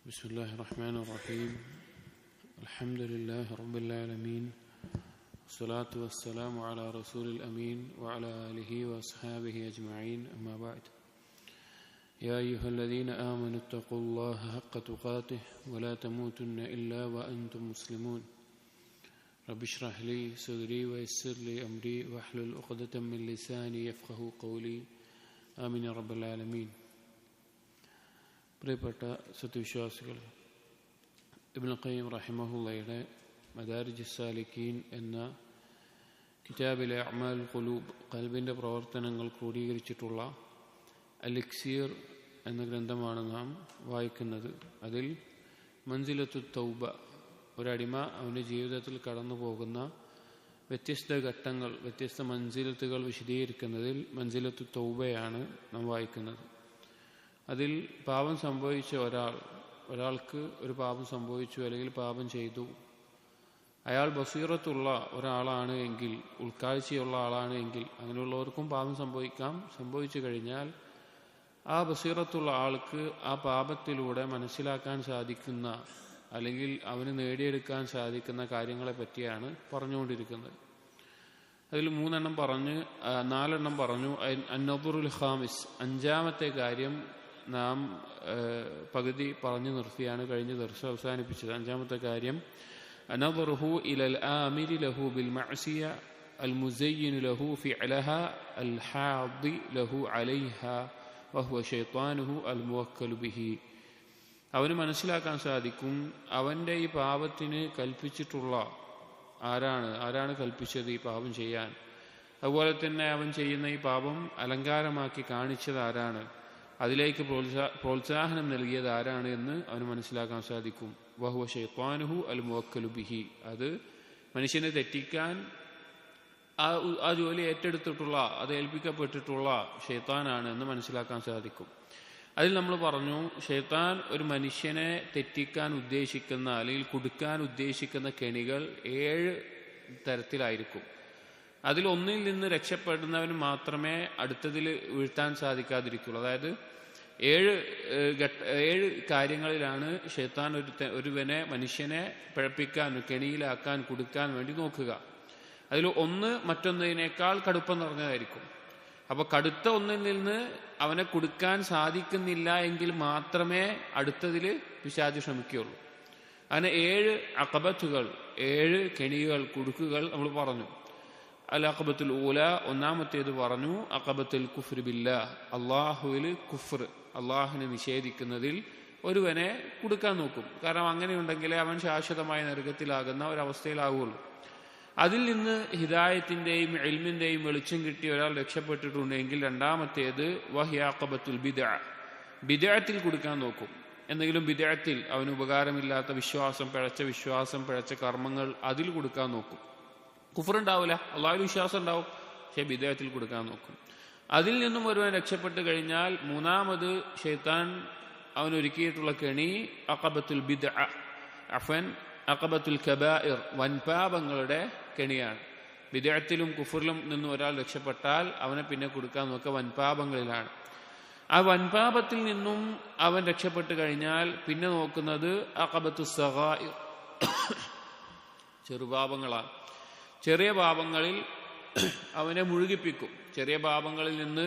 بسم الله الرحمن الرحيم الحمد لله رب العالمين والصلاة والسلام على رسول الأمين وعلى آله وأصحابه أجمعين أما بعد يا أيها الذين آمنوا اتقوا الله حق تقاته ولا تموتن إلا وأنتم مسلمون رب اشرح لي صدري ويسر لي أمري واحلل عقدة من لساني يفقهوا قولي آمين يا رب العالمين. പ്രിയപ്പെട്ട സത്യവിശ്വാസികൾ, ഇബ്നുൽ ഖയ്യിം റഹിമഹുള്ളയുടെ മദാരിജുസ് സാലിക്കീൻ എന്ന കിതാബിലെ അഅ്മാൽ ഖുലൂബ്, ഖൽബിൻ്റെ പ്രവർത്തനങ്ങൾ ക്രോഡീകരിച്ചിട്ടുള്ള അൽ-ഇക്സീർ എന്ന ഗ്രന്ഥമാണ് നാം വായിക്കുന്നത്. അതിൽ മൻസിലത്തു തൗബ, ഒരടിമ അവൻ്റെ ജീവിതത്തിൽ കടന്നു പോകുന്ന വ്യത്യസ്ത ഘട്ടങ്ങൾ, വ്യത്യസ്ത മൻസിലത്തുകൾ വിശദീകരിക്കുന്നതിൽ മൻസിലത്തു തൗബയാണ് നാം വായിക്കുന്നത്. അതിൽ പാപം സംഭവിച്ച ഒരാൾക്ക് ഒരു പാപം സംഭവിച്ചു അല്ലെങ്കിൽ പാപം ചെയ്തു, അയാൾ ബസീറത്തുള്ള ഒരാളാണ് എങ്കിൽ, ഉൾക്കാഴ്ചയുള്ള ആളാണ് എങ്കിൽ, അങ്ങനെയുള്ളവർക്കും പാപം സംഭവിക്കാം. സംഭവിച്ചു കഴിഞ്ഞാൽ ആ ബസീറത്തുള്ള ആൾക്ക് ആ പാപത്തിലൂടെ മനസ്സിലാക്കാൻ സാധിക്കുന്ന അല്ലെങ്കിൽ അവന് നേടിയെടുക്കാൻ സാധിക്കുന്ന കാര്യങ്ങളെ പറ്റിയാണ് പറഞ്ഞുകൊണ്ടിരിക്കുന്നത്. അതിൽ 4 പറഞ്ഞു. അന്നദുറുൽ ഖാമിസ്, 5-ാമത്തെ കാര്യം നാം പകുതി പറഞ്ഞു നിർത്തിയാണ് കഴിഞ്ഞ ദിവസം അവസാനിപ്പിച്ചത്. 5-ാമത്തെ കാര്യം അനദറുഹു ഇലൽ ആമിരി ലഹു ബിൽ മഅസിയ അൽ മുസയ്യിൻ ലഹു ഫിഅലഹാ അൽ ഹാദി ലഹു അലൈഹാ വഹുവ ശൈത്താനുഹു അൽ മുവക്കലു ബിഹി. അവന് മനസ്സിലാക്കാൻ സാധിക്കും അവൻ്റെ ഈ പാപത്തിന് കൽപ്പിച്ചിട്ടുള്ള ആരാണ് കൽപ്പിച്ചത് ഈ പാപം ചെയ്യാൻ. അതുപോലെ തന്നെ അവൻ ചെയ്യുന്ന ഈ പാപം അലങ്കാരമാക്കി കാണിച്ചത് ആരാണ്, അതിലേക്ക് പ്രോത്സാഹനം നൽകിയത് ആരാണ് എന്ന് അവന് മനസ്സിലാക്കാൻ സാധിക്കും. വഹുവ ശൈത്താനുഹു അൽ മുവക്കലു ബിഹി, അത് മനുഷ്യനെ തെറ്റിക്കാൻ ആ ജോലി ഏറ്റെടുത്തിട്ടുള്ള, അത് ഏൽപ്പിക്കപ്പെട്ടിട്ടുള്ള ഷൈത്താനാണ് എന്ന് മനസ്സിലാക്കാൻ സാധിക്കും. അതിൽ നമ്മൾ പറഞ്ഞു, ഷൈത്താൻ ഒരു മനുഷ്യനെ തെറ്റിക്കാൻ ഉദ്ദേശിക്കുന്ന അല്ലെങ്കിൽ കുടുക്കാൻ ഉദ്ദേശിക്കുന്ന കെണികൾ 7 തരത്തിലായിരിക്കും. അതിൽ ഒന്നിൽ നിന്ന് രക്ഷപ്പെടുന്നവന് മാത്രമേ അടുത്തതിൽ വീഴ്ത്താൻ സാധിക്കാതിരിക്കുള്ളൂ. അതായത് 7 കാര്യങ്ങളിലാണ് ഷൈത്താൻ ഒരുവനെ, മനുഷ്യനെ പിഴപ്പിക്കാൻ, കെണിയിലാക്കാൻ, കുടുക്കാൻ വേണ്ടി നോക്കുക. അതിൽ ഒന്ന് മറ്റൊന്നതിനേക്കാൾ കടുപ്പം നിറഞ്ഞതായിരിക്കും. അപ്പൊ കടുത്ത ഒന്നിൽ നിന്ന് അവനെ കുടുക്കാൻ സാധിക്കുന്നില്ല എങ്കിൽ മാത്രമേ അടുത്തതിൽ പിശാച് ശ്രമിക്കുകയുള്ളൂ. അങ്ങനെ 7 അഖബത്തുകൾ, 7 കെണികൾ, കുടുക്കുകൾ നമ്മൾ പറഞ്ഞു. അൽ അഖബത്തുൽ ഊല, 1-ാമത്തേത് പറഞ്ഞു അഖബത്തുൽ കുഫ്ർ ബില്ലാഹ്, അള്ളാഹുവിൽ കുഫ്ർ, അള്ളാഹുവിനെ നിഷേധിക്കുന്നതിൽ ഒരുവനെ കുടുക്കാൻ നോക്കും. കാരണം അങ്ങനെയുണ്ടെങ്കിലേ അവൻ ശാശ്വതമായ നരകത്തിലാകുന്ന ഒരവസ്ഥയിലാവുകയുള്ളൂ. അതിൽ നിന്ന് ഹിദായത്തിന്റെയും ഇൽമിന്റെയും വെളിച്ചം കിട്ടി ഒരാൾ രക്ഷപ്പെട്ടിട്ടുണ്ടെങ്കിൽ 2-ാമത്തേത് വഹിയ അഖബത്തുൽ ബിദ്അ, ബിദ്അത്തിൽ കുടുക്കാൻ നോക്കും. എന്തെങ്കിലും ബിദ്അത്തിൽ അവന് ഉപകാരമില്ലാത്ത വിശ്വാസം, പിഴച്ച കർമ്മങ്ങൾ, അതിൽ കൊടുക്കാൻ നോക്കും. കുഫറുണ്ടാവില്ല, അള്ളാഹുവിൽ വിശ്വാസം ഉണ്ടാവും, പക്ഷെ ബിദ്അത്തിൽ കൊടുക്കാൻ നോക്കും. അതിൽ നിന്നും ഒരുവൻ രക്ഷപ്പെട്ട് കഴിഞ്ഞാൽ 3-ാമത് ഷൈത്താൻ അവനൊരുക്കിയിട്ടുള്ള കെണി അഖബത്തുൽ ബിദ്അ, അഖബത്തുൽ കബായിർ, വൻപാപങ്ങളുടെ കെണിയാണ്. ബിദ്അത്തിലും കുഫറിലും നിന്നും ഒരാൾ രക്ഷപ്പെട്ടാൽ അവനെ പിന്നെ കൊടുക്കാൻ നോക്കുക വൻപാപങ്ങളിലാണ്. ആ വൻപാപത്തിൽ നിന്നും അവൻ രക്ഷപ്പെട്ട് കഴിഞ്ഞാൽ പിന്നെ നോക്കുന്നത് അഖബത്തുസ് സഗായിർ, ചെറുപാപങ്ങളാണ്. ചെറിയ പാപങ്ങളിൽ അവനെ മുഴുകിപ്പിക്കും. ചെറിയ പാപങ്ങളിൽ നിന്ന്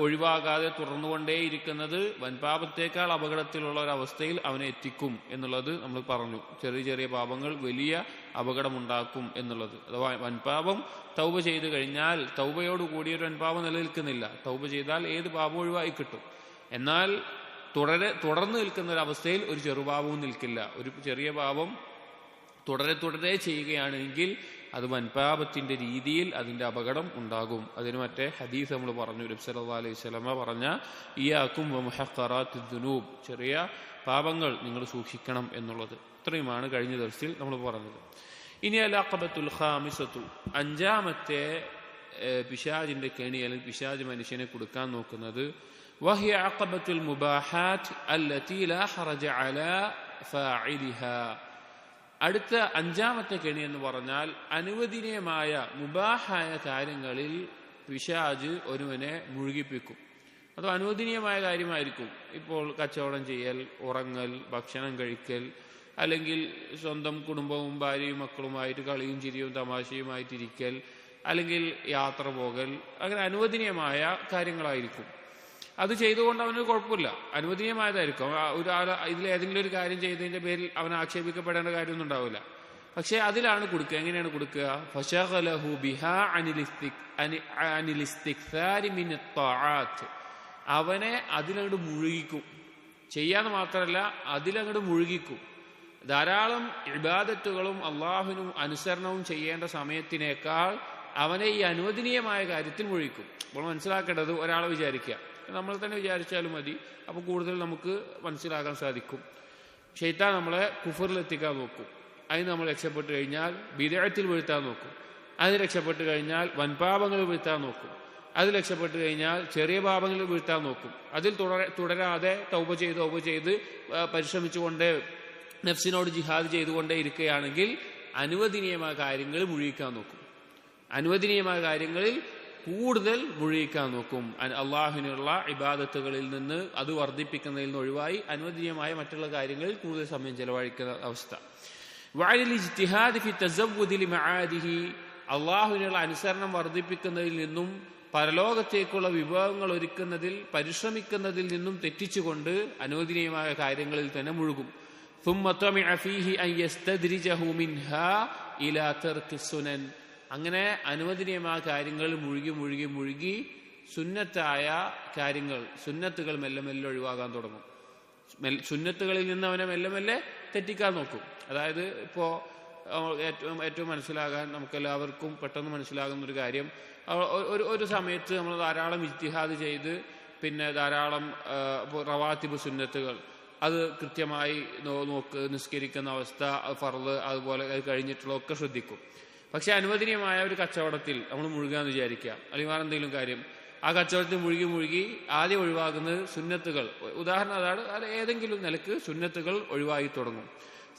ഒഴിവാകാതെ തുടർന്നുകൊണ്ടേയിരിക്കുന്നത് വൻപാപത്തേക്കാൾ അപകടത്തിലുള്ള ഒരവസ്ഥയിൽ അവനെ എത്തിക്കും എന്നുള്ളത് നമ്മൾ പറഞ്ഞു. ചെറിയ പാപങ്ങൾ വലിയ അപകടമുണ്ടാക്കും എന്നുള്ളത്. അഥവാ വൻപാപം തൗബ ചെയ്ത് കഴിഞ്ഞാൽ തൗബയോടുകൂടി ഒരു വൻപാപം നിലനിൽക്കുന്നില്ല. തൗബ ചെയ്താൽ ഏത് പാപം ഒഴിവായി കിട്ടും. എന്നാൽ തുടർന്ന് നിൽക്കുന്ന ഒരവസ്ഥയിൽ ഒരു ചെറുപാപവും നിൽക്കില്ല. ഒരു ചെറിയ പാപം തുടരെ ചെയ്യുകയാണെങ്കിൽ അത് വൻപാപത്തിന്റെ രീതിയിൽ അതിന്റെ അപകടം ഉണ്ടാകും. അതിന് മറ്റേ ഹദീസ് നമ്മൾ പറഞ്ഞു, നബി സല്ലല്ലാഹു അലൈഹി വസല്ലമ പറഞ്ഞ ഇയ്യാകും വമുഹഖറാത്തിദ് ദുനൂബ്, ചെറിയ പാപങ്ങൾ നിങ്ങൾ സൂക്ഷിക്കണം എന്നുള്ളത്. ഇത്രയുമാണ് കഴിഞ്ഞ ദിവസത്തിൽ നമ്മൾ പറഞ്ഞത്. ഇനി അൽ അഖബത്തുൽ ഖാമിസത്തു, 5-ാമത്തെ പിശാചിന്റെ കെണി അല്ലെങ്കിൽ പിശാച് മനുഷ്യനെ കൊടുക്കാൻ നോക്കുന്നത് വഹിയ അഖബത്തുൽ മുബാഹാത്ത് അല്ലതി ലാ ഹറജ അലാ ഫാഇലിഹാ. അടുത്ത 5-ാമത്തെ കെണി എന്ന് പറഞ്ഞാൽ അനുവദനീയമായ മുബാഹായ കാര്യങ്ങളിൽ പിശാച് ഒരുവനെ മുഴുകിപ്പിക്കും. അതോ അനുവദനീയമായ കാര്യമായിരിക്കും. ഇപ്പോൾ കച്ചവടം ചെയ്യൽ, ഉറങ്ങൽ, ഭക്ഷണം കഴിക്കൽ, അല്ലെങ്കിൽ സ്വന്തം കുടുംബവും ഭാര്യയും മക്കളുമായിട്ട് കളിയും ചിരിയും തമാശയുമായിട്ടിരിക്കൽ, അല്ലെങ്കിൽ യാത്ര പോകൽ, അങ്ങനെ അനുവദനീയമായ കാര്യങ്ങളായിരിക്കും. അത് ചെയ്തുകൊണ്ട് അവന് കുഴപ്പമില്ല, അനുവദനീയമായതായിരിക്കും. ഇതിലേതെങ്കിലും ഒരു കാര്യം ചെയ്തതിന്റെ പേരിൽ അവൻ ആക്ഷേപിക്കപ്പെടേണ്ട കാര്യമൊന്നും ഉണ്ടാവില്ല. പക്ഷെ അതിലാണ് കൊടുക്കുക. എങ്ങനെയാണ് കൊടുക്കുക? ഫശഗലഹു ബിഹാ അനിൽ ഇസ്തിക്സാരി മിൻ അത്ത്വാഅത്ത്, അവനെ അതിലങ്ങോട്ട് മുഴുകിക്കും. ചെയ്യാന്ന് മാത്രമല്ല, അതിലങ്ങോട്ട് മുഴുകിക്കും. ധാരാളം ഇബാദത്തുകളും അള്ളാഹുവിനും അനുസരണവും ചെയ്യേണ്ട സമയത്തിനേക്കാൾ അവനെ ഈ അനുവദനീയമായ കാര്യത്തിൽ മുഴുകിക്കും. അപ്പോൾ മനസ്സിലാക്കേണ്ടത്, ഒരാളെ വിചാരിക്കുക, നമ്മൾ തന്നെ വിചാരിച്ചാലും മതി, അപ്പോൾ കൂടുതൽ നമുക്ക് മനസ്സിലാക്കാൻ സാധിക്കും. ശൈത്താൻ നമ്മളെ കുഫറിലെത്തിക്കാൻ നോക്കും. അതിന് നമ്മൾ രക്ഷപ്പെട്ടു കഴിഞ്ഞാൽ ബിദ്അത്തിൽ വീഴ്ത്താൻ നോക്കും. അതിന് രക്ഷപ്പെട്ടു കഴിഞ്ഞാൽ വൻപാപങ്ങൾ വീഴ്ത്താൻ നോക്കും. അതിൽ രക്ഷപ്പെട്ടു കഴിഞ്ഞാൽ ചെറിയ പാപങ്ങളിൽ വീഴ്ത്താൻ നോക്കും. അതിൽ തുടരാതെ തൗബ ചെയ്ത് പരിശ്രമിച്ചുകൊണ്ട് നഫ്സിനോട് ജിഹാദ് ചെയ്തുകൊണ്ടേ ഇരിക്കുകയാണെങ്കിൽ അനുവദനീയമായ കാര്യങ്ങൾ മുഴുകിക്കാൻ നോക്കും. അനുവദനീയമായ കാര്യങ്ങളിൽ കൂടുതൽ മുഴുകിക്കാൻ നോക്കും. അള്ളാഹുവിനുള്ള ഇബാദത്തുകളിൽ നിന്ന്, അത് വർദ്ധിപ്പിക്കുന്നതിൽ നിന്ന് ഒഴിവായി അനുവദനീയമായ മറ്റുള്ള കാര്യങ്ങളിൽ കൂടുതൽ സമയം ചെലവഴിക്കുന്ന അവസ്ഥ. അള്ളാഹുവിനുള്ള അനുസരണം വർദ്ധിപ്പിക്കുന്നതിൽ നിന്നും പരലോകത്തേക്കുള്ള വിഭവങ്ങൾ ഒരുക്കുന്നതിൽ പരിശ്രമിക്കുന്നതിൽ നിന്നും തെറ്റിച്ചുകൊണ്ട് അനുവദനീയമായ കാര്യങ്ങളിൽ തന്നെ മുഴുകും. അങ്ങനെ അനുവദനീയമായ കാര്യങ്ങൾ മുഴുകി സുന്നത്തായ കാര്യങ്ങൾ, സുന്നത്തുകൾ മെല്ലെ മെല്ലെ ഒഴിവാകാൻ തുടങ്ങും. സുന്നത്തുകളിൽ നിന്ന് അവനെ മെല്ലെ മെല്ലെ തെറ്റിക്കാൻ നോക്കും. അതായത് ഇപ്പോൾ ഏറ്റവും മനസ്സിലാകാൻ നമുക്കെല്ലാവർക്കും പെട്ടെന്ന് മനസ്സിലാകുന്ന ഒരു കാര്യം, ഒരു സമയത്ത് നമ്മൾ ധാരാളം ഇജ്തിഹാദ് ചെയ്ത് പിന്നെ ധാരാളം റവാത്തിബ് സുന്നത്തുകൾ അത് കൃത്യമായി നിസ്കരിക്കുന്ന അവസ്ഥ, ഫർള്, അതുപോലെ അത് കഴിഞ്ഞിട്ടുള്ളതൊക്കെ ശ്രദ്ധിക്കും. പക്ഷെ അനുവദനീയമായ ഒരു കച്ചവടത്തിൽ നമ്മൾ മുഴുകാന്ന് വിചാരിക്കുക, അല്ലെങ്കിൽ വേറെ എന്തെങ്കിലും കാര്യം, ആ കച്ചവടത്തിൽ മുഴുകി ആദ്യം ഒഴിവാക്കുന്നത് സുന്നത്തുകൾ. ഉദാഹരണം അതാണ്, അത് ഏതെങ്കിലും നിലക്ക് സുന്നത്തുകൾ ഒഴിവായി തുടങ്ങും.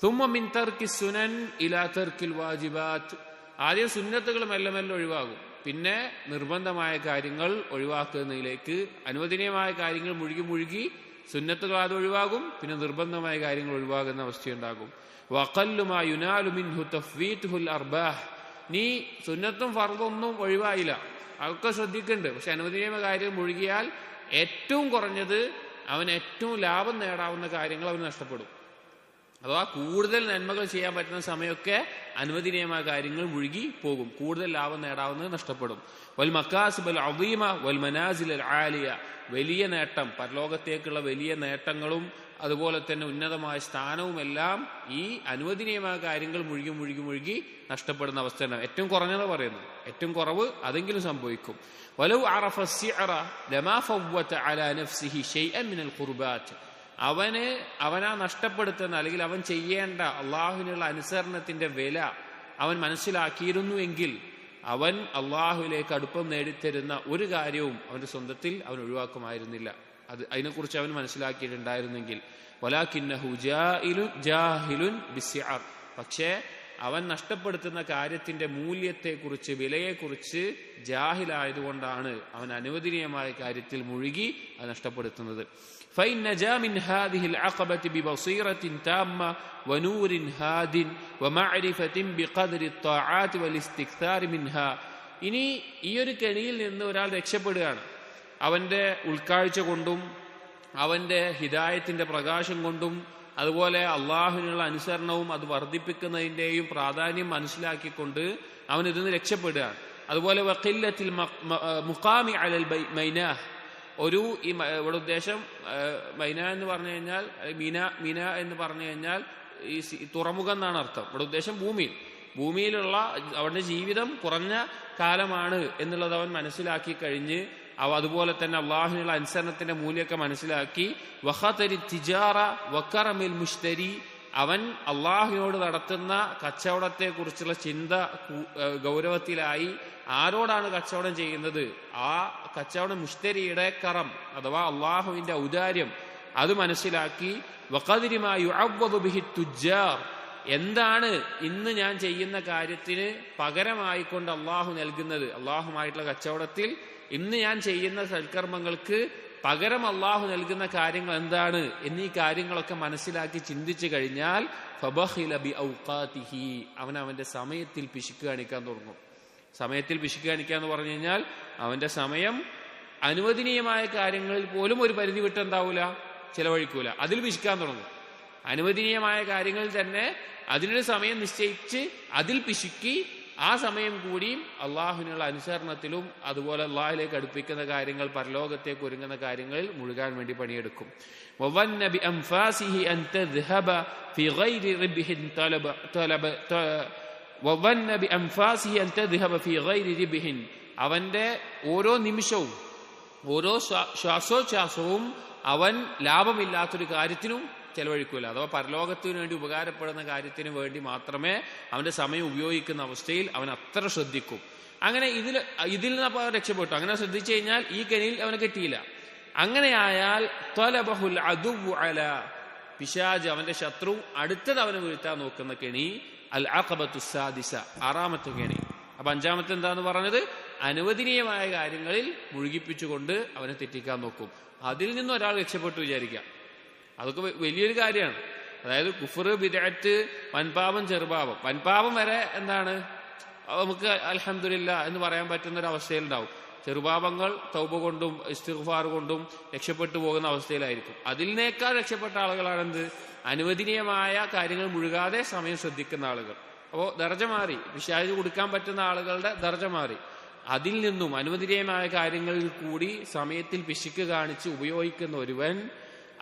സുമ്മ മിൻ തർക്കി സുനൻ ഇലാ തർക്കിൽ വാജിബാത്ത്, ആദ്യം സുന്നത്തുകൾ മെല്ലെ മെല്ലെ ഒഴിവാകും. പിന്നെ നിർബന്ധമായ കാര്യങ്ങൾ ഒഴിവാക്കുന്നതിലേക്ക്, അനുവദനീയമായ കാര്യങ്ങൾ മുഴുകി സുന്നത്തുകൾ ആദ്യം ഒഴിവാകും, പിന്നെ നിർബന്ധമായ കാര്യങ്ങൾ ഒഴിവാകുന്ന അവസ്ഥയുണ്ടാകും. വഖല്ലു മാ യുനാലു മിൻഹു തഫ്വീതുൽ അർബാഹ്, നീ സുന്നത്തും ഫർദൊന്നും ഒഴിവായില്ല, അതൊക്കെ ശ്രദ്ധിക്കുന്നുണ്ട്. പക്ഷെ അനുവദനീയമായ കാര്യം മുഴുകിയാൽ ഏറ്റവും കുറഞ്ഞത് അവൻ ഏറ്റവും ലാഭം നേടാവുന്ന കാര്യങ്ങൾ അവന് നഷ്ടപ്പെടും. അഥവാ കൂടുതൽ നന്മകൾ ചെയ്യാൻ പറ്റുന്ന സമയമൊക്കെ അനുവദനീയമായ കാര്യങ്ങൾ മുഴുകി പോകും, കൂടുതൽ ലാഭം നേടാവുന്നത് നഷ്ടപ്പെടും. വൽ മക്കാസിബൽ അദീമ വൽ മനാസിൽ അൽ ആലിയ, വലിയ നേട്ടം, പരലോകത്തേക്കുള്ള വലിയ നേട്ടങ്ങളും അതുപോലെ തന്നെ ഉന്നതമായ സ്ഥാനവുമെല്ലാം ഈ അനുവദനീയമായ കാര്യങ്ങൾ മുഴുകി നഷ്ടപ്പെടുന്ന അവസ്ഥ ഉണ്ടാകും. ഏറ്റവും കുറഞ്ഞത് പറയുന്നു, ഏറ്റവും കുറവ് അതെങ്കിലും സംഭവിക്കും. വലൗ അറഫ സിഅറ ലമാ ഫവ്വത അലാ നഫ്സിഹി ശൈഅൻ മിനൽ ഖുർബാത്ത്, അവനാ നഷ്ടപ്പെടുത്തുന്ന അല്ലെങ്കിൽ അവൻ ചെയ്യേണ്ട അള്ളാഹുവിനുള്ള അനുസരണത്തിന്റെ വില അവൻ മനസ്സിലാക്കിയിരുന്നുവെങ്കിൽ അവൻ അള്ളാഹുവിലേക്ക് അടുപ്പം നേടിത്തരുന്ന ഒരു കാര്യവും അവന്റെ സ്വന്തത്തിൽ അവൻ ഒഴിവാക്കുമായിരുന്നില്ല. അതിനെക്കുറിച്ച് അവൻ മനസ്സിലാക്കിയിട്ടുണ്ടായിരുന്നെങ്കിൽ. വലാകിന്നഹു ജാഹിലുൻ ബിസ്സിഅർ, പക്ഷേ അവൻ നഷ്ടപ്പെടുത്തുന്ന കാര്യത്തിന്റെ മൂല്യത്തെക്കുറിച്ച്, വിലയെക്കുറിച്ച് ജാഹിലായതുകൊണ്ടാണ് അവൻ അനുവദനീയമായ കാര്യത്തിൽ മുഴുകി അത് നഷ്ടപ്പെടുത്തുന്നത്. فإن نجا من هذه العقبة ببصيرة تامة ونور هاد ومعرفة بقدر الطاعات والاستكثار منها. ഇനി ഈ ഒരു കെണിയിൽ നിന്ന് ഒരാൾ രക്ഷപ്പെടുകയാണ്, അവന്റെ ഉൾക്കാഴ്ച കൊണ്ടും അവന്റെ ഹിദായത്തിന്റെ പ്രകാശം കൊണ്ടും അതുപോലെ അള്ളാഹുവിനുള്ള അനുസരണവും അത് വർദ്ധിപ്പിക്കുന്നതിന്റെയും പ്രാധാന്യം മനസ്സിലാക്കിക്കൊണ്ട് അവൻ ഇതിൽ നിന്ന് രക്ഷപ്പെടുകയാണ്. അതുപോലെ വഖില്ലത്തിൽ മുഖാമി അലൽ മൈനാഹ്, ഇവിടെ ഉദ്ദേശം മൈന എന്ന് പറഞ്ഞു കഴിഞ്ഞാൽ മീന എന്ന് പറഞ്ഞു കഴിഞ്ഞാൽ ഈ തുറമുഖം എന്നാണ് അർത്ഥം. ഇവിടെ ഉദ്ദേശം ഭൂമിയിലുള്ള അവന്റെ ജീവിതം കുറഞ്ഞ കാലമാണ് എന്നുള്ളത് അവൻ മനസ്സിലാക്കി കഴിഞ്ഞ് അതുപോലെ തന്നെ അള്ളാഹുവിനുള്ള അനുസരണത്തിന്റെ മൂല്യമൊക്കെ മനസ്സിലാക്കി വഖതരി തിജാറ വകറമിൽ മുഷ്തരി, അവൻ അള്ളാഹുവിനോട് നടത്തുന്ന കച്ചവടത്തെ കുറിച്ചുള്ള ചിന്ത ഗൗരവത്തിലായി. ആരോടാണ് കച്ചവടം ചെയ്യുന്നത്? ആ കച്ചവടം മുഷ്തരിയുടെ കറം അഥവാ അള്ളാഹുവിന്റെ ഔദാര്യം അത് മനസ്സിലാക്കി. വഖദരി മാ യുഅവ്വദു ബിഹി തുജ്ജാർ, എന്താണ് ഇന്ന് ഞാൻ ചെയ്യുന്ന കാര്യത്തിന് പകരമായിക്കൊണ്ട് അള്ളാഹു നൽകുന്നത്? അള്ളാഹുമായിട്ടുള്ള കച്ചവടത്തിൽ ഇന്ന് ഞാൻ ചെയ്യുന്ന സൽക്കർമ്മങ്ങൾക്ക് പകരം അള്ളാഹു നൽകുന്ന കാര്യങ്ങൾ എന്താണ് എന്നീ കാര്യങ്ങളൊക്കെ മനസ്സിലാക്കി ചിന്തിച്ചു കഴിഞ്ഞാൽ ഫബഖില ബി ഔഖാതിഹി, അവന്റെ സമയത്തിൽ പിശുക്ക് കാണിക്കാൻ തുടങ്ങും. സമയത്തിൽ പിശുക്ക് കാണിക്കുക എന്ന് പറഞ്ഞു കഴിഞ്ഞാൽ അവന്റെ സമയം അനുവദനീയമായ കാര്യങ്ങളിൽ പോലും ഒരു പരിധി വിട്ടെന്താവൂല, ചിലവഴിക്കൂല, അതിൽ പിശുക്കാൻ തുടങ്ങും. അനുവദനീയമായ കാര്യങ്ങളിൽ തന്നെ അതിനൊരു സമയം നിശ്ചയിച്ച് അതിൽ പിശുക്കി ആ സമയം കൂടിയും അള്ളാഹുവിനുള്ള അനുസരണത്തിലും അതുപോലെ അള്ളാഹിലേക്ക് അടുപ്പിക്കുന്ന കാര്യങ്ങൾ, പരലോകത്തേക്ക് ഒരുങ്ങുന്ന കാര്യങ്ങളിൽ മുഴുകാൻ വേണ്ടി പണിയെടുക്കും. അവന്റെ ഓരോ നിമിഷവും ഓരോ ശ്വാസോച്ഛ്വാസവും അവൻ ലാഭമില്ലാത്തൊരു കാര്യത്തിനും ചെലവഴിക്കൂല. അഥവാ പരലോകത്തിന് വേണ്ടി ഉപകാരപ്പെടുന്ന കാര്യത്തിന് വേണ്ടി മാത്രമേ അവന്റെ സമയം ഉപയോഗിക്കുന്ന അവസ്ഥയിൽ അവൻ അത്ര ശ്രദ്ധിക്കും. അങ്ങനെ ഇതിൽ നിന്ന് രക്ഷപ്പെട്ടു. അങ്ങനെ ശ്രദ്ധിച്ചു കഴിഞ്ഞാൽ ഈ കെണിയിൽ അവനെ കിട്ടിയില്ല. അങ്ങനെയായാൽ ത്വലബഹുൽ അദുവ്വു അലാ, പിശാച് അവന്റെ ശത്രു അടുത്തത് അവനെ വീഴ്ത്താൻ നോക്കുന്ന കെണി അൽ അഖബത്തു സാദിസ, 6ാമത്തെ കെണി. അപ്പൊ 5ാമത്തെ എന്താന്ന് പറഞ്ഞത്, അനുവദനീയമായ കാര്യങ്ങളിൽ മുഴുകിപ്പിച്ചുകൊണ്ട് അവനെ തെറ്റിക്കാൻ നോക്കും. അതിൽ നിന്ന് ഒരാൾ രക്ഷപ്പെട്ടു വിചാരിക്കാം, അതൊക്കെ വലിയൊരു കാര്യമാണ്. അതായത് കുഫർ, ബിദ്അത്ത്, വൻപാപം, ചെറുപാപം. വൻപാപം വരെ എന്താണ് നമുക്ക് അൽഹംദുലില്ലാ എന്ന് പറയാൻ പറ്റുന്ന ഒരു അവസ്ഥയിലുണ്ടാവും. ചെറുപാപങ്ങൾ തൗബ കൊണ്ടും ഇസ്തിഗ്ഫാർ കൊണ്ടും രക്ഷപ്പെട്ടു പോകുന്ന അവസ്ഥയിലായിരിക്കും. അതിനേക്കാൾ രക്ഷപ്പെട്ട ആളുകളാണ് എന്ത്, അനുവദനീയമായ കാര്യങ്ങൾ മുഴുകാതെ സമയം ശ്രദ്ധിക്കുന്ന ആളുകൾ. അപ്പോൾ ദർജ മാറി, പിശാച് കൊടുക്കാൻ പറ്റുന്ന ആളുകളുടെ ദർജ മാറി. അതിൽ നിന്നും അനുവദനീയമായ കാര്യങ്ങളിൽ കൂടി സമയത്തിൽ പിശുക്ക് കാണിച്ച് ഉപയോഗിക്കുന്ന ഒരുവൻ,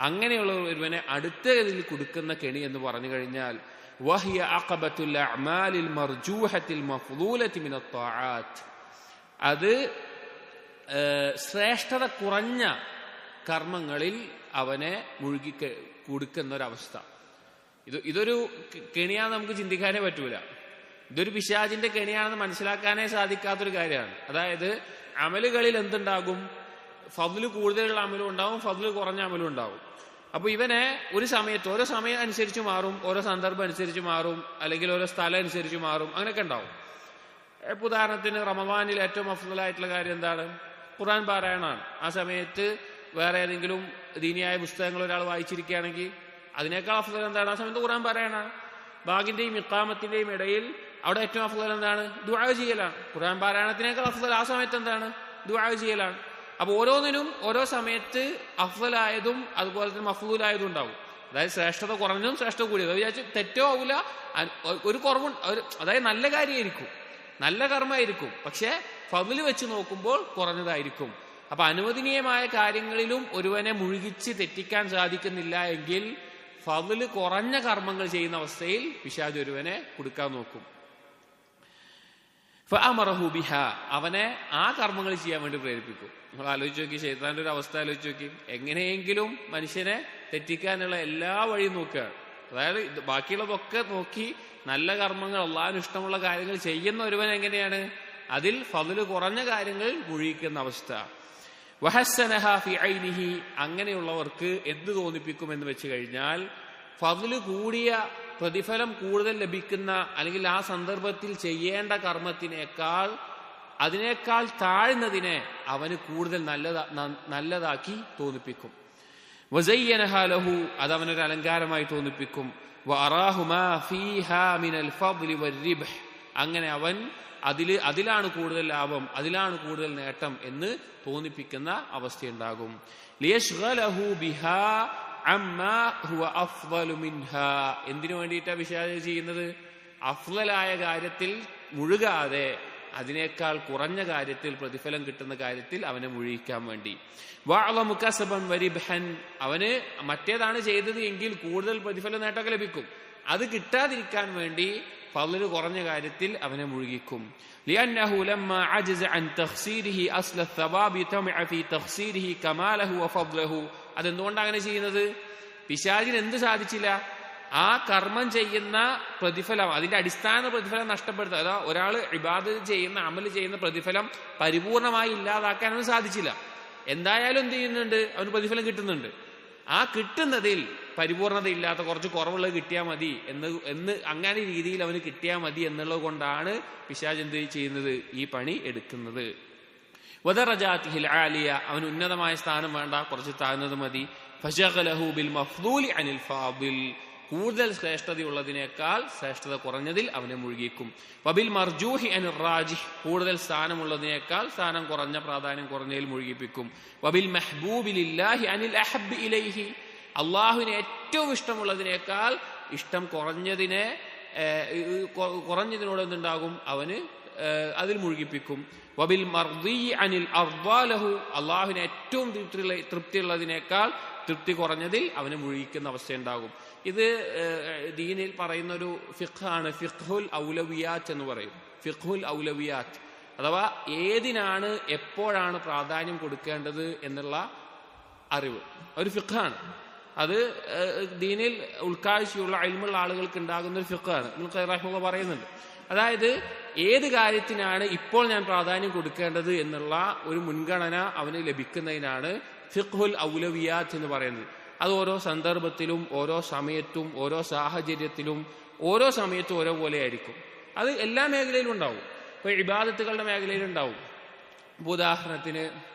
അങ്ങനെയുള്ള ഒരുവനെ അടുത്തതിൽ കൊടുക്കുന്ന കെണി എന്ന് പറഞ്ഞു കഴിഞ്ഞാൽ വഹിയ അഖബത്തുൽ അഅമാലിൽ മർജൂഹത്തിൽ മഫ്ളൂലത്തി മിനത്ത് ത്വാആത്ത്, അത് ശ്രേഷ്ഠത കുറഞ്ഞ കർമ്മങ്ങളിൽ അവനെ മുഴുകി കൊടുക്കുന്ന ഒരവസ്ഥ. ഇതൊരു കെണിയാന്ന് നമുക്ക് ചിന്തിക്കാനേ പറ്റൂല. ഇതൊരു പിശാചിന്റെ കെണിയാണെന്ന് മനസ്സിലാക്കാനേ സാധിക്കാത്തൊരു കാര്യമാണ്. അതായത് അമലുകളിൽ എന്തുണ്ടാകും, ഫദ്ല് കൂടുതലുള്ള അമലും ഉണ്ടാവും, ഫദ്ല് കുറഞ്ഞ അമലും ഉണ്ടാവും. അപ്പൊ ഇവനെ ഒരു സമയത്ത് ഓരോ സമയം അനുസരിച്ച് മാറും, ഓരോ സന്ദർഭം അനുസരിച്ച് മാറും, അല്ലെങ്കിൽ ഓരോ സ്ഥലം അനുസരിച്ച് മാറും, അങ്ങനെയൊക്കെ ഉണ്ടാവും. ഉദാഹരണത്തിന് റമദാനിൽ ഏറ്റവും അഫ്ളലായിട്ടുള്ള കാര്യം എന്താണ്, ഖുർആൻ പാരായണമാണ്. ആ സമയത്ത് വേറെ ഏതെങ്കിലും ദീനിയായ പുസ്തകങ്ങൾ ഒരാൾ വായിച്ചിരിക്കുകയാണെങ്കിൽ അതിനേക്കാൾ അഫ്ളൽ എന്താണ്, ആ സമയത്ത് ഖുർആൻ പാരായണമാണ്. ബാഗിന്റെയും ഇഖാമത്തിന്റെയും ഇടയിൽ അവിടെ ഏറ്റവും അഫ്ളൽ എന്താണ്, ദുആ ചെയ്യലാണ്. ഖുർആൻ പാരായണത്തിനേക്കാൾ അഫ്ളൽ ആ സമയത്ത് എന്താണ്, ദുആ ചെയ്യലാണ്. അപ്പൊ ഓരോന്നിനും ഓരോ സമയത്ത് അഫ്ളലായതും അതുപോലെ തന്നെ മഫ്ളൂലായതും ഉണ്ടാവും. അതായത് ശ്രേഷ്ഠത കുറഞ്ഞതും ശ്രേഷ്ഠത കൂടിയത്. അത് വിചാരിച്ച് തെറ്റോ ആവില്ല, ഒരു കുറവും, അതായത് നല്ല കാര്യമായിരിക്കും, നല്ല കർമ്മമായിരിക്കും, പക്ഷെ ഫദ്ല് വെച്ച് നോക്കുമ്പോൾ കുറഞ്ഞതായിരിക്കും. അപ്പൊ അനുവദനീയമായ കാര്യങ്ങളിലും ഒരുവനെ മുഴുകിച്ച് തെറ്റിക്കാൻ സാധിക്കുന്നില്ല എങ്കിൽ ഫദ്ല് കുറഞ്ഞ കർമ്മങ്ങൾ ചെയ്യുന്ന അവസ്ഥയിൽ പിശാച് ഒരുവനെ കൊടുക്കാൻ നോക്കും. ഫഅമറഹു ബിഹാ, അവനെ ആ കർമ്മങ്ങൾ ചെയ്യാൻ വേണ്ടി പ്രേരിപ്പിക്കും. നിങ്ങൾ ആലോചിച്ച് നോക്കി, ശൈത്താന്റെ ഒരു അവസ്ഥ ആലോചിച്ച് നോക്കി. എങ്ങനെയെങ്കിലും മനുഷ്യനെ തെറ്റിക്കാനുള്ള എല്ലാ വഴിയും നോക്കുകയാണ്. അതായത് ബാക്കിയുള്ളതൊക്കെ നോക്കി നല്ല കർമ്മങ്ങൾ, അള്ളാഹിന് ഇഷ്ടമുള്ള കാര്യങ്ങൾ ചെയ്യുന്ന ഒരുവൻ എങ്ങനെയാണ്, അതിൽ ഫദ്ല് കുറഞ്ഞ കാര്യങ്ങളിൽ മുഴുകിക്കുന്ന അവസ്ഥ. വഹസ്സനഹ ഫി ഐനിഹി, അങ്ങനെയുള്ളവർക്ക് എന്ത് തോന്നിപ്പിക്കുമെന്ന് വെച്ച് കഴിഞ്ഞാൽ ഫദ്ല് കൂടിയ, പ്രതിഫലം കൂടുതൽ ലഭിക്കുന്ന, അല്ലെങ്കിൽ ആ സന്ദർഭത്തിൽ ചെയ്യേണ്ട കർമ്മത്തിനേക്കാൾ അതിനേക്കാൾ താഴ്ന്നതിനെ അവന് കൂടുതൽ നല്ലതാക്കി തോന്നിപ്പിക്കും. വസയ്യനഹ ലഹു, അത് അവനൊരു അലങ്കാരമായി തോന്നിപ്പിക്കും. വഅറാഹു മാ ഫീഹാ മിനൽ ഫദ്ലി വർരിബ്ഹ്, അങ്ങനെ അവൻ അതിലാണ് കൂടുതൽ ലാഭം, അതിലാണ് കൂടുതൽ നേട്ടം എന്ന് തോന്നിപ്പിക്കുന്ന അവസ്ഥയുണ്ടാകും. ലിയശ്ഗലഹു ബിഹാ അമ്മാ ഹുവ അഫ്ളലു മിൻഹാ, എന്തിനു വേണ്ടിയിട്ടാണ് പിശാച് ചെയ്യുന്നത്, അഫ്ളലായ കാര്യത്തിൽ മുഴുകാതെ അതിനേക്കാൾ കുറഞ്ഞ കാര്യത്തിൽ, പ്രതിഫലം കിട്ടുന്ന കാര്യത്തിൽ അവനെ മുഴുകിക്കാൻ വേണ്ടി. വഅളമു കസബൻ വരിബ്ഹൻ, അവന് മറ്റേതാണ് ചെയ്തത് എങ്കിൽ കൂടുതൽ പ്രതിഫല നേട്ടമൊക്കെ ലഭിക്കും, അത് കിട്ടാതിരിക്കാൻ വേണ്ടി ഫദ്ല് കുറഞ്ഞ കാര്യത്തിൽ അവനെ മുഴുകിക്കും. ലിഅന്നഹു ലമ്മാ അജസ അൻ തഖ്സീരിഹി അസ്ല الثواب തമഅ ഫീ തഖ്സീരിഹി കമാലഹു വഫദ്ലഹു, അതെന്തുകൊണ്ടാണ് അങ്ങനെ ചെയ്യുന്നത്, പിശാചിന് എന്ത് സാധിച്ചില്ല, ആ കർമ്മം ചെയ്യുന്ന പ്രതിഫലം, അതിന്റെ അടിസ്ഥാന പ്രതിഫലം നഷ്ടപ്പെടുത്തുക. അതാ ഒരാൾ ഇബാദത്ത് ചെയ്യുന്ന, അമൽ ചെയ്യുന്ന പ്രതിഫലം പരിപൂർണമായി ഇല്ലാതാക്കാൻ അവന് സാധിച്ചില്ല. എന്തായാലും എന്ത് ചെയ്യുന്നുണ്ട്, അവന് പ്രതിഫലം കിട്ടുന്നുണ്ട്. ആ കിട്ടുന്നതിൽ പരിപൂർണത ഇല്ലാത്ത കുറച്ച് കുറവുള്ളത് കിട്ടിയാൽ മതി എന്ന് അങ്ങനെ രീതിയിൽ അവന് കിട്ടിയാൽ മതി എന്നുള്ളത് കൊണ്ടാണ് പിശാച് എന്ത് ചെയ്യുന്നത്, ഈ പണി എടുക്കുന്നത്. വദറജാതിഹിൽ ആലിയ, അവന് ഉന്നതമായ സ്ഥാനം വേണ്ട, കുറച്ച് താഴ്ന്നത് മതി. ഫശഗലഹു ബിൽ മഫ്ദൂലി അനിൽ ഫാദിൽ, കൂടുതൽ ശ്രേഷ്ഠതയുള്ളതിനേക്കാൾ ശ്രേഷ്ഠത കുറഞ്ഞതിൽ അവനെ മുഴുകിക്കും. വബിൽ മർജൂഹി അനിൽ റാജിഹ്, കൂടുതൽ സ്ഥാനമുള്ളതിനേക്കാൾ സ്ഥാനം കുറഞ്ഞ പ്രാധാന്യം കുറഞ്ഞതിൽ മുഴുകിപ്പിക്കും. വബിൽ മെഹബൂബി ലില്ലാഹി അനിൽ അഹബ്ബി ഇലൈഹി, അള്ളാഹുവിന് ഏറ്റവും ഇഷ്ടമുള്ളതിനേക്കാൾ ഇഷ്ടം കുറഞ്ഞതിനോട് എന്തുണ്ടാകും, അവന് അതിൽ മുഴുകിപ്പിക്കും. വബിൽ മർദി അനിൽ അർദാലഹു, അള്ളാഹുവിന് ഏറ്റവും തൃപ്തിയുള്ളതിനേക്കാൾ തൃപ്തി കുറഞ്ഞതിൽ അവന് മുഴുകിക്കുന്ന അവസ്ഥയുണ്ടാകും. ഇത് ദീനിൽ പറയുന്ന ഒരു ഫിഖാണ്, ഫിഖ്ഹുൽ ഔലവിയാത്ത് എന്ന് പറയും. ഫിഖ്ഹുൽ ഔലവിയാത്ത് അഥവാ ഏതിനാണ് എപ്പോഴാണ് പ്രാധാന്യം കൊടുക്കേണ്ടത് എന്നുള്ള അറിവ് ഒരു ഫിഖാണ്. അത് ദീനിൽ ഉൾക്കാഴ്ചയുള്ള ഇൽമുള്ള ആളുകൾക്ക് ഉണ്ടാകുന്ന ഒരു ഫിഖാണ്. ഇബ്നുൽ ഖയ്യിം റഹിമഹുല്ലാഹ് പറയുന്നുണ്ട്. അതായത് ഏത് കാര്യത്തിനാണ് ഇപ്പോൾ ഞാൻ പ്രാധാന്യം കൊടുക്കേണ്ടത് എന്നുള്ള ഒരു മുൻഗണന അവന് ലഭിക്കുന്നതിനാണ് ഫിഖ്ഹുൽ ഔലവിയാത്ത് എന്ന് പറയുന്നത്. അത് ഓരോ സന്ദർഭത്തിലും ഓരോ സമയത്തും ഓരോ സാഹചര്യത്തിലും ഓരോ സമയത്തും ഓരോ പോലെ ആയിരിക്കും. അത് എല്ലാ മേഖലയിലും ഉണ്ടാവും. ഇപ്പോൾ ഇബാദത്തുകളുടെ മേഖലയിലുണ്ടാവും.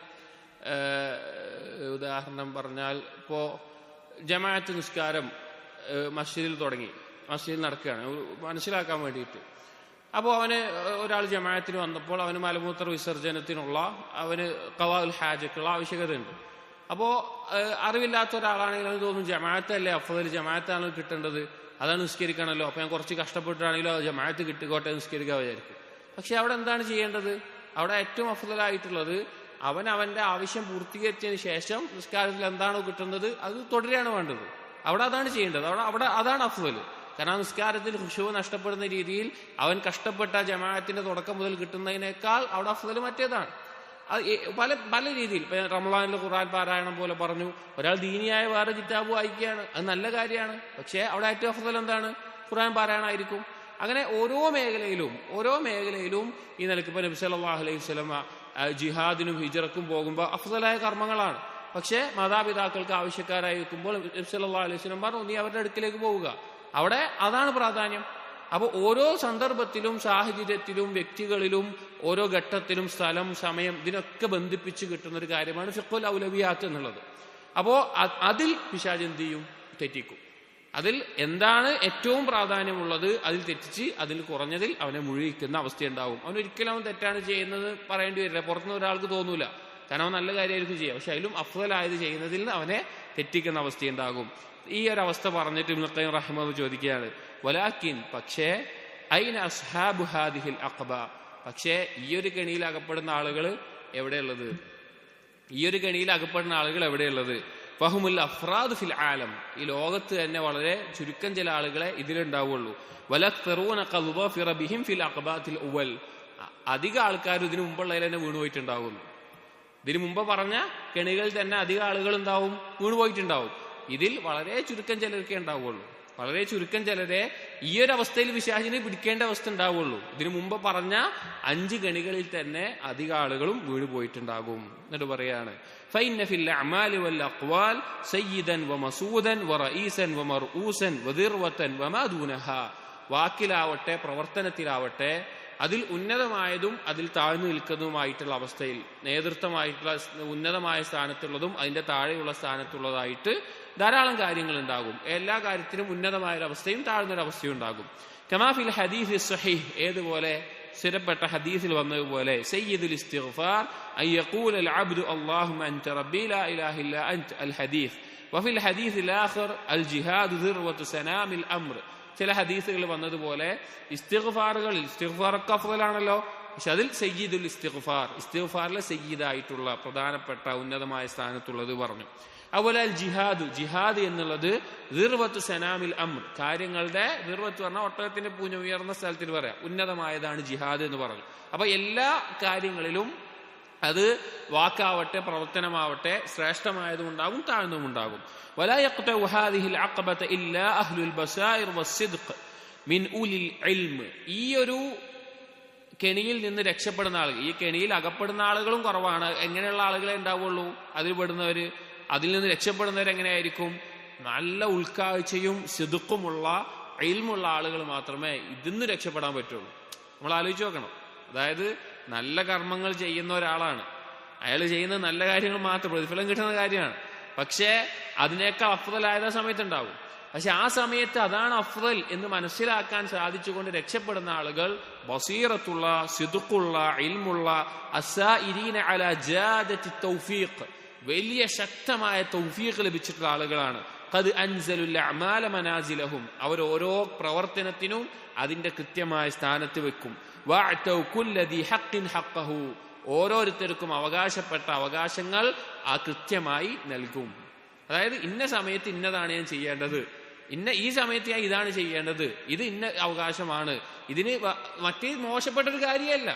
ഉദാഹരണം പറഞ്ഞാൽ, ഇപ്പോൾ ജമാഅത്ത് നിസ്കാരം മസ്ജിദിൽ തുടങ്ങി, മസ്ജിദിൽ നടക്കുകയാണ് മനസ്സിലാക്കാൻ വേണ്ടിയിട്ട്. അപ്പോൾ ഒരാൾ ജമാഅത്തിന് വന്നപ്പോൾ അവന് മലമൂത്ര വിസർജനത്തിനുള്ള അവന് ഖളാഉൽ ഹാജക്കുള്ള ആവശ്യകതയുണ്ട്. അപ്പോൾ അറിവില്ലാത്ത ഒരാളാണെങ്കിൽ അവന് തോന്നും ജമാഅത്തല്ലേ അഫ്ളൽ, ജമാഅത്താണല്ലോ കിട്ടേണ്ടത്, അതാണ് നിസ്കരിക്കണമല്ലോ, അപ്പോൾ ഞാൻ കുറച്ച് കഷ്ടപ്പെട്ടാണെങ്കിലോ ജമാഅത്ത് കിട്ടിക്കോട്ടെ നിസ്കരിക്കാൻ വിചാരിക്കും. പക്ഷെ അവിടെ എന്താണ് ചെയ്യേണ്ടത്? അവിടെ ഏറ്റവും അഫ്ളലായിട്ടുള്ളത് അവന്റെ ആവശ്യം പൂർത്തീകരിച്ചതിന് ശേഷം നിസ്കാരത്തിൽ എന്താണോ കിട്ടുന്നത് അത് തുടരുകയാണ് വേണ്ടത്. അവിടെ അതാണ് ചെയ്യേണ്ടത്. അവിടെ അതാണ് അഫ്ളൽ. കാരണം നിസ്കാരത്തിൽ ഖുശൂ നഷ്ടപ്പെടുന്ന രീതിയിൽ അവൻ കഷ്ടപ്പെട്ട ജമാഅത്തിന്റെ തുടക്കം മുതൽ കിട്ടുന്നതിനേക്കാൾ അവിടെ അഫ്ളൽ മറ്റേതാണ്. പല രീതിയിൽ ഇപ്പൊ റമളാനിലെ ഖുർആൻ പാരായണം പോലെ പറഞ്ഞു, ഒരാൾ ദീനിയായ വേറെ കിതാബ് വായിക്കുകയാണ്, അത് നല്ല കാര്യമാണ്. പക്ഷെ അവിടെ ഏറ്റവും അഫ്ളൽ എന്താണ്? ഖുർആൻ പാരായണമായിരിക്കും. അങ്ങനെ ഓരോ മേഖലയിലും ഈ നിലയ്ക്ക് ഇപ്പൊ നബി സല്ലല്ലാഹു അലൈഹി വസല്ലം ജിഹാദിനും ഹിജ്റക്കും പോകുമ്പോൾ അഫ്ളലായ കർമ്മങ്ങളാണ്. പക്ഷെ മാതാപിതാക്കൾക്ക് ആവശ്യക്കാരായി വെക്കുമ്പോൾ നബി സല്ലല്ലാഹു അലൈഹി വസല്ലം പറഞ്ഞു, നീ അവരുടെ അടുക്കിലേക്ക് പോവുക. അവിടെ അതാണ് പ്രാധാന്യം. അപ്പോൾ ഓരോ സന്ദർഭത്തിലും സാഹചര്യത്തിലും വ്യക്തികളിലും ഓരോ ഘട്ടത്തിലും സ്ഥലം സമയം ഇതിനൊക്കെ ബന്ധിപ്പിച്ച് കിട്ടുന്ന ഒരു കാര്യമാണ് ഫിഖ്ഹുൽ ഔലവിയാത്ത് എന്നുള്ളത്. അപ്പോൾ അതിൽ പിശാച് എന്ത് ചെയ്യും? തെറ്റിക്കും. അതിൽ എന്താണ് ഏറ്റവും പ്രാധാന്യമുള്ളത് അതിൽ തെറ്റിച്ച് അതിൽ കുറഞ്ഞതിൽ അവനെ മുഴുകിക്കുന്ന അവസ്ഥയുണ്ടാവും. ഒരിക്കലും അവൻ തെറ്റാണ് ചെയ്യുന്നത് പറയേണ്ടി വരില്ല, പുറത്തുനിന്ന് ഒരാൾക്ക് തോന്നൂല. കാരണം അവൻ നല്ല കാര്യമായിരിക്കും ചെയ്യുക, പക്ഷെ അതിലും അഫ്ളലായത് ചെയ്യുന്നതിൽ നിന്ന് അവനെ തെറ്റിക്കുന്ന അവസ്ഥയുണ്ടാകും. ഈ ഒരു അവസ്ഥ പറഞ്ഞിട്ട് ഇബ്നുൽ ഖയ്യിം റഹിമഹുല്ലാഹ് ചോദിക്കുകയാണ്, വലാകിൻ, പക്ഷേ ഐന അസ്ഹാബു ഹാദിഹിൽ അഖബ, പക്ഷേ ഈ ഒരു കെണിയിൽ അകപ്പെടുന്ന ആളുകൾ എവിടെയുള്ളത്? ഫഹുമുൽ അഫ്റാദ് ഫിൽ ആലം, ഈ ലോകത്ത് തന്നെ വളരെ ചുരുക്കം ചില ആളുകളെ ഇതിലുണ്ടാവുള്ളൂ. വലക്തറൂന ഖദ് ളഫിറ ബിഹിം ഫിൽ അഖബാത്തിൽ ഉവൽ, അധിക ആൾക്കാർ ഇതിനു മുമ്പുള്ളതിൽ തന്നെ വീണുപോയിട്ടുണ്ടാവുന്നു. ഇതിനു മുമ്പ് പറഞ്ഞ കെണികളിൽ തന്നെ അധിക ആളുകൾ ഉണ്ടാവും, വീണുപോയിട്ടുണ്ടാവും. ഇതിൽ വളരെ ചുരുക്കം ചിലർക്കേ ഉണ്ടാവുള്ളൂ. വളരെ ചുരുക്കം ചിലരെ ഈ ഒരു അവസ്ഥയിൽ പിശാചിനെ പിടിക്കേണ്ട അവസ്ഥ ഉണ്ടാവുള്ളൂ. ഇതിനു മുമ്പ് പറഞ്ഞ 5 ഗണികളിൽ തന്നെ അധിക ആളുകളും വീണുപോയിട്ടുണ്ടാകും. എന്നിട്ട് പറയാണ്, ഫൈന ഫിൽ അഅമാലി വൽ അഖ്വാൽ സയ്യിദൻ വമസൂദൻ വറഈസൻ വമർഊസൻ വദിർവതൻ വമാ ദൂനഹാ, വാക്കിലാവട്ടെ പ്രവർത്തനത്തിലാവട്ടെ അതിൽ ഉന്നതമായതും അതിൽ താഴ്ന്നു നിൽക്കുന്നതുമായിട്ടുള്ള അവസ്ഥയിൽ, നേതൃത്വമായിട്ടുള്ള ഉന്നതമായ സ്ഥാനത്തുള്ളതും അതിന്റെ താഴെയുള്ള സ്ഥാനത്തുള്ളതായിട്ട് ധാരാളം കാര്യങ്ങൾ ഉണ്ടാകും. എല്ലാ കാര്യത്തിലും ഉന്നതമായൊരവസ്ഥയും താഴ്ന്നൊരവസ്ഥയും ഉണ്ടാകും. കമാ ഫിൽ ഹദീസ് സ്വഹീഹ്, ഏതുപോലെ സ്ഥിരപ്പെട്ട ഹദീസിൽ വന്നതുപോലെ, സയ്യിദുൽ ഇസ്തിഗ്ഫാർ അൻ യഖൂല അൽ അബ്ദു അല്ലാഹുമ്മ അൻത റബ്ബി ലാ ഇലാഹ ഇല്ലാ അൻത അൽ ഹദീസ് വഫിൽ ഹദീസിൽ ആഖിർ അൽ ജിഹാദു ദിർവതു സനാമിൽ അംർ. ചില ഹദീസുകൾ വന്നതുപോലെ ഇസ്തിഗ്ഫാറൊക്കെ അഫ്ളലാണല്ലോ, പക്ഷെ അതിൽ സയ്യിദുൽ ഇസ്തിഗ്ഫാറിലെ സയ്യിദായിട്ടുള്ള പ്രധാനപ്പെട്ട ഉന്നതമായ സ്ഥാനത്തുള്ളത് പറഞ്ഞു. അതുപോലെ അൽ ജിഹാദ് എന്നുള്ളത് ദിർവത്തു സനാമിൽ അംർ, കാര്യങ്ങളുടെ ദിർവത്ത് പറഞ്ഞാൽ ഒട്ടകത്തിന്റെ പൂഞ്ഞ ഉയർന്ന സ്ഥലത്തിന് പറയാം, ഉന്നതമായതാണ് ജിഹാദ് എന്ന് പറഞ്ഞു. അപ്പൊ എല്ലാ കാര്യങ്ങളിലും അത് വാക്കാവട്ടെ പ്രവർത്തനമാവട്ടെ ശ്രേഷ്ഠമായതും ഉണ്ടാകും താഴ്ന്നതും ഉണ്ടാകും. വലാ യഖ്തഉ ഹാദിഹിൽ അഖബത ഇല്ലാ അഹ്ലുൽ ബസായിർ വസ്സിദ്ഖ് മിൻ ഉലിൽ ഇൽമ്. ഈ ഒരു കെണിയിൽ നിന്ന് രക്ഷപ്പെടുന്ന ആളുകൾ, ഈ കെണിയിൽ അകപ്പെടുന്ന ആളുകളും കുറവാണ്. എങ്ങനെയുള്ള ആളുകളെ ഉണ്ടാവുള്ളൂ? അതിൽ നിന്ന് രക്ഷപ്പെടുന്നവരെങ്ങനെയായിരിക്കും? നല്ല ഉൾക്കാഴ്ചയും സിദ്ഖുമുള്ള ഇൽമുള്ള ആളുകൾ മാത്രമേ ഇതിന്ന് രക്ഷപ്പെടാൻ പറ്റുള്ളൂ. നമ്മൾ ആലോചിച്ച് നോക്കണം. അതായത് നല്ല കർമ്മങ്ങൾ ചെയ്യുന്ന ഒരാളാണ്, അയാൾ ചെയ്യുന്ന നല്ല കാര്യങ്ങൾ മാത്രം പ്രതിഫലം കിട്ടുന്ന കാര്യമാണ്. പക്ഷേ അതിനേക്കാൾ അഫ്ദലായ സമയത്തുണ്ടാവും. പക്ഷെ ആ സമയത്ത് അതാണ് അഫ്ദൽ എന്ന് മനസ്സിലാക്കാൻ സാധിച്ചുകൊണ്ട് രക്ഷപ്പെടുന്ന ആളുകൾ ബസീറത്തുള്ള, സിദ്ഖുള്ള, ഇൽമുള്ള, അസ്സായിരീന അലാ ജാദത്തി തൗഫീഖ്, വലിയ ശക്തമായ തൗഫീഖ് ലഭിച്ചിട്ടുള്ള ആളുകളാണ്. ഖദ് അൻസലുൽ അഅമാല മനാസിലഹും, അവർ ഓരോ പ്രവർത്തനത്തിനും അതിന്റെ കൃത്യമായ സ്ഥാനത്ത് വെക്കും. വഅതൗ കുല്ലദി ഹഖ്ഖിൻ ഹഖ്ഖഹു, ഓരോരുത്തർക്കും അവകാശപ്പെട്ട അവകാശങ്ങൾ ആ കൃത്യമായി നൽകും. അതായത് ഇന്ന സമയത്ത് ഇന്നതാണ് ഞാൻ ചെയ്യേണ്ടത്, ഈ സമയത്ത് ഞാൻ ഇതാണ് ചെയ്യേണ്ടത്, ഇത് ഇന്ന അവകാശമാണ്, ഇതിന് മറ്റേ മോശപ്പെട്ടൊരു കാര്യമല്ല,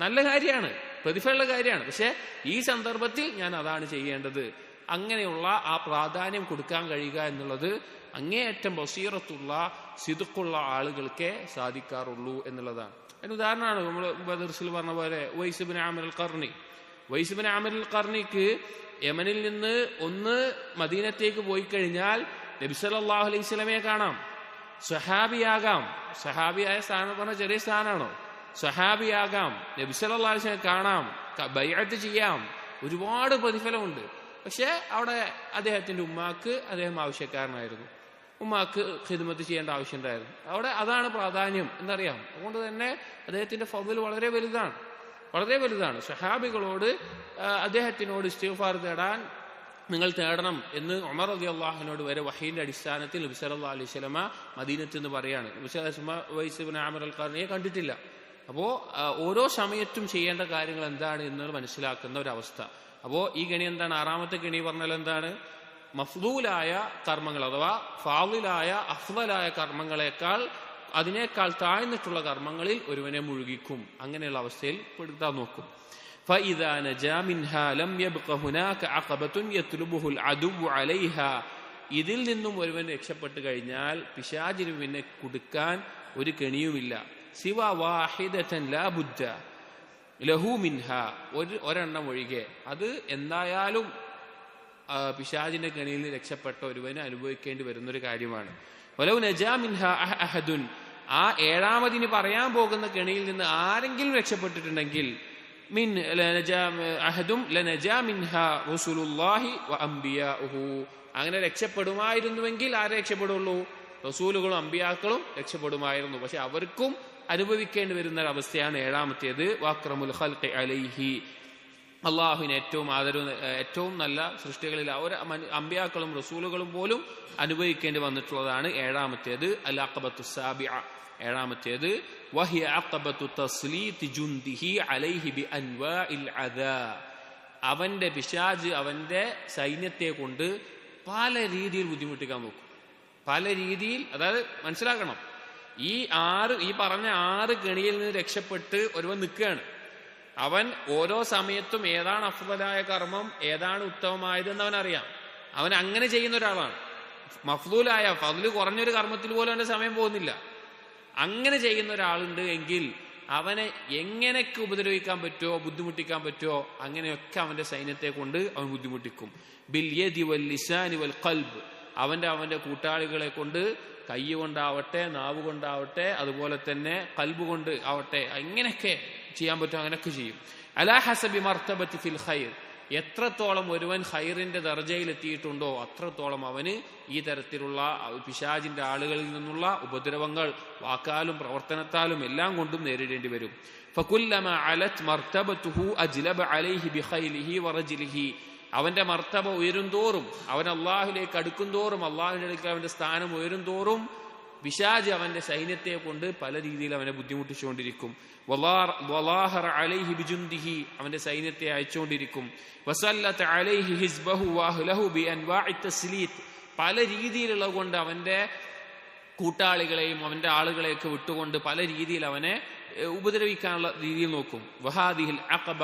നല്ല കാര്യമാണ്, പ്രതിഫലമുള്ള കാര്യമാണ്. പക്ഷെ ഈ സന്ദർഭത്തിൽ ഞാൻ അതാണ് ചെയ്യേണ്ടത്. അങ്ങനെയുള്ള ആ പ്രാധാന്യം കൊടുക്കാൻ കഴിയുക എന്നുള്ളത് അങ്ങേയറ്റം ബസീറത്തുള്ള, സിദ്ഖുള്ള ആളുകൾക്കേ സാധിക്കാറുള്ളൂ എന്നുള്ളതാണ്. അതിന് ഉദാഹരണമാണ് നമ്മൾ ദർസിൽ പറഞ്ഞ പോലെ ഉവൈസ് ഇബ്നു ആമിർ അൽ ഖർണി. ഉവൈസ് ഇബ്നു ആമിർ അൽ ഖർണിക്ക് യമനിൽ നിന്ന് ഒന്ന് മദീനത്തേക്ക് പോയി കഴിഞ്ഞാൽ നബി സല്ലല്ലാഹു അലൈഹി വസല്ലമയെ കാണാം, സ്വഹാബിയാകാം. സ്വഹാബിയായ സ്ഥാനം പറഞ്ഞ ചെറിയ സ്ഥാനമാണോ? സ്വഹാബിയാകാം, നബി സല്ലല്ലാഹു അലൈഹി വസല്ലമയെ കാണാം, ബൈഅത്ത് ചെയ്യാം, ഒരുപാട് പ്രതിഫലമുണ്ട്. പക്ഷെ അവിടെ അദ്ദേഹത്തിന്റെ ഉമ്മാക്ക് അദ്ദേഹം ആവശ്യക്കാരനായിരുന്നു, ഉമ്മാക്ക് ഖിദ്മത്ത് ചെയ്യേണ്ട ആവശ്യമുണ്ടായിരുന്നു. അവിടെ അതാണ് പ്രാധാന്യം എന്നറിയാം. അതുകൊണ്ട് തന്നെ അദ്ദേഹത്തിന്റെ ഫضൽ വളരെ വലുതാണ്, വളരെ വലുതാണ്. സ്വഹാബികളോട് അദ്ദേഹത്തിനോട് ഇസ്തിഗ്ഫാർ തേടാൻ നിങ്ങൾ തേടണം എന്ന് ഉമർ റളിയല്ലാഹുവിനോട് വരെ വഹീന്റെ അടിസ്ഥാനത്തിൽ നബി സല്ലല്ലാഹു അലൈഹി വസല്ലമ മദീനത്ത് എന്ന് പറയാണ്. നബി സല്ലല്ലാഹു അലൈഹി വസല്ലമ ഉവൈസ് ഇബ്നു ആമിർ അൽ ഖർണിയെ കണ്ടിട്ടില്ല. അപ്പോ ഓരോ സമയത്തും ചെയ്യേണ്ട കാര്യങ്ങൾ എന്താണ് എന്ന് മനസ്സിലാക്കുന്ന ഒരവസ്ഥ. അപ്പോ ഈ ഗണി എന്താണ്? ആറാമത്തെ ഗണി പറഞ്ഞാൽ എന്താണ്? മഫ്ദൂലായ കർമ്മങ്ങൾ അഥവാ ഫാളിലായ അഫ്ളലായ കർമ്മങ്ങളെക്കാൾ അതിനേക്കാൾ താഴ്ന്നിട്ടുള്ള കർമ്മങ്ങളിൽ ഒരുവനെ മുഴുകിക്കും. അങ്ങനെയുള്ള അവസ്ഥയിൽ പെടുത്താൻ നോക്കും. فإذا نجا منها لم يبق هناك عقبة يطلبه العدو عليها, ഇതിൽ നിന്നും ഒരുവൻ രക്ഷപ്പെട്ടു കഴിഞ്ഞാൽ പിശാചിന് പിന്നെ കുടുക്കാൻ ഒരു കെണിയുമില്ല. സിവ വാഹിദതൻ ലാ ബുദ്ദ ലഹു മിൻഹ, ഒരെണ്ണം ഒഴികെ. അത് എന്തായാലും പിശാചിന്റെ കെണിയിൽ നിന്ന് രക്ഷപ്പെട്ട ഒരുവന് അനുഭവിക്കേണ്ടി വരുന്നൊരു കാര്യമാണ്. വലൗ നജാ മിൻഹ അഹദുൻ, ആ ഏഴാമതിന് പറയാൻ പോകുന്ന കെണിയിൽ നിന്ന് ആരെങ്കിലും രക്ഷപ്പെട്ടിട്ടുണ്ടെങ്കിൽ മിൻ അഹദും ലനജാ മിൻഹ റസൂലുള്ളാഹി വ അംബിയാഉഹു, അങ്ങനെ രക്ഷപ്പെടുമായിരുന്നുവെങ്കിൽ ആരെ രക്ഷപ്പെടുള്ളൂ? റസൂലുകളും അമ്പിയാക്കളും രക്ഷപ്പെടുമായിരുന്നു. പക്ഷെ അവർക്കും അനുഭവിക്കേണ്ടി വരുന്ന ഒരവസ്ഥയാണ് ഏഴാമത്തേത്. വഅക്രമുൽ ഖൽഖി അലൈഹി, അള്ളാഹുവിന് ഏറ്റവും നല്ല സൃഷ്ടികളിൽ അമ്പിയാക്കളും റസൂലുകളും പോലും അനുഭവിക്കേണ്ടി വന്നിട്ടുള്ളതാണ് ഏഴാമത്തേത്. അൽ അഖബത്തു സാബിഅ, ഏഴാമത്തേത്. വഹിയ അഖബത്തു തസ്ലീതി ജുൻദിഹി അലൈഹി ബി അൻവാഇൽ അദാ, അവന്റെ പിശാച് അവന്റെ സൈന്യത്തെ കൊണ്ട് പല രീതിയിൽ ബുദ്ധിമുട്ടിക്കാൻ നോക്കും. പല രീതിയിൽ, അതായത് മനസ്സിലാക്കണം, ഈ പറഞ്ഞ 6 കെണിയിൽ നിന്ന് രക്ഷപ്പെട്ട് ഒരുവൻ നിൽക്കുകയാണ്. അവൻ ഓരോ സമയത്തും ഏതാണ് അഫ്ളലായ കർമ്മം, ഏതാണ് ഉത്തമമായതെന്ന് അവനറിയാം. അവൻ അങ്ങനെ ചെയ്യുന്ന ഒരാളാണ്. മഫ്ദൂലായ ഫദ്ല് കുറഞ്ഞൊരു കർമ്മത്തിൽ പോലും അവന്റെ സമയം പോകുന്നില്ല. അങ്ങനെ ചെയ്യുന്ന ഒരാളുണ്ട് എങ്കിൽ അവനെ എങ്ങനെയൊക്കെ ഉപദ്രവിക്കാൻ പറ്റുമോ, ബുദ്ധിമുട്ടിക്കാൻ പറ്റുമോ, അങ്ങനെയൊക്കെ അവന്റെ സൈന്യത്തെ കൊണ്ട് അവൻ ബുദ്ധിമുട്ടിക്കും. ബിൽ യദി വൽ ലിസാനി വൽ ഖൽബ്, അവന്റെ കൂട്ടാളികളെ കൊണ്ട് കൈ കൊണ്ടാവട്ടെ, നാവ് കൊണ്ടാവട്ടെ, അതുപോലെ തന്നെ ഖൽബ് കൊണ്ട് ആവട്ടെ, എങ്ങനെയൊക്കെ ചെയ്യാൻ പറ്റും അങ്ങനെയൊക്കെ ചെയ്യും. അലാ ഹസബി മർത്തബത്തി ഫിൽ ഖൈർ, എത്രത്തോളം ഒരുവൻ ഖൈറിന്റെ ദർജയിൽ എത്തിയിട്ടുണ്ടോ അത്രത്തോളം അവന് ഈ തരത്തിലുള്ള പിശാചിന്റെ ആളുകളിൽ നിന്നുള്ള ഉപദ്രവങ്ങൾ വാക്കാലും പ്രവർത്തനത്താലും എല്ലാം കൊണ്ടും നേരിടേണ്ടി വരും. ഫകുല്ലമാ അലത് മർത്തബതുഹു അജ്ലബ അലൈഹി ബിഖൈലിഹി വറജ്ലിഹി, അവന്റെ മർത്തബ ഉയരുന്തോറും, അവൻ അള്ളാഹുലേക്ക് അടുക്കുന്തോറും, അള്ളാഹുവിന്റെ അടുക്കൽ അവന്റെ സ്ഥാനം ഉയരുന്തോറും പിശാച് അവന്റെ സൈന്യത്തെ കൊണ്ട് പല രീതിയിൽ അവനെ ബുദ്ധിമുട്ടിച്ചുകൊണ്ടിരിക്കും. വലാഹറ അലൈഹി ബിജുൻദിഹി, അവന്റെ സൈന്യത്തെ അയച്ചുകൊണ്ടിരിക്കും. വസല്ലത അലൈഹി ഹിസ്ബഹു വഅഹ്ലഹു ബിഅൻവാഇ തസ്ലീത്ത്, പല രീതിയിലുള്ള കൊണ്ട് അവന്റെ കൂട്ടാളികളെയും അവന്റെ ആളുകളെയൊക്കെ വിട്ടുകൊണ്ട് പല രീതിയിൽ അവനെ ഉപദ്രവിക്കാനുള്ള രീതിയിൽ നോക്കും. വഹാദിഹിൽ അഖബ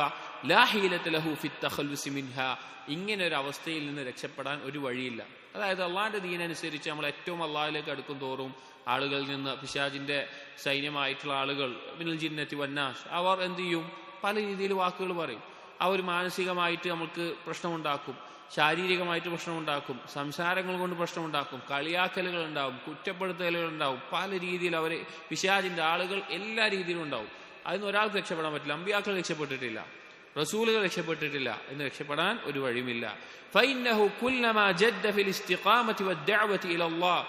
ലാ ഹീലത ലഹു ഫിത് തഖല്ലുസി മിൻഹാ, ഇങ്ങനെ ഒരു അവസ്ഥയിൽ നിന്ന് രക്ഷപ്പെടാൻ ഒരു വഴിയില്ല. അതായത് അള്ളാഹിന്റെ ദീനനുസരിച്ച് നമ്മൾ ഏറ്റവും അള്ളാഹിലേക്ക് അടുക്കും തോറും ആളുകളിൽ നിന്ന് പിശാചിന്റെ സൈന്യമായിട്ടുള്ള ആളുകൾ മിനൽ ജിന്നത്തി വന്നാസ്, അവർ എന്ത് ചെയ്യും? പല രീതിയിൽ വാക്കുകൾ പറയും. അവർ മാനസികമായിട്ട് നമുക്ക് പ്രശ്നമുണ്ടാക്കും, ശാരീരികമായിട്ട് പ്രശ്നമുണ്ടാക്കും, സംസാരങ്ങൾ കൊണ്ട് പ്രശ്നമുണ്ടാക്കും, കളിയാക്കലുകൾ ഉണ്ടാവും, കുറ്റപ്പെടുത്തലുകൾ ഉണ്ടാവും. പല രീതിയിൽ അവർ പിശാചിന്റെ ആളുകൾ എല്ലാ രീതിയിലും ഉണ്ടാവും. അതിന് ഒരാൾക്ക് രക്ഷപ്പെടാൻ പറ്റില്ല. അമ്പിയാക്കൾ രക്ഷപ്പെട്ടിട്ടില്ല. റസൂലുകൾ രക്ഷപ്പെട്ടിട്ടില്ല, എന്ന് രക്ഷപ്പെടാൻ ഒരു വഴിയുമില്ല. ഫഇന്നഹു കുല്ലമാ ജദ്ദ ഫിൽ ഇസ്തിഖാമത്തി വദ്ദഅവതി ഇലല്ലാഹ്,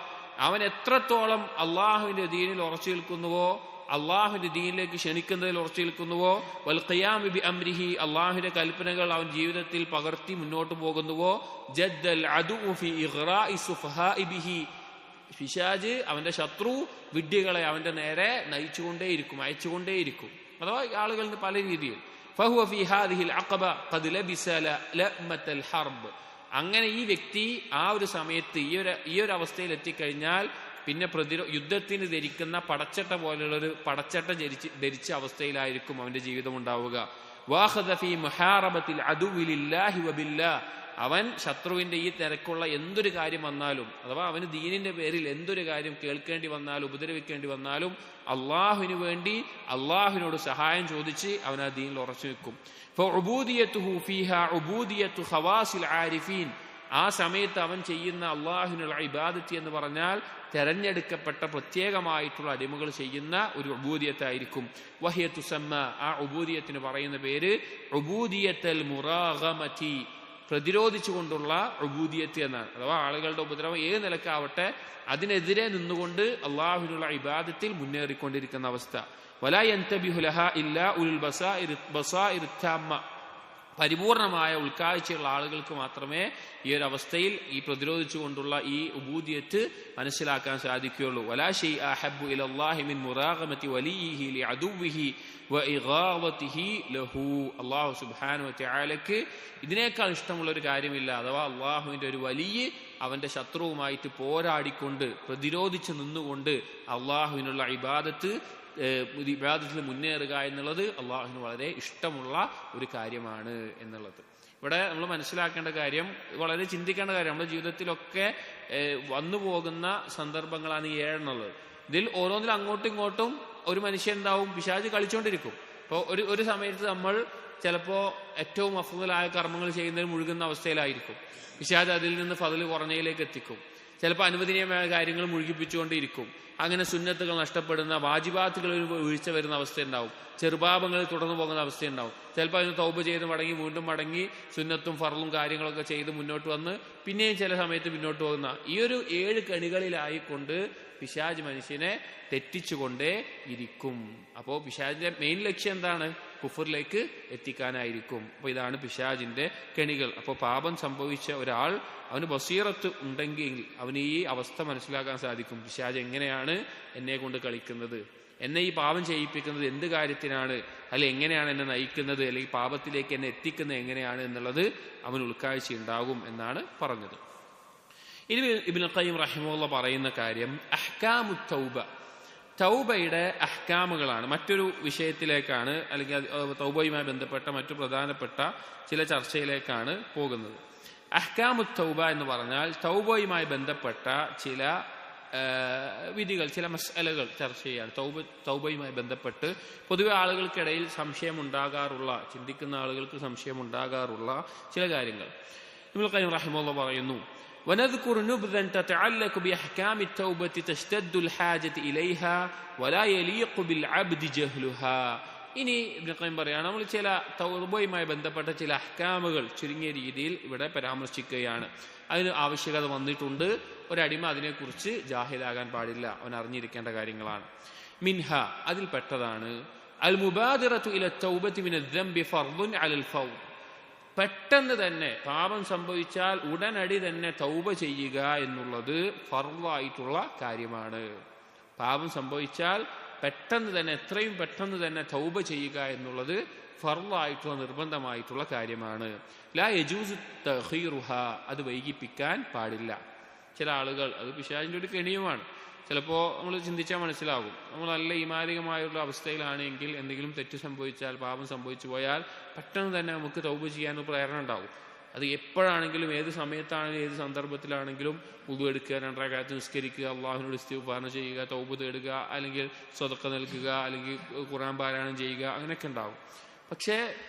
അവൻ എത്രത്തോളം അള്ളാഹുവിന്റെ ദീനിൽ ഉറച്ചു നിൽക്കുന്നുവോ, അള്ളാഹുവിന്റെ ദീനിലേക്ക് ക്ഷണിക്കുന്നതിൽ ഉറച്ചു നിൽക്കുന്നുവോ, വൽ ഖിയാമി ബി അംരിഹി, അള്ളാഹുവിന്റെ കൽപ്പനകൾ അവൻ ജീവിതത്തിൽ പകർത്തി മുന്നോട്ട് പോകുന്നുവോ, ജദ്ദൽ അദുഉ ഫി ഇഗ്റാഇ സുഫഹാഇ ബിഹി, പിശാച് അവന്റെ ശത്രു വിഡ്ഢികളെ അവന്റെ നേരെ നയിച്ചുകൊണ്ടേയിരിക്കും, അയച്ചുകൊണ്ടേയിരിക്കും. അഥവാ ആളുകളിൽ പല രീതിയിൽ. ഫഹുവ ഫി ഹാദിഹിൽ അഖബ ഖദ് ലബിസ ലഅമത്തൽ ഹർബ്, അങ്ങനെ ഈ വ്യക്തി ആ ഒരു സമയത്ത് ഈ ഒരു അവസ്ഥയിൽ എത്തിക്കഴിഞ്ഞാൽ പിന്നെ യുദ്ധത്തിന് ധരിക്കുന്ന പടച്ചട്ട പോലുള്ളൊരു പടച്ചട്ട ധരിച്ച അവസ്ഥയിലായിരിക്കും അവന്റെ ജീവിതം ഉണ്ടാവുക. വാഖദ ഫീ മുഹാറബത്തിൽ അദുവ്വി ലില്ലാഹി വബില്ലാഹ്, അവൻ ശത്രുവിന്റെ ഈ തിരക്കുള്ള എന്തൊരു കാര്യം വന്നാലും, അഥവാ അവന് ദീനിന്റെ പേരിൽ എന്തൊരു കാര്യം കേൾക്കേണ്ടി വന്നാലും ഉപദ്രവിക്കേണ്ടി വന്നാലും അള്ളാഹുവിന് വേണ്ടി അള്ളാഹുവിനോട് സഹായം ചോദിച്ച് അവൻ ആ ദീനിൽ ഉറച്ചു നിൽക്കും. ഫഉബൂദിയതുഹു ഫീഹാ ഉബൂദിയത്തു ഖവാസിൽ ആരിഫീൻ, ആ സമയത്ത് അവൻ ചെയ്യുന്ന അള്ളാഹുവിനുള്ള ഇബാദത്ത് എന്ന് പറഞ്ഞാൽ തെരഞ്ഞെടുക്കപ്പെട്ട പ്രത്യേകമായിട്ടുള്ള അടിമകൾ ചെയ്യുന്ന ഒരു ഉബൂദിയത്തായിരിക്കും. വഹിയ തുസമ്മ, ആ ഉബൂദിയത്തിന് പറയുന്ന പേര് ഉബൂദിയത്തുൽ മുറാഗമതി, പ്രതിരോധിച്ചുകൊണ്ടുള്ള ഉബൂദിയത്ത് എന്നാണ്. അഥവാ ആളുകളുടെ ഉപദ്രവം ഏത് നിലക്കാവട്ടെ അതിനെതിരെ നിന്നുകൊണ്ട് അള്ളാഹുവിനുള്ള ഇബാദത്തിൽ മുന്നേറിക്കൊണ്ടിരിക്കുന്ന അവസ്ഥ. വലാ യൻതബിഹു ലഹാ ഇല്ലാ ഉലുൽ ബസാഇർ താമ്മ, പരിപൂർണമായ ഉൾക്കാഴ്ചയുള്ള ആളുകൾക്ക് മാത്രമേ ഈ ഒരു അവസ്ഥയിൽ ഈ പ്രതിരോധിച്ചുകൊണ്ടുള്ള ഈ ഉബൂദിയത്ത് മനസ്സിലാക്കാൻ സാധിക്കുകയുള്ളൂ. വലാ ശൈഅ അഹബ്ബു ഇലല്ലാഹി മിൻ മുറാഗമതി വലിയിഹി ലിഅദുവ്വിഹി വഇഗാവതിഹി ലഹു, അല്ലാഹു സുബ്ഹാനഹു വതആലക്ക് ഇതിനേക്കാൾ ഇഷ്ടമുള്ള ഒരു കാര്യമില്ല. അഥവാ അള്ളാഹുവിന്റെ ഒരു വലിയ അവന്റെ ശത്രുവുമായിട്ട് പോരാടിക്കൊണ്ട് പ്രതിരോധിച്ച് നിന്നുകൊണ്ട് അള്ളാഹുവിനുള്ള ഇബാദത്തിൽ മുന്നേറുക എന്നുള്ളത് അള്ളാഹുവിന് വളരെ ഇഷ്ടമുള്ള ഒരു കാര്യമാണ് എന്നുള്ളത്. ഇവിടെ നമ്മൾ മനസ്സിലാക്കേണ്ട കാര്യം, വളരെ ചിന്തിക്കേണ്ട കാര്യം, നമ്മുടെ ജീവിതത്തിലൊക്കെ വന്നു പോകുന്ന സന്ദർഭങ്ങളാണ് ഈ 7 എന്നുള്ളത്. ഇതിൽ ഓരോന്നിലും അങ്ങോട്ടും ഇങ്ങോട്ടും ഒരു മനുഷ്യൻ എന്താവും, പിശാച് കളിച്ചുകൊണ്ടിരിക്കും. ഇപ്പോൾ ഒരു സമയത്ത് നമ്മൾ ചിലപ്പോൾ ഏറ്റവും അഫ്ളലായ കർമ്മങ്ങൾ ചെയ്യുന്നതിന് മുഴുകുന്ന അവസ്ഥയിലായിരിക്കും. പിശാച് അതിൽ നിന്ന് ഫضل കുറഞ്ഞതിലേക്ക് എത്തിക്കും. ചിലപ്പോൾ അനുവദനീയമായ കാര്യങ്ങൾ മുഴുകിപ്പിച്ചുകൊണ്ടിരിക്കും. അങ്ങനെ സുന്നത്തുകൾ നഷ്ടപ്പെടുന്ന, വാജിബാത്തുകളിൽ വീഴ്ച വരുന്ന അവസ്ഥ ഉണ്ടാവും. ചെറുപാപങ്ങളിൽ തുടർന്നു പോകുന്ന അവസ്ഥയുണ്ടാവും. ചിലപ്പോൾ അതിന് തൗബ ചെയ്ത് വീണ്ടും മടങ്ങി സുന്നത്തും ഫർളും കാര്യങ്ങളൊക്കെ ചെയ്ത് മുന്നോട്ട് വന്ന് പിന്നെയും ചില സമയത്ത് പിന്നോട്ട് പോകുന്ന ഈ ഒരു 7 കെണികളിലായിക്കൊണ്ട് പിശാച് മനുഷ്യനെ തെറ്റിച്ചുകൊണ്ടേ ഇരിക്കും. അപ്പോൾ പിശാചിന്റെ മെയിൻ ലക്ഷ്യം എന്താണ്? കുഫറിലേക്ക് എത്തിക്കാനായിരിക്കും. അപ്പോൾ ഇതാണ് പിശാചിന്റെ കെണികൾ. അപ്പോൾ പാപം സംഭവിച്ച ഒരാൾ, അവന് ബസീറത്ത് ഉണ്ടെങ്കിൽ അവന് ഈ അവസ്ഥ മനസ്സിലാക്കാൻ സാധിക്കും. പിശാച് എങ്ങനെയാണ് എന്നെ കൊണ്ട് കളിക്കുന്നത്, എന്നെ ഈ പാപം ചെയ്യിപ്പിക്കുന്നത് എന്ത് കാര്യത്തിനാണ്, അല്ലെങ്കിൽ എങ്ങനെയാണ് എന്നെ നയിക്കുന്നത്, അല്ലെങ്കിൽ പാപത്തിലേക്ക് എന്നെ എത്തിക്കുന്നത് എങ്ങനെയാണ് എന്നുള്ളത് അവന് ഉൾക്കാഴ്ച ഉണ്ടാകും എന്നാണ് പറഞ്ഞത്. ഇനി ഇബ്നുൽ ഖയ്യിം റഹിമഹുല്ലാഹ് പറയുന്ന കാര്യം അഹ്കാമുത് തൗബ, തൗബയുടെ അഹ്കാമുകളാണ്. മറ്റൊരു വിഷയത്തിലേക്കാണ്, അല്ലെങ്കിൽ തൗബയുമായി ബന്ധപ്പെട്ട മറ്റു പ്രധാനപ്പെട്ട ചില ചർച്ചയിലേക്കാണ് പോകുന്നത്. അഹ്കാമുത് തൗബ എന്ന് പറഞ്ഞാൽ തൗബയുമായി ബന്ധപ്പെട്ട ചില വിധികൾ, ചില മസ്അലകൾ ചർച്ച ചെയ്യാണ്. തൗബയുമായി ബന്ധപ്പെട്ട് പൊതുവെ ആളുകൾക്കിടയിൽ സംശയമുണ്ടാകാറുള്ള, ചിന്തിക്കുന്ന ആളുകൾക്ക് സംശയമുണ്ടാകാറുള്ള ചില കാര്യങ്ങൾ ഇബ്നുൽ ഖയ്യിം റഹിമഹുല്ലാഹ് പറയുന്നു. ونذكر نبذا تتعلق بأحكام التوبة تشتد الحاجة إليها ولا يليق بالعبد جهلها. ഇനി ഇബ്നുൽ ഖയ്യിം പറയാണ്, നമ്മൾ ചില തൗബയുമായി ബന്ധപ്പെട്ട ചില അഹ്കാമുകൾ ചുരുങ്ങിയ രീതിയിൽ ഇവിടെ പരാമർശിക്കുകയാണ്. അതിന് ആവശ്യകത വന്നിട്ടുണ്ട്. ഒരടിമ അതിനെക്കുറിച്ച് ജാഹിലാകാൻ പാടില്ല, അവൻ അറിഞ്ഞിരിക്കേണ്ട കാര്യങ്ങളാണ്. മിൻഹ, അതിൽപ്പെട്ടതാണ് അൽ മുബാദിറത്തു ഇല തൗബത്തി മിന ദംബി ഫർദുൻ അലൽ ഫൗർ, പെട്ടെന്ന് തന്നെ പാപം സംഭവിച്ചാൽ ഉടനടി തന്നെ തൗബ ചെയ്യുക എന്നുള്ളത് ഫർളായിട്ടുള്ള കാര്യമാണ്. പാപം സംഭവിച്ചാൽ പെട്ടെന്ന് തന്നെ, എത്രയും പെട്ടെന്ന് തന്നെ തൗബ ചെയ്യുക എന്നുള്ളത് ഫർളായിട്ടുള്ള, നിർബന്ധമായിട്ടുള്ള കാര്യമാണ്. ലാ യജൂസു തഖീറുഹ, അത് വൈകിപ്പിക്കാൻ പാടില്ല. ചില ആളുകൾ, അത് പിശാചിന്റെ ഒരു കെണിയുമാണ്. ചിലപ്പോൾ നമ്മൾ ചിന്തിച്ചാൽ മനസ്സിലാകും, നമ്മൾ നല്ല ഈമാനികമായുള്ള അവസ്ഥയിലാണെങ്കിൽ എന്തെങ്കിലും തെറ്റ് സംഭവിച്ചാൽ, പാപം സംഭവിച്ചു പോയാൽ പെട്ടെന്ന് തന്നെ നമുക്ക് തൗബ ചെയ്യാൻ പ്രേരണ ഉണ്ടാകും. അത് എപ്പോഴാണെങ്കിലും, ഏത് സമയത്താണെങ്കിലും, ഏത് സന്ദർഭത്തിലാണെങ്കിലും വുദു എടുക്കുക, 2 റക്അത്ത് നിസ്കരിക്കുക, അള്ളാഹുവിനോട് ഇസ്തിഗ്ഫാർ ചെയ്യുക, തൗബ തേടുക, അല്ലെങ്കിൽ സ്വതക്ക നൽകുക, അല്ലെങ്കിൽ ഖുർആൻ പാരായണം ചെയ്യുക, അങ്ങനെയൊക്കെ ഉണ്ടാകും. പക്ഷേ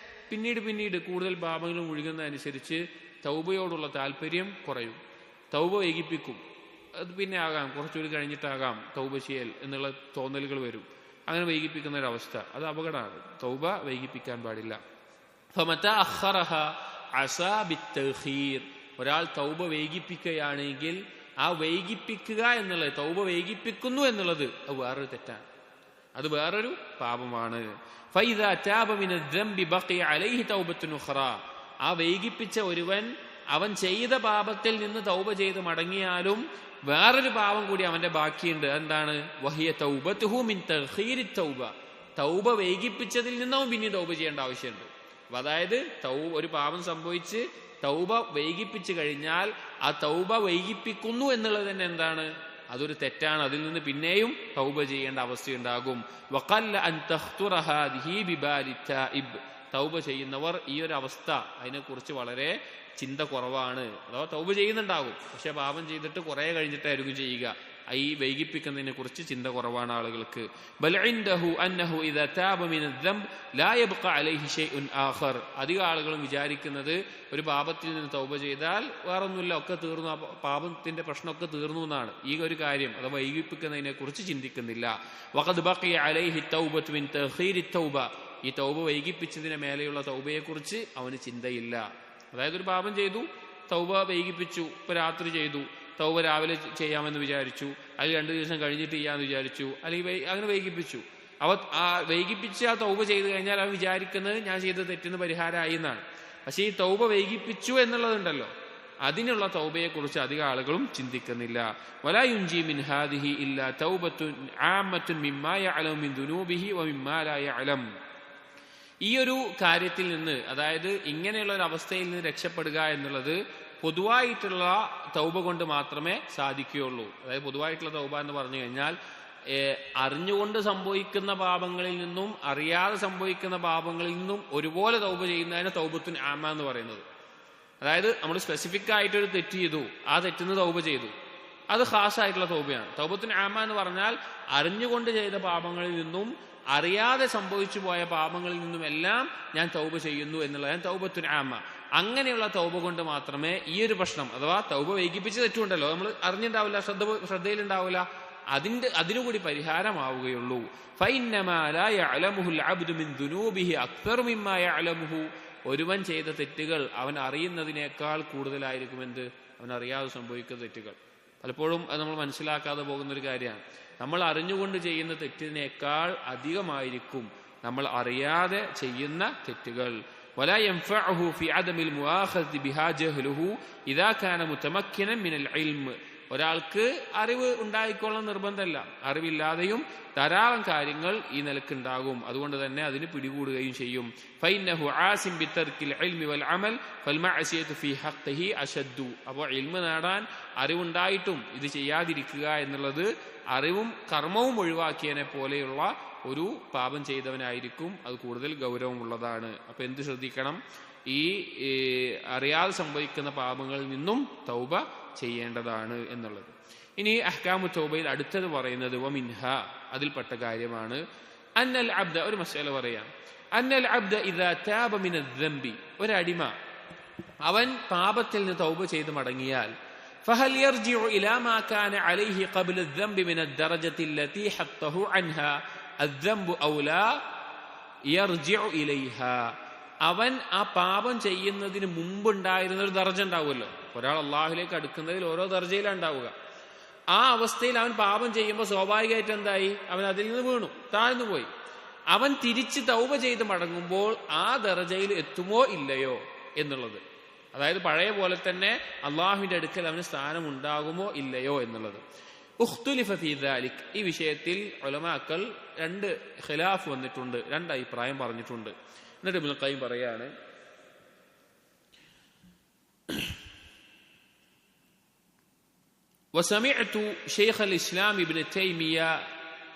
പിന്നീട് കൂടുതൽ പാപങ്ങൾ മുഴുകുന്നതനുസരിച്ച് തൗബയോടുള്ള താല്പര്യം കുറയും, തൗബ വൈകിപ്പിക്കും. അത് പിന്നെ ആകാം, കുറച്ചുകൂടി കഴിഞ്ഞിട്ടാകാം തൗബ ചെയ്യൽ എന്നുള്ള തോന്നലുകൾ വരും. അങ്ങനെ വൈകിപ്പിക്കുന്ന ഒരവസ്ഥ, അത് അപകടമാണ്. തൗബ വൈകിപ്പിക്കാൻ പാടില്ല. ഫമതാ അഖറഹ അസാ ബിത്തഖീർ. ഒരാൾ തൗബ വൈകിപ്പിക്കുകയാണെങ്കിൽ ആ വൈകിപ്പിക്കുക എന്നുള്ളത്, തൗബ വൈകിപ്പിക്കുന്നു എന്നുള്ളത് അത് വേറൊരു തെറ്റാണ്, അത് വേറൊരു പാപമാണ്. ഫൈദാ താബ മിനദ്ദംബി ബഖിയ അലൈഹി തൗബത്തുൻ ഉഖ്റാ. ആ വൈകിപ്പിച്ച ഒരുവൻ അവൻ ചെയ്ത പാപത്തിൽ നിന്ന് തൗബ ചെയ്ത് മടങ്ങിയാലും വേറൊരു പാപം കൂടി അവന്റെ ബാക്കിയുണ്ട്. എന്താണ്? വഹിയ തൗബതുഹു മിൻ തഖീരി തൗബ. തൗബ വൈകിപ്പിച്ചതിൽ നിന്ന് അവൻ പിന്നെ തൗബ ചെയ്യേണ്ട ആവശ്യമുണ്ട്. അതായത് ഒരു പാപം സംഭവിച്ച് തൗബ വൈകിപ്പിച്ചു കഴിഞ്ഞാൽ ആ തൗബ വൈകിപ്പിക്കുന്നു എന്നുള്ളത് തന്നെ എന്താണ്? അതൊരു തെറ്റാണ്. അതിൽ നിന്ന് പിന്നെയും തൗബ ചെയ്യേണ്ട അവസ്ഥയുണ്ടാകും. വഖല്ല അൻ തഖ്തുറ ഹാദിഹി ബിബാലി തായിബ്. തൗബ ചെയ്യുന്നവർ ഈ ഒരു അവസ്ഥ അതിനെക്കുറിച്ച് വളരെ ചിന്ത കുറവാണ്. അഥവാ തൗബ ചെയ്യുന്നുണ്ടാകും, പക്ഷെ പാപം ചെയ്തിട്ട് കുറെ കഴിഞ്ഞിട്ടായിരിക്കും ചെയ്യുക. ഈ വൈകിപ്പിക്കുന്നതിനെ കുറിച്ച് ചിന്ത കുറവാണ് ആളുകൾക്ക്. ബൽ ഇൻദഹു അന്നഹു ഇദാ താബ മിനദ്ദംബ് ലാ യബ്ഖ അലൈഹി ശൈഉൻ ആഖർ. അധിക ആളുകളും വിചാരിക്കുന്നത് ഒരു പാപത്തിൽ നിന്ന് തൗബ ചെയ്താൽ വേറൊന്നുമില്ല, ഒക്കെ തീർന്നു, പാപത്തിന്റെ പ്രശ്നമൊക്കെ തീർന്നു എന്നാണ്. ഈ ഒരു കാര്യം അഥവാ വൈകിപ്പിക്കുന്നതിനെ കുറിച്ച് ചിന്തിക്കുന്നില്ല. വഖദ് ബഖിയ അലൈഹി തൗബതു മിൻ തഖീരി തൗബ. ഈ തൗബ വൈകിപ്പിച്ചതിന് മേലെയുള്ള തൗബയെക്കുറിച്ച് അവന് ചിന്തയില്ല. അതായത് ഒരു പാപം ചെയ്തു, തൗബ വൈകിപ്പിച്ചു, ഇപ്പൊ രാത്രി ചെയ്തു, തൗബ രാവിലെ ചെയ്യാമെന്ന് വിചാരിച്ചു, അല്ലെങ്കിൽ 2 ദിവസം കഴിഞ്ഞിട്ട് ചെയ്യാമെന്ന് വിചാരിച്ചു, അല്ലെങ്കിൽ അങ്ങനെ വൈകിപ്പിച്ചു. ആ വൈകിപ്പിച്ച് ആ തൗബ ചെയ്ത് കഴിഞ്ഞാൽ അവൻ വിചാരിക്കുന്നത് ഞാൻ ചെയ്ത തെറ്റിന് പരിഹാരമായി എന്നാണ്. പക്ഷെ ഈ തൗബ വൈകിപ്പിച്ചു എന്നുള്ളതുണ്ടല്ലോ, അതിനുള്ള തൗബയെ കുറിച്ച് അധികം ആളുകളും ചിന്തിക്കുന്നില്ല. വലാ യുൻജി മിൻ ഹാദിഹി ഇല്ലാ തൗബത്തുൻ ആമത്തുൻ മിമ്മാ യഅലമു മിൻ ദുനൂബിഹി വമിമ്മാ ലാ യഅലം. ഈ ഒരു കാര്യത്തിൽ നിന്ന്, അതായത് ഇങ്ങനെയുള്ള ഒരു അവസ്ഥയിൽ നിന്ന് രക്ഷപ്പെടുക എന്നുള്ളത് പൊതുവായിട്ടുള്ള തൗബ കൊണ്ട് മാത്രമേ സാധിക്കുകയുള്ളൂ. അതായത് പൊതുവായിട്ടുള്ള തൗബ എന്ന് പറഞ്ഞു കഴിഞ്ഞാൽ അറിഞ്ഞുകൊണ്ട് സംഭവിക്കുന്ന പാപങ്ങളിൽ നിന്നും അറിയാതെ സംഭവിക്കുന്ന പാപങ്ങളിൽ നിന്നും ഒരുപോലെ തൗബ ചെയ്യുന്നതിന് തൗബത്തുൻ ആമ എന്ന് പറയുന്നത്. അതായത് നമ്മൾ സ്പെസിഫിക് ആയിട്ടൊരു തെറ്റ് ചെയ്തു, ആ തെറ്റിന് തൗബ ചെയ്തു, അത് ഖാസായിട്ടുള്ള തൗബയാണ്. തൗബത്തുൻ ആമ എന്ന് പറഞ്ഞാൽ അറിഞ്ഞുകൊണ്ട് ചെയ്ത പാപങ്ങളിൽ നിന്നും അറിയാതെ സംഭവിച്ചു പോയ പാപങ്ങളിൽ നിന്നുമെല്ലാം ഞാൻ തൗബ ചെയ്യുന്നു എന്നുള്ളതാണ് തൗബത്തുൻ ആമ. അങ്ങനെയുള്ള തൗബ കൊണ്ട് മാത്രമേ ഈ ഒരു പ്രശ്നം, അഥവാ തൗബ വൈകിപ്പിച്ച് തെറ്റുണ്ടല്ലോ, നമ്മൾ അറിഞ്ഞിട്ടുണ്ടാവില്ല, ശ്രദ്ധയിലുണ്ടാവില്ല, അതിനുകൂടി പരിഹാരമാവുകയുള്ളൂ. ഫഇന്നമാ ലാ യഅലമുൽ അബ്ദു മിൻ ദുനൂബിഹി അക്തറു മിമ്മാ യഅലമുഹു. ഒരുവൻ ചെയ്ത തെറ്റുകൾ അവൻ അറിയുന്നതിനേക്കാൾ കൂടുതലായിരിക്കും അവൻ അറിയാതെ സംഭവിക്കുന്ന തെറ്റുകൾ. പലപ്പോഴും അത് നമ്മൾ മനസ്സിലാക്കാതെ പോകുന്ന ഒരു കാര്യമാണ്. നമ്മൾ അറിഞ്ഞുകൊണ്ട് ചെയ്യുന്ന തെറ്റിനേക്കാൾ അധികമായിരിക്കും നമ്മൾ അറിയാതെ ചെയ്യുന്ന തെറ്റുകൾ. വലാ യൻഫഉഹു ഫി അദമിൽ മുആഖദതി ബിഹാ ജഹ്ലുഹു ഇദാ കാന മുതമക്കിനൻ മിനൽ ഇൽമ്. ഒരാൾക്ക് അറിവ് ഉണ്ടായിക്കൊള്ളാൻ നിർബന്ധമല്ല, അറിവില്ലാതെയും ധാരാളം കാര്യങ്ങൾ ഈ നിലക്കുണ്ടാകും. അതുകൊണ്ട് തന്നെ അതിന് പിടികൂടുകയും ചെയ്യും. ഫഇന്നഹു ആസിം ബിതർക്കിൽ ഇൽമി വൽ അമൽ ഫൽ മഅസിയതു ഫീ ഹഖ്ഖിഹി അശദ്ദു. അപ്പോൾ ഇൽമ് നേടാൻ അറിവുണ്ടായിട്ടും ഇത് ചെയ്യാതിരിക്കുക എന്നുള്ളത് അറിവും കർമ്മവും ഒഴിവാക്കിയതിനെ പോലെയുള്ള ഒരു പാപം ചെയ്തവനായിരിക്കും, അത് കൂടുതൽ ഗൗരവമുള്ളതാണ്. അപ്പൊ എന്ത് ശ്രദ്ധിക്കണം? ഈ അറിയാതെ സംഭവിക്കുന്ന പാപങ്ങളിൽ നിന്നും തൗബ ചെയ്യേണ്ടതാണ് എന്നുള്ളത്. ഇനി അഹ്കാമു തൗബയിൽ അടുത്തത് പറയുന്നത് വമിൻഹ, അതിൽപ്പെട്ട കാര്യമാണ് അന്നൽ അബ്ദ, ഒരു മസല പറയാം. അന്നൽ അബ്ദ ഇദാ താബ മിനദ്ദംബി, ഒരടിമ അവൻ പാപത്തിൽ നിന്ന് തൗബ ചെയ്ത് മടങ്ങിയാൽ فهل يرجع إلى ما كان عليه قبل الذنب من الدرجة التي حطه عنها الذنب أو لا يرجع إليها. അവൻ ആ പാപം ചെയ്യുന്നതിന് മുമ്പുണ്ടായിരുന്ന ഒരു ദർജ ഉണ്ടാവുമല്ലോ. ഒരാൾ അള്ളാഹുലേക്ക് അടുക്കുന്നതിൽ ഓരോ ദർജയിലാണ് ഉണ്ടാവുക. ആ അവസ്ഥയിൽ അവൻ പാപം ചെയ്യുമ്പോൾ സ്വാഭാവികമായിട്ട് എന്തായി? അവൻ അതിൽ നിന്ന് വീണു, താഴ്ന്നു പോയി. അവൻ തിരിച്ച് തൗബ ചെയ്ത് മടങ്ങുമ്പോൾ ആ ദർജയിൽ എത്തുമോ ഇല്ലയോ എന്നുള്ളത്, അതായത് പഴയ പോലെ തന്നെ അള്ളാഹുവിന്റെ അടുക്കൽ അവന് സ്ഥാനം ഉണ്ടാകുമോ ഇല്ലയോ എന്നുള്ളത്. ഉഖ്തുലിഫ ഫീ ദാലിക്, ഈ വിഷയത്തിൽ ഉലമാക്കൾ 2 ഖിലാഫ് വന്നിട്ടുണ്ട്, 2 അഭിപ്രായം പറഞ്ഞിട്ടുണ്ട്. എന്നിട്ട് ഇബ്നുൽ ഖയ്യിം പറയാണ്, വസമിഅതു ശൈഖുൽ ഇസ്ലാം ഇബ്നു തൈമിയ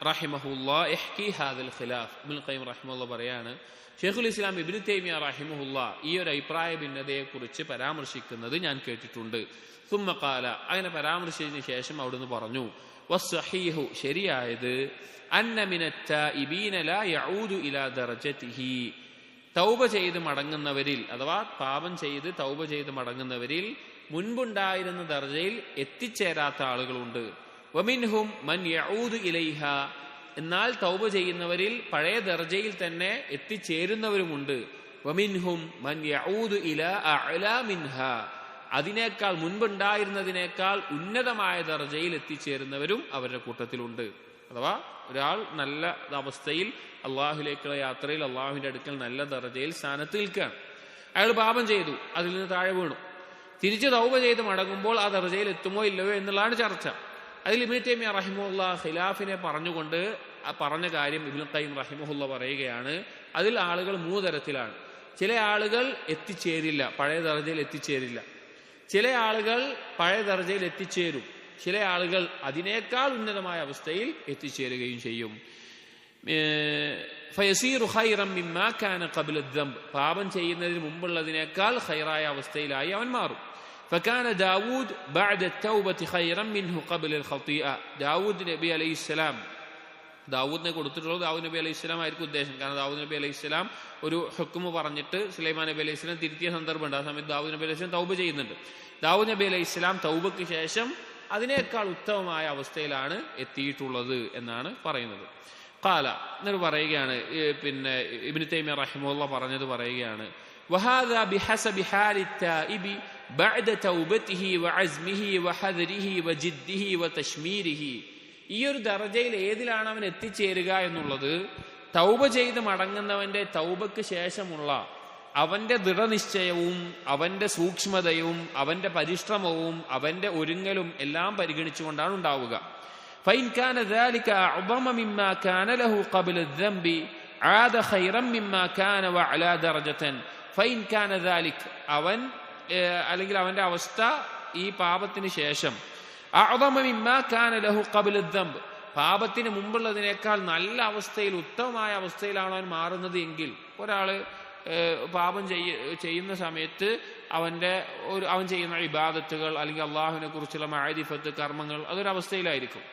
റഹിമഹുല്ലാഹ് യഹ്കി ഹാദൽ ഖിലാഫ്. ഇബ്നുൽ ഖയ്യിം റഹിമഹുല്ലാഹ് പറയാണ്, ഷെയ്ഖുൽ ഇസ്ലാം ഇബ്നു തൈമിയ റഹിമഹുല്ലാഹ് ഈ ഒരു അഭിപ്രായ ഭിന്നതയെ കുറിച്ച് പരാമർശിക്കുന്നത് ഞാൻ കേട്ടിട്ടുണ്ട്. സുമ്മ ഖാല, അങ്ങനെ പരാമർശിച്ചതിന് ശേഷം അവിടുന്ന് പറഞ്ഞു, വസ്സഹീഹു, ശരിയായത്, അന്ന മിനത്ത് തായിബീന ലാ യഊദു ഇലാ ദർജതിഹി, തൗബ ചെയ്ത് മടങ്ങുന്നവരിൽ, അഥവാ പാപം ചെയ്ത് തൗബ ചെയ്ത് മടങ്ങുന്നവരിൽ മുൻപുണ്ടായിരുന്ന ദർജയിൽ എത്തിച്ചേരാത്ത ആളുകളുണ്ട്. വമിൻഹും മൻ യഊദു ഇലൈഹ, എന്നാൽ തൗബ ചെയ്യുന്നവരിൽ പഴയ ദർജയിൽ തന്നെ എത്തിച്ചേരുന്നവരുമുണ്ട്. വമിൻഹും മൻ യഊദു ഇലാ അഅ്ലാ മിൻഹാ, അതിനേക്കാൾ മുൻപുണ്ടായിരുന്നതിനേക്കാൾ ഉന്നതമായ ദർജയിൽ എത്തിച്ചേരുന്നവരും അവരുടെ കൂട്ടത്തിലുണ്ട്. അഥവാ ഒരാൾ നല്ല അവസ്ഥയിൽ അള്ളാഹുലേക്കുള്ള യാത്രയിൽ അള്ളാഹുവിന്റെ അടുക്കൽ നല്ല ദർജയിൽ സ്ഥാനത്ത് നിൽക്കുകയാണ്. അയാൾ പാപം ചെയ്തു, അതിൽ നിന്ന് താഴെ വീണു, തിരിച്ച് തൗബ ചെയ്ത് മടങ്ങുമ്പോൾ ആ ദർജയിൽ എത്തുമോ ഇല്ലയോ എന്നുള്ളതാണ് ചർച്ച. അതിൽ ഇബ്നു തൈമിയ്യ റഹിമഹുല്ലാ ഖിലാഫിനെ പറഞ്ഞുകൊണ്ട് പറഞ്ഞ കാര്യം ഇബ്നു ഖയ്യിം റഹിമഹുല്ലാ പറയുകയാണ്, അതിൽ ആളുകൾ 3 തരത്തിലാണ്. ചില ആളുകൾ എത്തിച്ചേരില്ല, പഴയ ദർജയിൽ എത്തിച്ചേരില്ല. ചില ആളുകൾ പഴയ ദർജയിൽ എത്തിച്ചേരും. ചില ആളുകൾ അതിനേക്കാൾ ഉന്നതമായ അവസ്ഥയിൽ എത്തിച്ചേരുകയും ചെയ്യും. ഫയസീറു ഖൈറൻ മിമ്മാ കാന ഖബ്ല അദ്ദംബ്, പാപം ചെയ്യുന്നതിന് മുമ്പുള്ളതിനേക്കാൾ ഖൈറായ അവസ്ഥയിലായി അവൻ മാറും. ഫകാന ദാവൂദ് ബഅദ തൗബതി ഖൈറൻ മിൻഹു ഖബ്ല അൽ ഖതീഅ, ദാവൂദ് നബി അലൈഹിസ്സലാം, ദാവൂദിനെ കൊടുത്തിട്ടുള്ളത് ദാവൂദ് നബി അലൈഹി സ്വലാം ആയിരിക്കും ഉദ്ദേശം. കാരണം ദാവൂദ് നബി അലൈഹി സ്വലാം ഒരു ഹുക്മ് പറഞ്ഞിട്ട് സുലൈമാൻ നബി അലൈഹി സ്വലാം തിരുത്തിയ സന്ദർഭമുണ്ട്. ആ സമയത്ത് ദാവൂദ് നബി അലൈഹി സ്വലാം തൗബ ചെയ്യുന്നുണ്ട്. ദാവൂദ് നബി അലൈഹി സ്വലാം തൗബയ്ക്ക് ശേഷം അതിനേക്കാൾ ഉത്തമമായ അവസ്ഥയിലാണ് എത്തിയിട്ടുള്ളത് എന്നാണ് പറയുന്നത്. ഖാല, എന്നിട്ട് പറയുകയാണ്, പിന്നെ ഇബ്നു തൈമിയ്യ റഹിമഹുല്ലാഹ് പറഞ്ഞത് പറയുകയാണ്, വഹാദാ ബിഹസബി ഹാലി തായിബി ബഅദ തൗബതിഹി വഅസ്മിഹി വഹദരിഹി വജിദ്ദിഹി വതശ്മീരിഹി. ഈ ഒരു ദർജയിൽ ഏതിലാണ് അവൻ എത്തിച്ചേരുക എന്നുള്ളത് തൗബ ചെയ്ത് മടങ്ങുന്നവന്റെ തൗബക്ക് ശേഷമുള്ള അവന്റെ ദൃഢനിശ്ചയവും അവന്റെ സൂക്ഷ്മതയും അവന്റെ പരിശ്രമവും അവന്റെ ഒരുങ്ങലും എല്ലാം പരിഗണിച്ചുകൊണ്ടാണ് ഉണ്ടാവുക. فإن كان ذلك أعظم مما كان له قبل الذنب عاد خيرا مما كان وعلى درجة فإن كان ذلك അവൻ അല്ലെങ്കിൽ അവന്റെ അവസ്ഥ ഈ പാപത്തിന് ശേഷം أعظم مما كان له قبل الذنب, പാപത്തിന് മുമ്പുള്ളതിനേക്കാൾ നല്ല അവസ്ഥയിൽ ഉത്തമമായ അവസ്ഥയിലാണ് അവൻ മാറുന്നത് എങ്കിൽ, ഒരാള് പാപം ചെയ്യുന്ന സമയത്ത് അവൻ ചെയ്യുന്ന ഇബാദത്തുകൾ അല്ലെങ്കിൽ അള്ളാഹുവിനെ കുറിച്ചുള്ള മഅരിഫത്ത് കർമ്മങ്ങൾ അതൊരവസ്ഥയിലായിരിക്കും.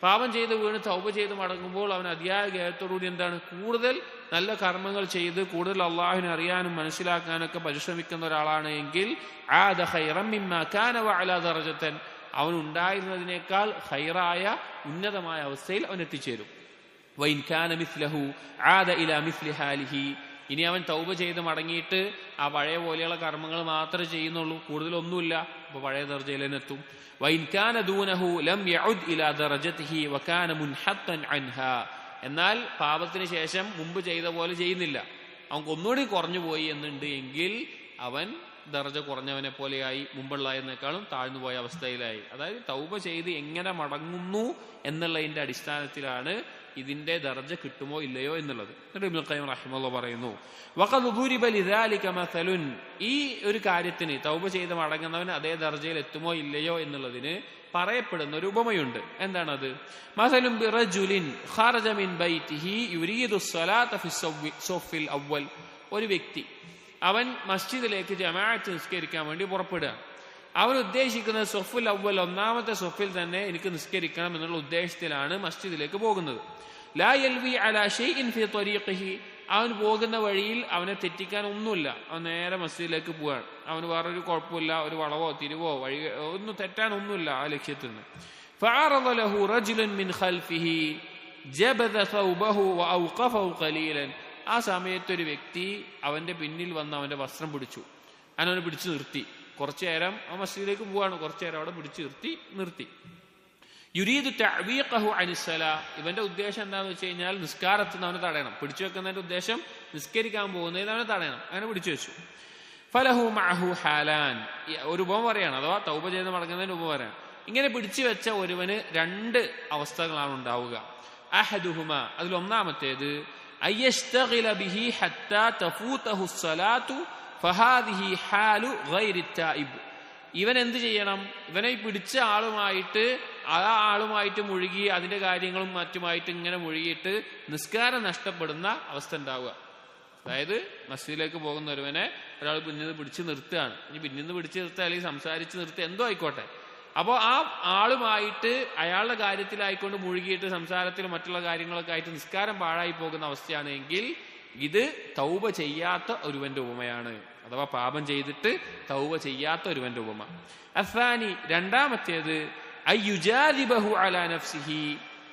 പാപം ചെയ്ത് വീണ് തൗബ ചെയ്ത് മടങ്ങുമ്പോൾ അവൻ അതിയായ ഖേദത്തോടുകൂടി എന്താണ് കൂടുതൽ നല്ല കർമ്മങ്ങൾ ചെയ്ത് കൂടുതൽ അള്ളാഹുവിനെ അറിയാനും മനസ്സിലാക്കാനൊക്കെ പരിശ്രമിക്കുന്ന ഒരാളാണ് എങ്കിൽ ആദ ഖൈറൻ മിമ്മാ കാന വഅലാ ദറജതൻ, അവൻ ഉണ്ടായിരുന്നതിനേക്കാൾ ഖൈറായ ഉന്നതമായ അവസ്ഥയിൽ അവൻ എത്തിച്ചേരും. വഇൻ കാന മിസ്ലഹു ആദ ഇലാ മിസ്ലി ഹാലിഹി, ഇനി അവൻ തൗബ ചെയ്ത് മടങ്ങിയിട്ട് ആ പഴയ പോലെയുള്ള കർമ്മങ്ങൾ മാത്രമേ ചെയ്യുന്നുള്ളൂ, കൂടുതലൊന്നുമില്ല, അപ്പൊ പഴയ ദർജയിൽ തന്നെ എത്തും. വഇൻ കാന ദൂനഹു ലം യഉദ് ഇലാ ദറജതിഹി വകാന മുൻഹത്തൻ അൻഹാ, എന്നാൽ പാപത്തിന് ശേഷം മുമ്പ് ചെയ്ത പോലെ ചെയ്യുന്നില്ല, അവൻ ഒന്നുകൂടി കുറഞ്ഞു പോയി എന്നുണ്ട് എങ്കിൽ അവൻ ദർജ കുറഞ്ഞവനെ പോലെയായി, മുമ്പുള്ളതിനേക്കാളും താഴ്ന്നു പോയ അവസ്ഥയിലായി. അതായത് തൗബ ചെയ്ത് എങ്ങനെ മടങ്ങുന്നു എന്നുള്ളതിന്റെ അടിസ്ഥാനത്തിലാണ് ഇതിന്റെ ദർജ കിട്ടുമോ ഇല്ലയോ എന്നുള്ളത്. ഇബ്നുൽ ഖയ്യിം റഹിമഹുല്ലാഹ് പറയുന്നു, വഖദ് ദുരിബ ലിദാലിക മസലുൻ, ഈ ഒരു കാര്യത്തിന് തൗബ ചെയ്ത് മടങ്ങുന്നവൻ അതേ ദർജയിൽ എത്തുമോ ഇല്ലയോ എന്നുള്ളതിന് പറയപ്പെടുന്ന ഒരു ഉപമയുണ്ട്. എന്താണത്? മസലുൻ ബിറജുലിൻ ഖറജ മിൻ ബൈതിഹി യുരീദു സ്വലാത ഫി സഫിൽ അവ്വൽ, ഒരു വ്യക്തി അവൻ മസ്ജിദിലേക്ക് ജമാഅത്ത് നിസ്കരിക്കാൻ വേണ്ടി പുറപ്പെടുകയാണ്. അവൻ ഉദ്ദേശിക്കുന്നത് സഫുൽ അവ്വൽ, ഒന്നാമത്തെ സഫിൽ തന്നെ എനിക്ക് നിസ്കരിക്കണം എന്നുള്ള ഉദ്ദേശത്തിലാണ് മസ്ജിദിലേക്ക് പോകുന്നത്. ലാ യൽവി അലാ ഷൈഇൻ ഫി ത്വരീഖിഹി, അവൻ പോകുന്ന വഴിയിൽ അവനെ തെറ്റിക്കാൻ ഒന്നുമില്ല, അവൻ നേരെ മസ്ജിദിലേക്ക് പോവാണ്, അവന് വേറൊരു കുഴപ്പമില്ല, ഒരു വളവോ തിരിവോ വഴി ഒന്നും തെറ്റാനൊന്നുമില്ല ആ ലക്ഷ്യത്തിൽ നിന്ന്. ഫഅറദ ലഹു റജുലുൻ മിൻ ഖൽഫിഹി ജബദ സൗബഹു വഔഖഫഹു ഖലീലൻ, ആ സമയത്തൊരു വ്യക്തി അവന്റെ പിന്നിൽ വന്ന് അവന്റെ വസ്ത്രം പിടിച്ചു, അവനെ പിടിച്ചു നിർത്തി. കുറച്ചു നേരം ആ മസ്ജിദിലേക്ക് പോവാണ്, കുറച്ചു നേരം അവിടെ പിടിച്ചു നിർത്തി. യുരീദു തഅവീഖഹു അനിസ്സലാ, ഇവന്റെ ഉദ്ദേശം എന്താണെന്ന് വെച്ച് കഴിഞ്ഞാൽ നിസ്കാരത്തിൽ നിന്ന് അവനെ തടയണം. പിടിച്ചു വെക്കുന്നതിന്റെ ഉദ്ദേശം നിസ്കരിക്കാൻ പോകുന്നതിൽ അവനെ തടയണം, അങ്ങനെ പിടിച്ചു വെച്ചു. ഫലഹു മഅഹു ഹാലാൻ, ഒരു ഉപമ പറയാണ്, അഥവാ തൗബ ചെയ്ത് മടങ്ങുന്നതിന് ഉപമ പറയാണ്. ഇങ്ങനെ പിടിച്ചു വെച്ച ഒരുവന് 2 അവസ്ഥകളാണ് ഉണ്ടാവുക. അഹദുഹുമ, അതിലൊന്നാമത്തേത് അയ്യസ്തഗില ബിഹി ഹത്താ തഫൂതഹു സ്വലാത്തു ഫഹാദിഹി ഹാലു ഗൈരി തായിബ്, ഇവൻ എന്ത് ചെയ്യണം? ഇവനെ പിടിച്ച ആളുമായിട്ട് മുഴുകി അതിന്റെ കാര്യങ്ങളും മറ്റുമായിട്ട് ഇങ്ങനെ മുഴുകിയിട്ട് നിസ്കാരം നഷ്ടപ്പെടുന്ന അവസ്ഥ ഉണ്ടാവുക. അതായത് മസ്ജിദിലേക്ക് പോകുന്ന ഒരുവനെ ഒരാൾ പിന്നിൽ പിടിച്ചു നിർത്തുകയാണ്. ഇനി പിന്നിൽ പിടിച്ചു നിർത്തുക അല്ലെങ്കിൽ സംസാരിച്ച് നിർത്തുക എന്തോ ആയിക്കോട്ടെ, അപ്പോൾ ആ ആളുമായിട്ട് അയാളുടെ കാര്യത്തിലായിക്കൊണ്ട് മുഴുകിയിട്ട് സംസാരത്തിലും മറ്റുള്ള കാര്യങ്ങളൊക്കെ ആയിട്ട് നിസ്കാരം പാഴായി പോകുന്ന അവസ്ഥയാണ് എങ്കിൽ ഇത് തൗബ ചെയ്യാത്ത ഒരുവന്റെ ഉപമയാണ്, അഥവാ പാപം ചെയ്തിട്ട് തൗബ ചെയ്യാത്ത ഒരുവന്റെ ഉപമ. അസാനി, രണ്ടാമത്തേത് അയ്യുജാദിബഹു അലാ നഫ്സിഹി,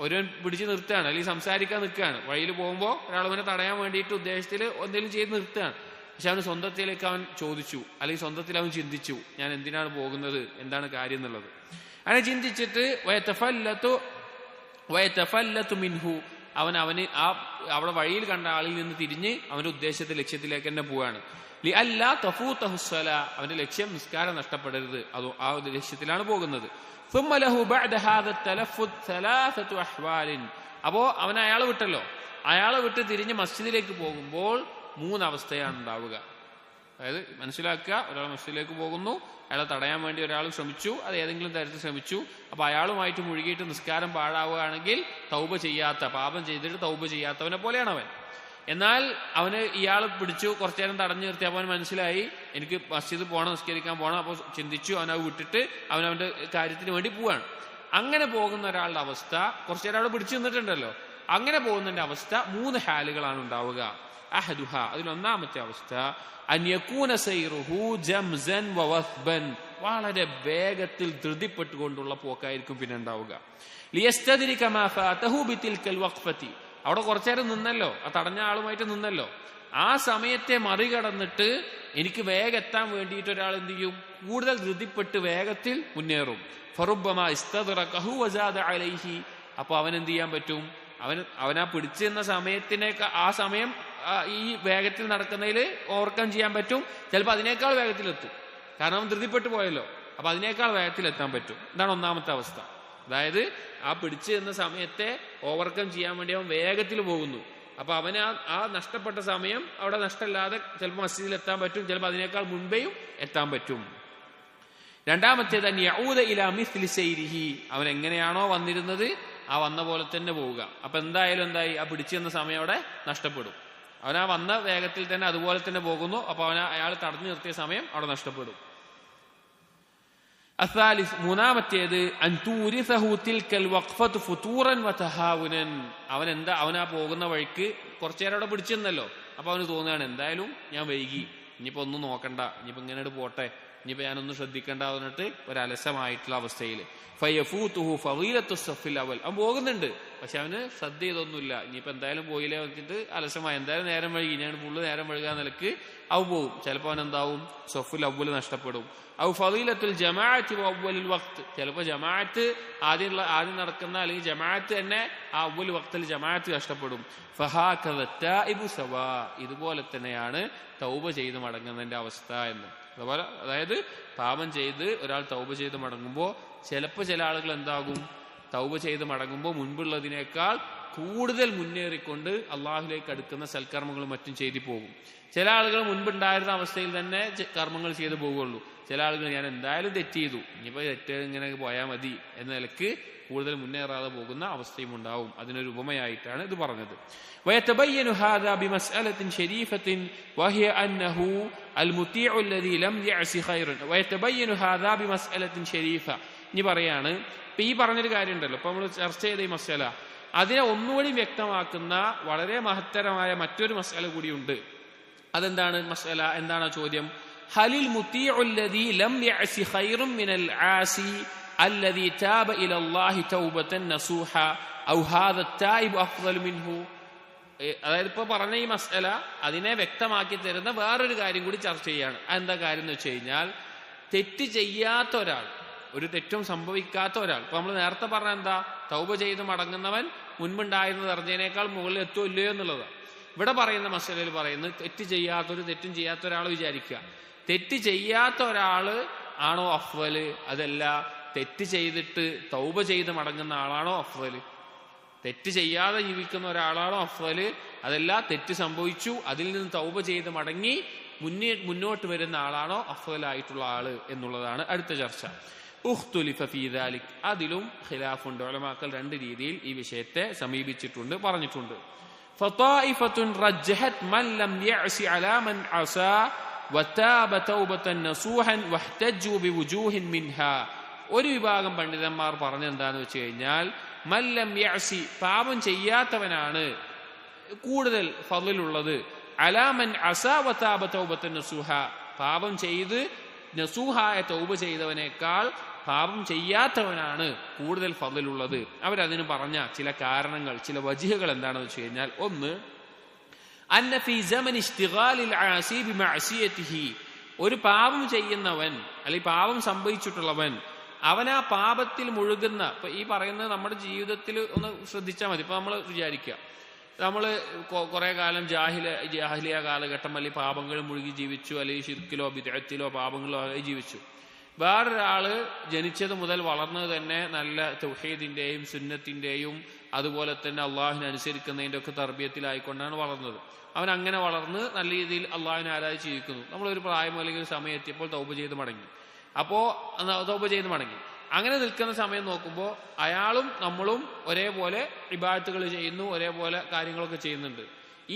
ഒരുവൻ പിടിച്ചു നിർത്തുകയാണ് അല്ലെങ്കിൽ സംസാരിക്കാൻ നിൽക്കുകയാണ്, വഴിയിൽ പോകുമ്പോൾ ഒരാളവനെ തടയാൻ വേണ്ടിയിട്ട് ഉദ്ദേശത്തിൽ എന്തെങ്കിലും ചെയ്ത് നിർത്തുകയാണ്. പക്ഷെ അവന് സ്വന്തത്തിലേക്ക് അവൻ ചോദിച്ചു, അല്ലെങ്കിൽ സ്വന്തത്തിൽ അവൻ ചിന്തിച്ചു, ഞാൻ എന്തിനാണ് പോകുന്നത്, എന്താണ് കാര്യം എന്നുള്ളത്. അങ്ങനെ ചിന്തിച്ചിട്ട് വയതഫല്ലതു മിൻഹു, അവന് അവിടെ വഴിയിൽ കണ്ട ആളിൽ നിന്ന് തിരിഞ്ഞ് അവന്റെ ലക്ഷ്യത്തിലേക്ക് തന്നെ പോവാണ്. ലിഅല്ലാ തഫൂതഹു സ്വലാ, അവന്റെ ലക്ഷ്യം നിസ്കാരം നഷ്ടപ്പെടരുത്, ആ ലക്ഷ്യത്തിലാണ് പോകുന്നത്. ثم له بعد هذا التلفت ثلاثه احوال, അപ്പോ അവൻ അയാളെ വിട്ടല്ലോ, അയാളെ വിട്ട് തിരിഞ്ഞ് മസ്ജിദിലേക്ക് പോകുമ്പോൾ 3 അവസ്ഥയാണ് ഉണ്ടാവുക. അതായത് മനസ്സിലാക്കുക, ഒരാൾ മസ്ജിദിലേക്ക് പോകുന്നു, അയാളെ തടയാൻ വേണ്ടി ഒരാൾ ശ്രമിച്ചു, അത് ഏതെങ്കിലും തരത്തിൽ ശ്രമിച്ചു. അപ്പൊ അയാളുമായിട്ട് മുഴുകിയിട്ട് നിസ്കാരം പാഴാവുകയാണെങ്കിൽ പാപം ചെയ്തിട്ട് തൗബ ചെയ്യാത്തവനെ പോലെയാണ് അവൻ. എന്നാൽ അവന് ഇയാൾ പിടിച്ചു, കുറച്ചു നേരം തടഞ്ഞു നിർത്തി. അപ്പോൾ അവൻ മനസ്സിലായി എനിക്ക് മസ്ജിദ് പോകണം, നിസ്കരിക്കാൻ പോകണം. അപ്പോൾ ചിന്തിച്ചു, അവനത് വിട്ടിട്ട് അവനവന്റെ കാര്യത്തിന് വേണ്ടി പോവാണ്. അങ്ങനെ പോകുന്ന ഒരാളുടെ അവസ്ഥ, കുറച്ചു നേരം അവിടെ പിടിച്ചു നിന്നിട്ടുണ്ടല്ലോ, അങ്ങനെ പോകുന്നതിന്റെ അവസ്ഥ 3 ഹാലുകളാണ് ഉണ്ടാവുക. അഹദുഹ, അതിലൊന്നാമത്തെ അവസ്ഥ അൻ യകൂന സൈറുഹു ജംസൻ വവസ്ബൻ, വളരെ വേഗത്തിൽ ധൃതിപ്പെട്ടുകൊണ്ടുള്ള പോക്കായിരിക്കും പിന്നെ ഉണ്ടാവുക. ലിയസ്തദ്രിക മാ ഫാതഹു ബിതിൽകൽ വഖഫതി, അവിടെ കുറച്ചു നേരം നിന്നല്ലോ, ആ തടഞ്ഞ ആളുമായിട്ട് നിന്നല്ലോ, ആ സമയത്തെ മറികടന്നിട്ട് എനിക്ക് വേഗം എത്താൻ വേണ്ടിയിട്ട് ഒരാൾ എന്ത് ചെയ്യും, കൂടുതൽ ധൃതിപ്പെട്ട് വേഗത്തിൽ മുന്നേറും. ഫറുബ്ബമാ ഇസ്തദ്റകഹു വസാദ അലൈഹി, അപ്പൊ അവൻ എന്ത് ചെയ്യാൻ പറ്റും, അവനാ പിടിച്ചിരുന്ന സമയത്തിനേക്കാൾ ആ സമയം ഈ വേഗത്തിൽ നടക്കുന്നതിൽ ഓവർകം ചെയ്യാൻ പറ്റും. ചിലപ്പോൾ അതിനേക്കാൾ വേഗത്തിലെത്തും, കാരണം അവൻ ധൃതിപ്പെട്ടു പോയല്ലോ. അപ്പൊ അതിനേക്കാൾ വേഗത്തിൽ എത്താൻ പറ്റും. ഇതാണ് ഒന്നാമത്തെ അവസ്ഥ. അതായത് ആ പിടിച്ചു നിന്ന സമയത്തെ ഓവർകം ചെയ്യാൻ വേണ്ടി അവൻ വേഗത്തിൽ പോകുന്നു. അപ്പൊ അവന് ആ നഷ്ടപ്പെട്ട സമയം അവിടെ നഷ്ടമില്ലാതെ ചിലപ്പോൾ മസ്ജിദിൽ എത്താൻ പറ്റും, ചിലപ്പോൾ അതിനേക്കാൾ മുൻപേയും എത്താൻ പറ്റും. രണ്ടാമത്തേത് അൻ യഊദ ഇലാ മിസ്ലി സൈരിഹി, അവൻ എങ്ങനെയാണോ വന്നിരുന്നത് ആ വന്ന പോലെ തന്നെ പോവുക. അപ്പൊ എന്തായാലും ആ പിടിച്ചു നിന്ന സമയം അവിടെ നഷ്ടപ്പെടും. അവനാ വന്ന വേഗത്തിൽ തന്നെ അതുപോലെ തന്നെ പോകുന്നു. അപ്പൊ അയാൾ തടഞ്ഞു നിർത്തിയ സമയം അവിടെ നഷ്ടപ്പെടും. അസ്സാലിസ്, മൂന്നാമത്തേത് അൻ തൂരിസഹു തിൽകൽ വഖഫതു ഫുതൂറൻ വതഹാവുനൻ, അവനാ പോകുന്ന വഴിക്ക് കുറച്ചു നേരം അവിടെ പിടിച്ചു നിന്നല്ലോ. അപ്പൊ അവന് തോന്നുകയാണ് എന്തായാലും ഞാൻ വൈകി, ഇനിയിപ്പോ ഒന്നും നോക്കണ്ട, ഇനിയിപ്പോ ഇങ്ങനെ പോട്ടെ, ഇനിയിപ്പോ ഞാനൊന്നും ശ്രദ്ധിക്കേണ്ട എന്നിട്ട് ഒരു അലസമായിട്ടുള്ള അവസ്ഥയിൽ ഫയഫൂതുഹു ഫളീലത്തു സഫിൽ അവൽ, അവൻ പോകുന്നുണ്ട് പക്ഷെ അവന് ശ്രദ്ധ ചെയ്തൊന്നുമില്ല. ഇനിയിപ്പോ എന്തായാലും പോയില്ലേ വെച്ചിട്ട് അലസമായി, എന്തായാലും നേരം വഴുകി, ഞാൻ ഫുള്ള് നേരം വഴുകാൻ നിലക്ക് അവൻ പോകും. ചിലപ്പോൾ അവൻ എന്താവും, സഫുൽ അവൽ നഷ്ടപ്പെടും. ഔ ഫളീലത്തുൽ ജമാഅത്തി വഅവ്വലുൽ വഖ്ത്, ചിലപ്പോൾ ജമാഅത്ത് ആദ്യം നടക്കുന്ന അല്ലെങ്കിൽ ജമാഅത്ത് തന്നെ ആ അവ്വൽ വഖ്തിൽ ജമാഅത്ത് നഷ്ടപ്പെടും. ഫഹാകദ തൈബു സവാ, ഇതുപോലെ തന്നെയാണ് തൗബ ചെയ്ത് മടങ്ങുന്നതിന്റെ അവസ്ഥ എന്ന്. അതുപോലെ അതായത് പാപം ചെയ്ത് ഒരാൾ തൗബ ചെയ്ത് മടങ്ങുമ്പോൾ ചിലപ്പോൾ ചില ആളുകൾ എന്താകും, തൗബ ചെയ്ത് മടങ്ങുമ്പോൾ മുൻപുള്ളതിനേക്കാൾ കൂടുതൽ മുന്നേറിക്കൊണ്ട് അള്ളാഹുലേക്ക് അടുക്കുന്ന സൽക്കർമ്മങ്ങളും മറ്റും ചെയ്തു പോകും. ചില ആളുകൾ മുൻപുണ്ടായിരുന്ന അവസ്ഥയിൽ തന്നെ കർമ്മങ്ങൾ ചെയ്തു പോകുള്ളൂ. ചില ആളുകൾ ഞാൻ എന്തായാലും തെറ്റ് ചെയ്തു, ഇനിയിപ്പോ തെറ്റ് ഇങ്ങനെ പോയാൽ മതി എന്ന നിലക്ക് കൂടുതൽ മുന്നേറാതെ പോകുന്ന അവസ്ഥയും ഉണ്ടാവും. അതിനൊരു ഉപമയായിട്ടാണ് ഇത് പറഞ്ഞത്. ويتبين هذا بمسألة شريفة وهي أنه المطيع الذي لم يعص خيرا ويتبين هذا بمسألة شريفة. ഇനി പറയാണ്, ഇപ്പൊ ഈ പറഞ്ഞൊരു കാര്യം ഉണ്ടല്ലോ, ഇപ്പൊ നമ്മൾ ചർച്ച ചെയ്ത ഈ മസ്അല, അതിനെ ഒന്നുകൂടി വ്യക്തമാക്കുന്ന വളരെ മഹത്തരമായ മറ്റൊരു മസ്അല കൂടിയുണ്ട്. അതെന്താണ് മസ്അല, എന്താണ് ചോദ്യം? ഹലിൽ മുതീഉ അല്ലദീ ലം യഅസി ഖൈറുൻ മിനൽ ആസി അല്ലദീ താബ ഇലല്ലാഹി തൗബതൻ നസൂഹ ഔ ഹാദ തൈബ് അഫ്ളൽ മിൻഹു. അതായത് ഇപ്പൊ പറഞ്ഞ ഈ മസ്അല അതിനെ വ്യക്തമാക്കി തരുന്ന വേറൊരു കാര്യം കൂടി ചർച്ച ചെയ്യാണ്. എന്താ കാര്യം എന്ന് വെച്ച് കഴിഞ്ഞാൽ, തെറ്റ് ചെയ്യാത്ത ഒരാൾ, ഒരു തെറ്റും സംഭവിക്കാത്ത ഒരാൾ, ഇപ്പൊ നമ്മൾ നേരത്തെ പറഞ്ഞ എന്താ, തൗബ ചെയ്ത് മടങ്ങുന്നവൻ മുൻപുണ്ടായിരുന്ന ദർജയേക്കാൾ മുകളിൽ എത്തുമോ ഇല്ലയോ എന്നുള്ളതാണ്. ഇവിടെ പറയുന്ന മസ്അലയിൽ പറയുന്നത് തെറ്റും ചെയ്യാത്ത ഒരാൾ വിചാരിക്കുക, തെറ്റ് ചെയ്യാത്ത ഒരാള് ആണോ അഫ്വല്, അതല്ല തെറ്റ് ചെയ്തിട്ട് തൗബ ചെയ്ത് മടങ്ങുന്ന ആളാണോ അഫ്വല്? തെറ്റ് ചെയ്യാതെ ജീവിക്കുന്ന ഒരാളാണോ അഫ്വല്, അതല്ല തെറ്റ് സംഭവിച്ചു അതിൽ നിന്ന് തൗബ ചെയ്ത് മടങ്ങി മുന്നോട്ട് വരുന്ന ആളാണോ അഫ്വലായിട്ടുള്ള ആള് എന്നുള്ളതാണ് അടുത്ത ചർച്ച. ഉഖ്തുലിഫ ഫീ ദാലിക്, അതിലും ഖിലാഫുണ്ട്. ഉലമാക്കൾ 2 രീതിയിൽ ഈ വിഷയത്തെ സമീപിച്ചിട്ടുണ്ട്, പറഞ്ഞിട്ടുണ്ട്. ഫതായിഫത്തുൻ റജ്ജഹത് മൻ ലം യഅസി അലാ മൻ അസാ വതാബ തൗബതൻ നസൂഹൻ വഹ്തജു ബിവുജൂഹിൻ മിൻഹാ. ഒരു വിഭാഗം പണ്ഡിതന്മാർ പറഞ്ഞെന്താന്ന് വെച്ച് കഴിഞ്ഞാൽ, മല്ലം യഅസി, പാപം ചെയ്യാത്തവനാണ് കൂടുതൽ ഫളിലുള്ളത്, അലാമൻ അസാ വതാബ തൗബതൻ നസൂഹ, പാപം ചെയ്ത് നസൂഹായ തൗബ ചെയ്തവനേക്കാൾ പാപം ചെയ്യാത്തവനാണ് കൂടുതൽ ഫളിലുള്ളത്. അവരതിന് പറഞ്ഞ ചില കാരണങ്ങൾ, ചില വജിഹകൾ എന്താണെന്ന് വെച്ച് കഴിഞ്ഞാൽ, ഒന്ന് അന്ന ഫീ സമനി ഇസ്തിഗാലിൽ ആസി ബിമഅസിയതിഹി, ഒരു പാപം ചെയ്യുന്നവൻ അല്ലെങ്കിൽ പാപം സംഭവിച്ചിട്ടുള്ളവൻ അവൻ ആ പാപത്തിൽ മുഴുകുന്ന, ഇപ്പൊ ഈ പറയുന്നത് നമ്മുടെ ജീവിതത്തിൽ ഒന്ന് ശ്രദ്ധിച്ചാൽ മതി. ഇപ്പൊ നമ്മൾ വിചാരിക്കുക, നമ്മൾ കുറെ കാലം ജാഹിലിയ കാലഘട്ടം അല്ലെങ്കിൽ പാപങ്ങൾ മുഴുകി ജീവിച്ചു, അല്ലെങ്കിൽ ശിർക്കിലോ ബിദ്അത്തിലോ പാപങ്ങളോ ജീവിച്ചു. വേറൊരാള് ജനിച്ചത് മുതൽ വളർന്നത് തന്നെ നല്ല തൗഹീദിന്റെയും സുന്നത്തിന്റെയും അതുപോലെ തന്നെ അള്ളാഹുവിനെ അനുസരിക്കുന്നതിന്റെ ഒക്കെ തർബീയത്തിലായിക്കൊണ്ടാണ് വളർന്നത്. അവൻ അങ്ങനെ വളർന്ന് നല്ല രീതിയിൽ അള്ളാഹുവിനെ ആരാധിച്ച് ജീവിക്കുന്നു. നമ്മളൊരു പ്രായം അല്ലെങ്കിൽ ഒരു സമയം എത്തിയപ്പോൾ തൗബ ചെയ്ത് മടങ്ങി. അങ്ങനെ നിൽക്കുന്ന സമയം നോക്കുമ്പോൾ അയാളും നമ്മളും ഒരേപോലെ ഇബാദത്തുകൾ ചെയ്യുന്നു, ഒരേപോലെ കാര്യങ്ങളൊക്കെ ചെയ്യുന്നുണ്ട്.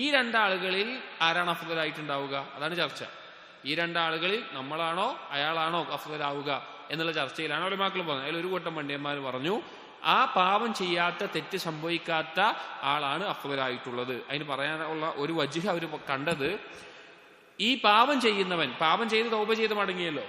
ഈ രണ്ടാളുകളിൽ ആരാണ് അഫ്ദലായിട്ടുണ്ടാവുക? അതാണ് ചർച്ച. ഈ രണ്ടാളുകളിൽ നമ്മളാണോ അയാളാണോ അഫ്ദലാവുക എന്നുള്ള ചർച്ചയിലാണ് ഉലമാക്കൾ പറഞ്ഞത്. അതിൽ ഒരു കൂട്ടം പണ്ഡിതന്മാർ പറഞ്ഞു ആ പാപം ചെയ്യാത്ത, തെറ്റ് സംഭവിക്കാത്ത ആളാണ് അഫ്ദലായിട്ടുള്ളത്. അതിന് പറയാനുള്ള ഒരു വജ്ഹ് അവർ കണ്ടത്, ഈ പാപം ചെയ്യുന്നവൻ പാപം ചെയ്ത് തൗബ ചെയ്ത് മടങ്ങിയല്ലോ,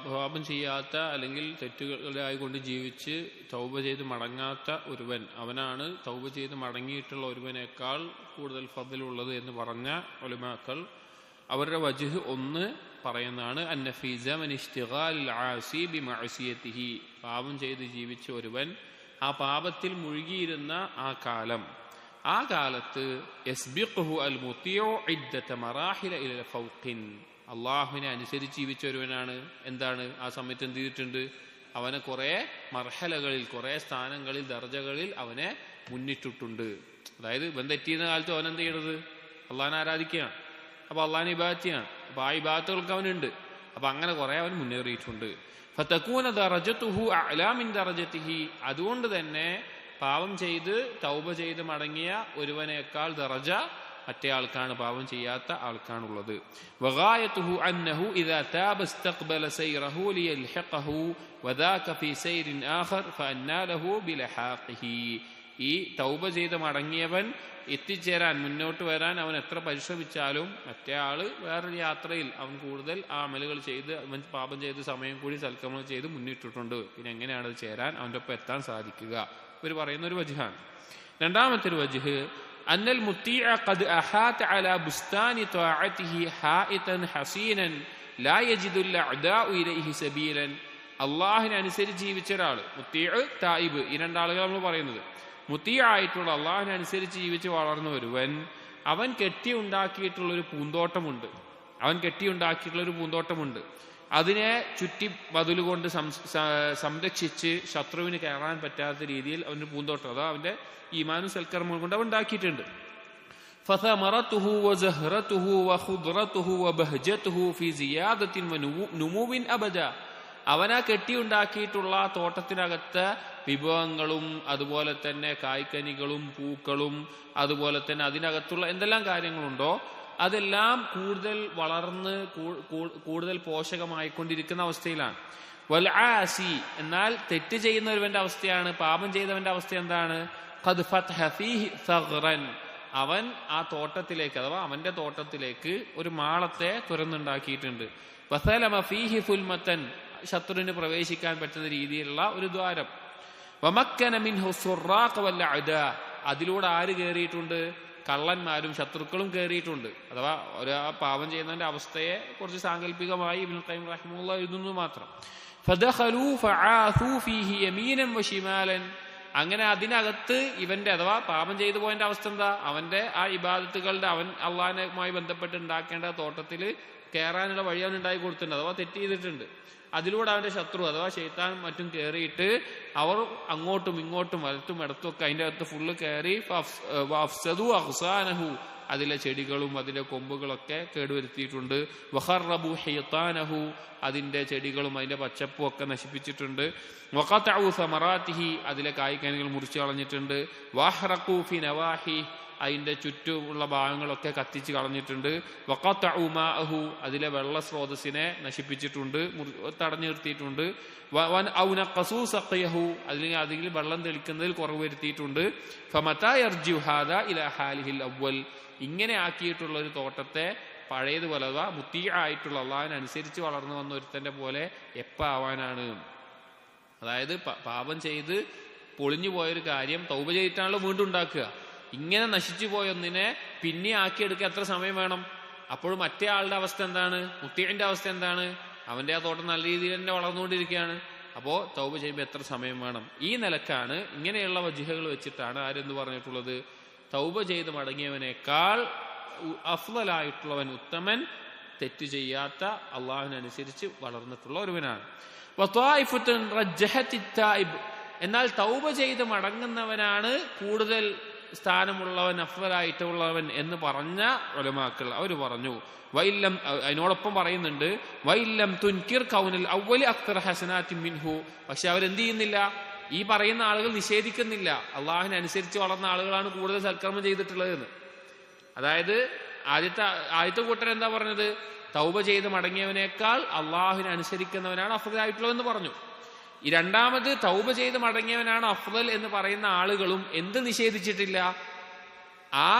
പാപം ചെയ്യാത്ത അല്ലെങ്കിൽ തെറ്റുകളായിക്കൊണ്ട് ജീവിച്ച് തൗബ ചെയ്ത് മടങ്ങാത്ത ഒരുവൻ, അവനാണ് തൗബ ചെയ്ത് മടങ്ങിയിട്ടുള്ള ഒരുവനേക്കാൾ കൂടുതൽ ഫദ്ലുള്ളത് എന്ന് പറഞ്ഞ ഉലമാക്കൾ. അവരുടെ വജ്ഹ് ഒന്ന് പറയുന്നതാണ് അന്ന ഫീ സമനി ഇസ്തിഗാലിൽ ആസി ബിമഅസിയതിഹി, പാപം ചെയ്ത് ജീവിച്ച ഒരുവൻ ആ പാപത്തിൽ മുഴുകിയിരുന്ന ആ കാലത്ത് യസ്ബിഖുഹു അൽ മുതിഉ ഇദ്ദത മറാഹില ഇല ഫൗഖിൻ, അള്ളാഹുവിനെ അനുസരിച്ച് ജീവിച്ച ഒരുവനാണ്. എന്താണ് ആ സമയത്ത് എന്ത് ചെയ്തിട്ടുണ്ട്? അവനെ കുറെ മർഹലകളിൽ, കുറെ സ്ഥാനങ്ങളിൽ, ദർജകളിൽ അവനെ മുന്നിട്ടിട്ടുണ്ട്. അതായത് ഇവൻ തെറ്റിയുന്ന കാലത്ത് അവൻ എന്ത് ചെയ്യണത്? അള്ളാഹിനെ ആരാധിക്കുകയാണ്. അപ്പൊ അള്ളാഹിനെ ഇബാദത്ത് ചെയ്യണം. അപ്പൊ ആ ഇബാദത്തുകൾക്ക് അവനുണ്ട്. അപ്പൊ അങ്ങനെ കുറെ അവൻ മുന്നേറിയിട്ടുണ്ട്. ഫതകൂന ദറജതുഹു അഅലാ മിൻ ദറജതിഹി, അതുകൊണ്ട് തന്നെ പാപം ചെയ്ത് തൗബ ചെയ്ത് മടങ്ങിയ ഒരുവനേക്കാൾ ദറജ മറ്റേ ആൾക്കാണ്, പാപം ചെയ്യാത്ത ആൾക്കാണുള്ളത്. വഗായതുഹു അന്നഹു ഇദാ താബ ഇസ്തഖ്ബല സൈറഹു ലിയൽഹിഖഹു വദാക ഫീ സൈരിൻ ആഖർ ഫഅന്നാ ലഹു ബിലഹാഖിഹി, ഈ തൗബ ചെയ്ത് മടങ്ങിയവൻ എത്തിച്ചേരാൻ, മുന്നോട്ട് വരാൻ അവൻ എത്ര പരിശ്രമിച്ചാലും മറ്റേ ആള് വേറൊരു യാത്രയിൽ അവൻ കൂടുതൽ ആ അമലുകൾ ചെയ്ത്, അവൻ പാപം ചെയ്ത് സമയം കൂടി സൽക്കർമ്മങ്ങൾ ചെയ്ത് മുന്നിട്ടിട്ടുണ്ട്. പിന്നെ എങ്ങനെയാണ് അത് ചേരാൻ, അവൻ്റെ ഒപ്പം എത്താൻ സാധിക്കുക? ഇവർ പറയുന്ന ഒരു വജ്ഹാണ്. രണ്ടാമത്തെ ഒരു വജ്ഹ് അന്നൽ മുത്തീഅ ഖദ് അഹാത അലാ ബുസ്താനി ത്വാഅതിഹി ഹായിതൻ ഹസീനൻ ലാ യജിദുൽ അഅദാഉ ഇലൈഹി സബീലൻ, അള്ളാഹിനെ അനുസരിച്ച് ജീവിച്ച ഒരാൾ, മുത്തീഅ് തായിബ്, ഈ രണ്ടാളുകൾ നമ്മൾ പറയുന്നത്. മുത്തീഅ ആയിട്ടുള്ള അള്ളാഹിനെ അനുസരിച്ച് ജീവിച്ച് വളർന്ന ഒരുവൻ, അവൻ കെട്ടിയുണ്ടാക്കിയിട്ടുള്ളൊരു പൂന്തോട്ടമുണ്ട്. അതിനെ ചുറ്റി മതിലുകൊണ്ട് സംരക്ഷിച്ച് ശത്രുവിന് കയറാൻ പറ്റാത്ത രീതിയിൽ അവന്റെ പൂന്തോട്ടം, അതാ അവന്റെ ഈമാനും സൽക്കർമ്മങ്ങൾ കൊണ്ട് അവൻ ഉണ്ടാക്കിയിട്ടുണ്ട്. ഫതമറതുഹു വസഹറതുഹു വഖുദ്റതുഹു വബഹജതുഹു ഫീ സിയാദത്തിൻ വനുമൂവിൻ അബദ, അവനാ കെട്ടിയുണ്ടാക്കിയിട്ടുള്ള തോട്ടത്തിനകത്ത് വിഭവങ്ങളും അതുപോലെ തന്നെ കായ്ക്കനികളും പൂക്കളും അതുപോലെ തന്നെ അതിനകത്തുള്ള എന്തെല്ലാം കാര്യങ്ങളുണ്ടോ അതെല്ലാം കൂടുതൽ വളർന്ന് കൂടുതൽ പോഷകമായിക്കൊണ്ടിരിക്കുന്ന അവസ്ഥയിലാണ്. വൽ ആസി, എന്നാൽ തെറ്റ് ചെയ്യുന്നവന്റെ അവസ്ഥയാണ്, പാപം ചെയ്തവന്റെ അവസ്ഥ എന്താണ്? ഖദ് ഫതഹ ഫീഹി സഗ്റൻ, അവൻ ആ തോട്ടത്തിലേക്ക് അഥവാ അവന്റെ തോട്ടത്തിലേക്ക് ഒരു മാളത്തെ തുറന്നുണ്ടാക്കിയിട്ടുണ്ട്. വസലമ ഫീഹി ഫുൽമതൻ, ശത്രുവിന് പ്രവേശിക്കാൻ പറ്റുന്ന രീതിയിലുള്ള ഒരു ദ്വാരം. വമക്കന മിൻഹു സുറാഖ് വൽ അദാ, അതിലൂടെ ആര് കയറിയിട്ടുണ്ട്? കള്ളന്മാരും ശത്രുക്കളും കയറിയിട്ടുണ്ട്. അഥവാ ഒരു പാപം ചെയ്യുന്നതിന്റെ അവസ്ഥയെ കുറിച്ച് സാങ്കല്പികമായി ഇബ്നുൽ ഖയ്യിം റഹിമഹുല്ലാഹ് എഴുതുന്നു മാത്രം. ഫദഖലൂ ഫആഥൂ ഫീഹി യമീനൻ വശിമാലൻ, അങ്ങനെ അതിനകത്ത് ഇവന്റെ അഥവാ പാപം ചെയ്തു പോയതിന്റെ അവസ്ഥ എന്താ? അവന്റെ ആ ഇബാദത്തുകളുടെ, അവൻ അള്ളാഹുമായി ബന്ധപ്പെട്ട് ഉണ്ടാക്കേണ്ട തോട്ടത്തിൽ കയറാനുള്ള വഴി അവൻ ഉണ്ടാക്കി കൊടുത്തിട്ടുണ്ട്, അഥവാ തെറ്റ് ചെയ്തിട്ടുണ്ട്. അതിലൂടെ അവന്റെ ശത്രു അഥവാ ശൈത്താൻ മറ്റും കയറിയിട്ട് അവർ അങ്ങോട്ടും ഇങ്ങോട്ടും വലത്തും ഇടത്തും ഒക്കെ അതിന്റെ അകത്ത് ഫുള്ള് കയറി വഅഫ്സദു അഗ്സാനഹു, അതിലെ ചെടികളും അതിലെ കൊമ്പുകളൊക്കെ കേടുവരുത്തിയിട്ടുണ്ട്. വഖറബു ഹൈത്താനഹു, അതിന്റെ ചെടികളും അതിന്റെ പച്ചപ്പും ഒക്കെ നശിപ്പിച്ചിട്ടുണ്ട്. വഖതഉ സമറാതിഹി, അതിലെ കായ്ക്കനികൾ മുറിച്ചു കളഞ്ഞിട്ടുണ്ട്. വഹറഖു ഫി നവാഹി, അതിന്റെ ചുറ്റുമുള്ള ഭാഗങ്ങളൊക്കെ കത്തിച്ച് കളഞ്ഞിട്ടുണ്ട്. വഖതഉ മാഅഹു, അതിലെ വെള്ള സ്രോതസ്സിനെ നശിപ്പിച്ചിട്ടുണ്ട്, തടഞ്ഞു നിർത്തിയിട്ടുണ്ട്. ഔ നഖസു സഖയഹു, അതിൽ വെള്ളം തെളിക്കുന്നതിൽ കുറവ് വരുത്തിയിട്ടുണ്ട്. ഫമതാ യർജിഉ ഹാദാ ഇലാ ഹാലിഹിൽ അവ്വൽ, ഇങ്ങനെ ആക്കിയിട്ടുള്ള ഒരു തോട്ടത്തെ പഴയതുപോലെ അഥവാ മുത്തീഅ ആയിട്ടുള്ള അള്ളാഹിനെ അനുസരിച്ച് വളർന്നു വന്ന ഒരുത്തന്റെ പോലെ എപ്പ ആവാനാണ്? അതായത് പാപം ചെയ്ത് പൊളിഞ്ഞു പോയൊരു കാര്യം തൗബ ചെയ്തിട്ടാണല്ലോ വീണ്ടും ഉണ്ടാക്കുക. ഇങ്ങനെ നശിച്ചു പോയ ഒന്നിനെ പിന്നെ ആക്കിയെടുക്കാൻ എത്ര സമയം വേണം? അപ്പോഴും മറ്റേ ആളുടെ അവസ്ഥ എന്താണ്? മുത്തിയുടെ അവസ്ഥ എന്താണ്? അവന്റെ ആ തോട്ടം നല്ല രീതിയിൽ തന്നെ വളർന്നുകൊണ്ടിരിക്കുകയാണ്. അപ്പോ തൗബ ചെയ്യുമ്പോൾ എത്ര സമയം വേണം? ഈ നിലക്കാണ്, ഇങ്ങനെയുള്ള വജ്ഹകൾ വെച്ചിട്ടാണ് ആരെന്ന് പറഞ്ഞിട്ടുള്ളത്, തൗബ ചെയ്ത് മടങ്ങിയവനേക്കാൾ അഫ്ളലായിട്ടുള്ളവൻ, ഉത്തമൻ, തെറ്റ് ചെയ്യാത്ത അള്ളാഹുവിനനുസരിച്ച് വളർന്നിട്ടുള്ള ഒരുവനാണ്. എന്നാൽ തൗബ ചെയ്ത് മടങ്ങുന്നവനാണ് കൂടുതൽ സ്ഥാനമുള്ളവൻ, അഫ്ളലായിട്ടുള്ളവൻ എന്ന് പറഞ്ഞ ഉലമാക്കൾ അവർ പറഞ്ഞു. വൈല്ലം, അതിനോടൊപ്പം പറയുന്നുണ്ട്, വൈല്ലം തുൻകിർ കൗനൽ അവ്വലി അക്തർ ഹസനാത്തിൻ മിൻഹു. പക്ഷെ അവരെന്ത് ചെയ്യുന്നില്ല? ഈ പറയുന്ന ആളുകൾ നിഷേധിക്കുന്നില്ല അള്ളാഹുവിനനുസരിച്ച് വളർന്ന ആളുകളാണ് കൂടുതൽ സൽക്കർമ്മം ചെയ്തിട്ടുള്ളതെന്ന്. അതായത് ആദ്യത്തെ കൂട്ടർ എന്താ പറഞ്ഞത്? തൗബ ചെയ്ത് മടങ്ങിയവനേക്കാൾ അള്ളാഹുവിനെ അനുസരിക്കുന്നവനാണ് അഫ്ളലായിട്ടുള്ളതെന്ന് പറഞ്ഞു. ഈ രണ്ടാമത് തൗബ ചെയ്ത് മടങ്ങിയവനാണ് അഫ്ളൽ എന്ന് പറയുന്ന ആളുകളും എന്ത് നിഷേധിച്ചിട്ടില്ല? ആ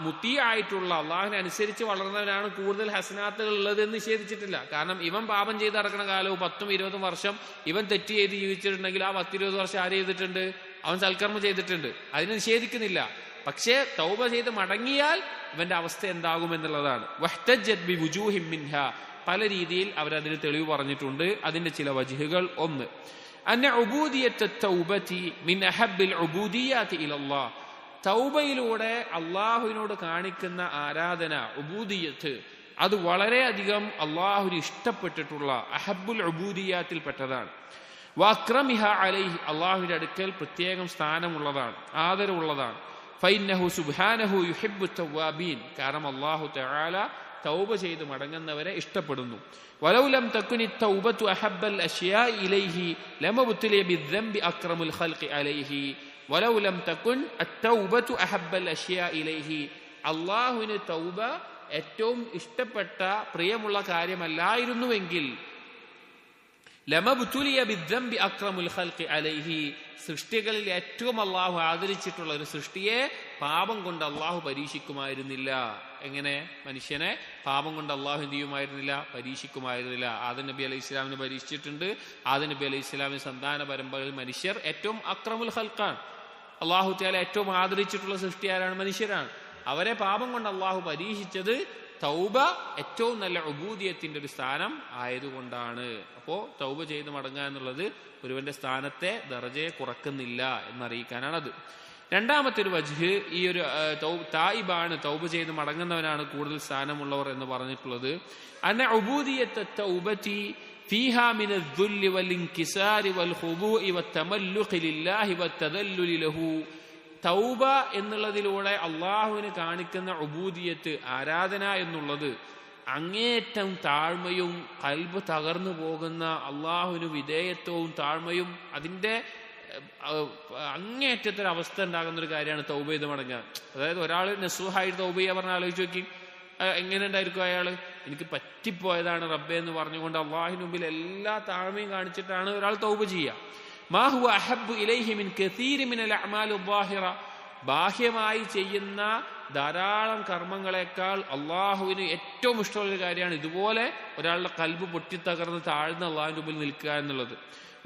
മുത്തി ആയിട്ടുള്ള അള്ളാഹുവിനെ അനുസരിച്ച് വളർന്നവനാണ് കൂടുതൽ ഹസനാത്തുകൾ ഉള്ളത് എന്ന് നിഷേധിച്ചിട്ടില്ല. കാരണം ഇവൻ പാപം ചെയ്ത് നടക്കുന്ന കാലവും 10-20 വർഷം ഇവൻ തെറ്റ് ചെയ്ത് ജീവിച്ചിട്ടുണ്ടെങ്കിൽ ആ 10-20 വർഷം ആര് ചെയ്തിട്ടുണ്ട്? അവൻ സൽക്കർമ്മം ചെയ്തിട്ടുണ്ട്. അതിനെ നിഷേധിക്കുന്നില്ല. പക്ഷേ തൗബ ചെയ്ത് മടങ്ങിയാൽ ഇവന്റെ അവസ്ഥ എന്താകും എന്നുള്ളതാണ്. വഹ്തജ്ജത് ബിവുജൂഹിൻ മിൻഹാ, പല രീതിയിൽ അവരതിന് തെളിവ് പറഞ്ഞിട്ടുണ്ട്. അതിന്റെ ചില വജ്ഹുകൾ: ഒന്ന്, അന്ന ഉബൂദിയത്ത് തൗബതി മിൻ അഹബ്ബിൽ ഉബൂദിയാതി ഇലല്ലാഹ്, തൗബയിലൂടെ അള്ളാഹുവിനോട് കാണിക്കുന്ന ആരാധന, ഉബൂദിയത്ത്, അത് വളരെയധികം അള്ളാഹുവിന് ഇഷ്ടപ്പെട്ടിട്ടുള്ള അഹബ്ബുൽ ഉബൂദിയാത്തിൽ പെട്ടതാണ്. വഅക്രമിഹ അലൈഹി, അള്ളാഹുവിന്റെ അടുക്കൽ പ്രത്യേകം സ്ഥാനമുള്ളതാണ്, ആദരവുള്ളതാണ്. ഫഇന്നഹു സുബ്ഹാനഹു യുഹിബ്ബു തവ്വാബീൻ, കാരണം അള്ളാഹു തആല തൗബ ചെയ്ത് മടങ്ങുന്നവരെ ഇഷ്ടപ്പെടുന്നു. വലൗ ലം തകുനി തൗബതു അഹബ്ബൽ അശ്യാഇ ഇലൈഹി ലമബ്തുലിയ ബിദ്ദംബി അക്രമുൽ ഖൽഖി അലൈഹി. വലൗ ലം തകുൻ അത്തൗബതു അഹബ്ബൽ അശ്യാഇ ഇലൈഹി, അള്ളാഹുവിന് തൗബ ഏറ്റവും ഇഷ്ടപ്പെട്ട പ്രിയമുള്ള കാര്യമല്ലായിരുന്നുവെങ്കിൽ ലമബ്തുലിയ ബിദ്ദംബി അക്രമുൽ ഖൽഖി അലൈഹി, സൃഷ്ടികളിൽ ഏറ്റവും അള്ളാഹു ആദരിച്ചിട്ടുള്ള ഒരു സൃഷ്ടിയെ പാപം കൊണ്ട് അള്ളാഹു പരീക്ഷിക്കുമായിരുന്നില്ല. എങ്ങനെ? മനുഷ്യനെ പാപം കൊണ്ട് അള്ളാഹു എന്ത് ചെയ്യുമായിരുന്നില്ല? പരീക്ഷിക്കുമായിരുന്നില്ല. ആദം നബി അലൈഹി ഇസ്ലാമിനെ പരീക്ഷിച്ചിട്ടുണ്ട്. ആദം നബി അലൈഹി ഇസ്ലാമിന്റെ സന്താന പരമ്പരയിൽ മനുഷ്യർ ഏറ്റവും അക്രമുൽ ഖൽഖാണ്. അള്ളാഹു തആല ഏറ്റവും ആദരിച്ചിട്ടുള്ള സൃഷ്ടി ആരാണ്? മനുഷ്യരാണ്. അവരെ പാപം കൊണ്ട് അള്ളാഹു പരീക്ഷിച്ചത് തൗബ ഏറ്റവും നല്ല ഉബൂദിയത്തിന്റെ ഒരു സ്ഥാനം ആയതുകൊണ്ടാണ്. അപ്പോ തൗബ ചെയ്ത് മടങ്ങുക എന്നുള്ളത് ഒരുവന്റെ സ്ഥാനത്തെ, ദർജയെ കുറക്കുന്നില്ല എന്നറിയിക്കാനാണത്. രണ്ടാമത്തെ ഒരു വജ്ഹ്, ഈ ഒരു തായിബാണ്, തൗബ ചെയ്ത് മടങ്ങുന്നവനാണ് കൂടുതൽ സ്ഥാനമുള്ളവർ എന്ന് പറഞ്ഞിട്ടുള്ളത്. അന്ന ഉബൂദിയത്ത് തൗബതി ഫീഹാ മിനൽ ദുല്ലി വൽ ഇൻകിസാരി വൽ ഖുദൂഇ വത്തമല്ലുഖി ലില്ലാഹി വത്തദല്ലുലി ലഹു, തൗബ എന്നുള്ളതിലൂടെ അള്ളാഹുവിന് കാണിക്കുന്ന ഉബൂദിയത്ത്, ആരാധന എന്നുള്ളത് അങ്ങേയറ്റം താഴ്മയും ഖൽബ് തകർന്നു പോകുന്ന അള്ളാഹുവിന് വിധേയത്വവും താഴ്മയും അതിന്റെ അങ്ങേയറ്റത്തൊരു അവസ്ഥ ഉണ്ടാകുന്ന ഒരു കാര്യമാണ് തൗബ ചെയ്ത് മടങ്ങുക. അതായത് ഒരാൾ നസൂഹായിട്ട് തൗബ ചെയ്യാൻ പറഞ്ഞ ആലോചിച്ച് നോക്കി, എങ്ങനെ ഉണ്ടായിരിക്കും അയാൾ? എനിക്ക് പറ്റിപ്പോയതാണ് റബ്ബേ എന്ന് പറഞ്ഞുകൊണ്ട് അള്ളാഹുവിന് മുമ്പിൽ എല്ലാ താഴ്മയും കാണിച്ചിട്ടാണ് ഒരാൾ തൗബ ചെയ്യുക. മാ ഹുവ അഹബ്ബു ഇലൈഹി മിൻ കസീരി മിനൽ അഅ്മാലി ളാഹിറ, ബാഹ്യമായി ചെയ്യുന്ന ധാരാളം കർമ്മങ്ങളെക്കാൾ അള്ളാഹുവിന് ഏറ്റവും ഇഷ്ടമുള്ള ഒരു കാര്യമാണ് ഇതുപോലെ ഒരാളുടെ കൽബ് പൊട്ടിത്തകർന്ന് താഴ്ന്ന അള്ളാഹുവിന്റെ മുമ്പിൽ നിൽക്കുക എന്നുള്ളത്.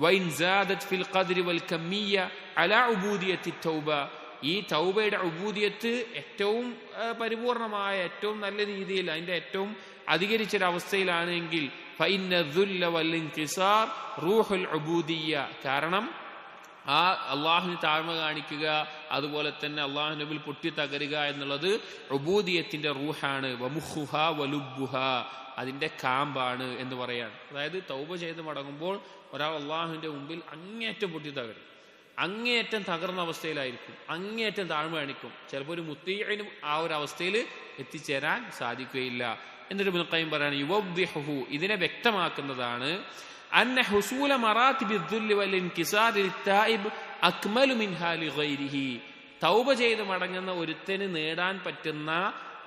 വൈൻ സാദത് ഫിൽ ഖദ്രി വൽ കമ്മിയ്യ അലാ ഉബൂദിയത്തി തൗബ, ഈ തൗബയുടെ ഉബൂദിയത്ത് ഏറ്റവും പരിപൂർണമായ, ഏറ്റവും നല്ല രീതിയിൽ അതിന്റെ ഏറ്റവും അധികരിച്ചൊരവസ്ഥയിലാണെങ്കിൽ ഫഇന്ന ദുല്ല വൽ ഇൻകിസാർ റൂഹുൽ ഉബൂദിയ്യ, കാരണം ആ അള്ളാഹുവിന് താഴ്മ കാണിക്കുക, അതുപോലെ തന്നെ അള്ളാഹുവിന്റെ മുമ്പിൽ പൊട്ടിത്തകരുക എന്നുള്ളത് ഉബൂദിയത്തിന്റെ റൂഹാണ്. വമുഖുഹ വലുബ്ബുഹ, അതിന്റെ കാമ്പാണ് എന്ന് പറയാണ്. അതായത് തൗബ ചെയ്ത് മടങ്ങുമ്പോൾ ഒരാൾ അള്ളാഹുവിന്റെ മുമ്പിൽ അങ്ങേയറ്റം പൊട്ടിത്തകരും, അങ്ങേയറ്റം തകർന്ന അവസ്ഥയിലായിരിക്കും, അങ്ങേയറ്റം താഴ്മ കാണിക്കും. ചിലപ്പോൾ ഒരു മുത്തീഇനും ആ ഒരു അവസ്ഥയിൽ എത്തിച്ചേരാൻ സാധിക്കുകയില്ല. എന്നിട്ട് ഇബ്നുൽ ഖയ്യിം പറയാണ്, യുവദ്ദിഹു, ഇതിനെ വ്യക്തമാക്കുന്നതാണ്, അന്ന ഹുസൂല മറാത്തിബി ദുല്ലി വൽ ഇൻകിസാരി ലിത്തായിബ് അക്മലു മിൻഹാ ലിഗൈരിഹി, തൗബ ചെയ്ത് മടങ്ങുന്ന ഒരുത്തന് നേടാൻ പറ്റുന്ന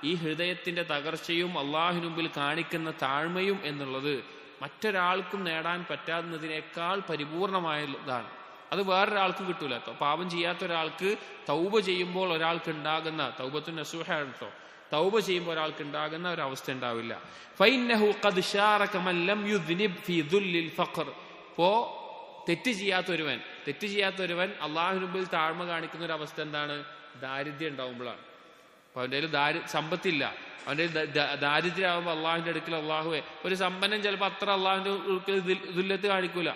ഈ ഹൃദയത്തിന്റെ തകർച്ചയും അള്ളാഹുവിന് മുമ്പിൽ കാണിക്കുന്ന താഴ്മയും എന്നുള്ളത് മറ്റൊരാൾക്കും നേടാൻ പറ്റാവുന്നതിനേക്കാൾ പരിപൂർണമായതാണ്. അത് വേറൊരാൾക്ക് കിട്ടൂല. പാപം ചെയ്യാത്ത ഒരാൾക്ക് തൗബ ചെയ്യുമ്പോൾ ഒരാൾക്ക് ഉണ്ടാകുന്ന, തൗബത്തു നസൂഹാണ് കേട്ടോ, തൗബ ചെയ്യുമ്പോൾ ഒരാൾക്ക് ഉണ്ടാകുന്ന ഒരു അവസ്ഥ ഉണ്ടാവില്ല. ഫഇന്നഹു ഖദ് ശാറക മൻ ലം യുദ്നിബ് ഫീ ദുല്ലിൽ ഫഖർ, തെറ്റ് ചെയ്യാത്തൊരുവൻ അള്ളാഹുവിന് മുമ്പിൽ താഴ്മ കാണിക്കുന്ന ഒരു അവസ്ഥ എന്താണ്? ദാരിദ്ര്യം ഉണ്ടാവുമ്പോഴാണ്. അപ്പൊ അവൻ്റെ കയ്യിൽ സമ്പത്തില്ല, അവൻ്റെ ദാരിദ്ര്യമാകുമ്പോൾ അള്ളാഹുവിന്റെ അടുക്കൽ അള്ളാഹുവെ, ഒരു സമ്പന്നൻ ചിലപ്പോൾ അത്ര അള്ളാഹുവിന്റെ അടുക്കൽ ദുല്ലത്ത് കാണിക്കൂല,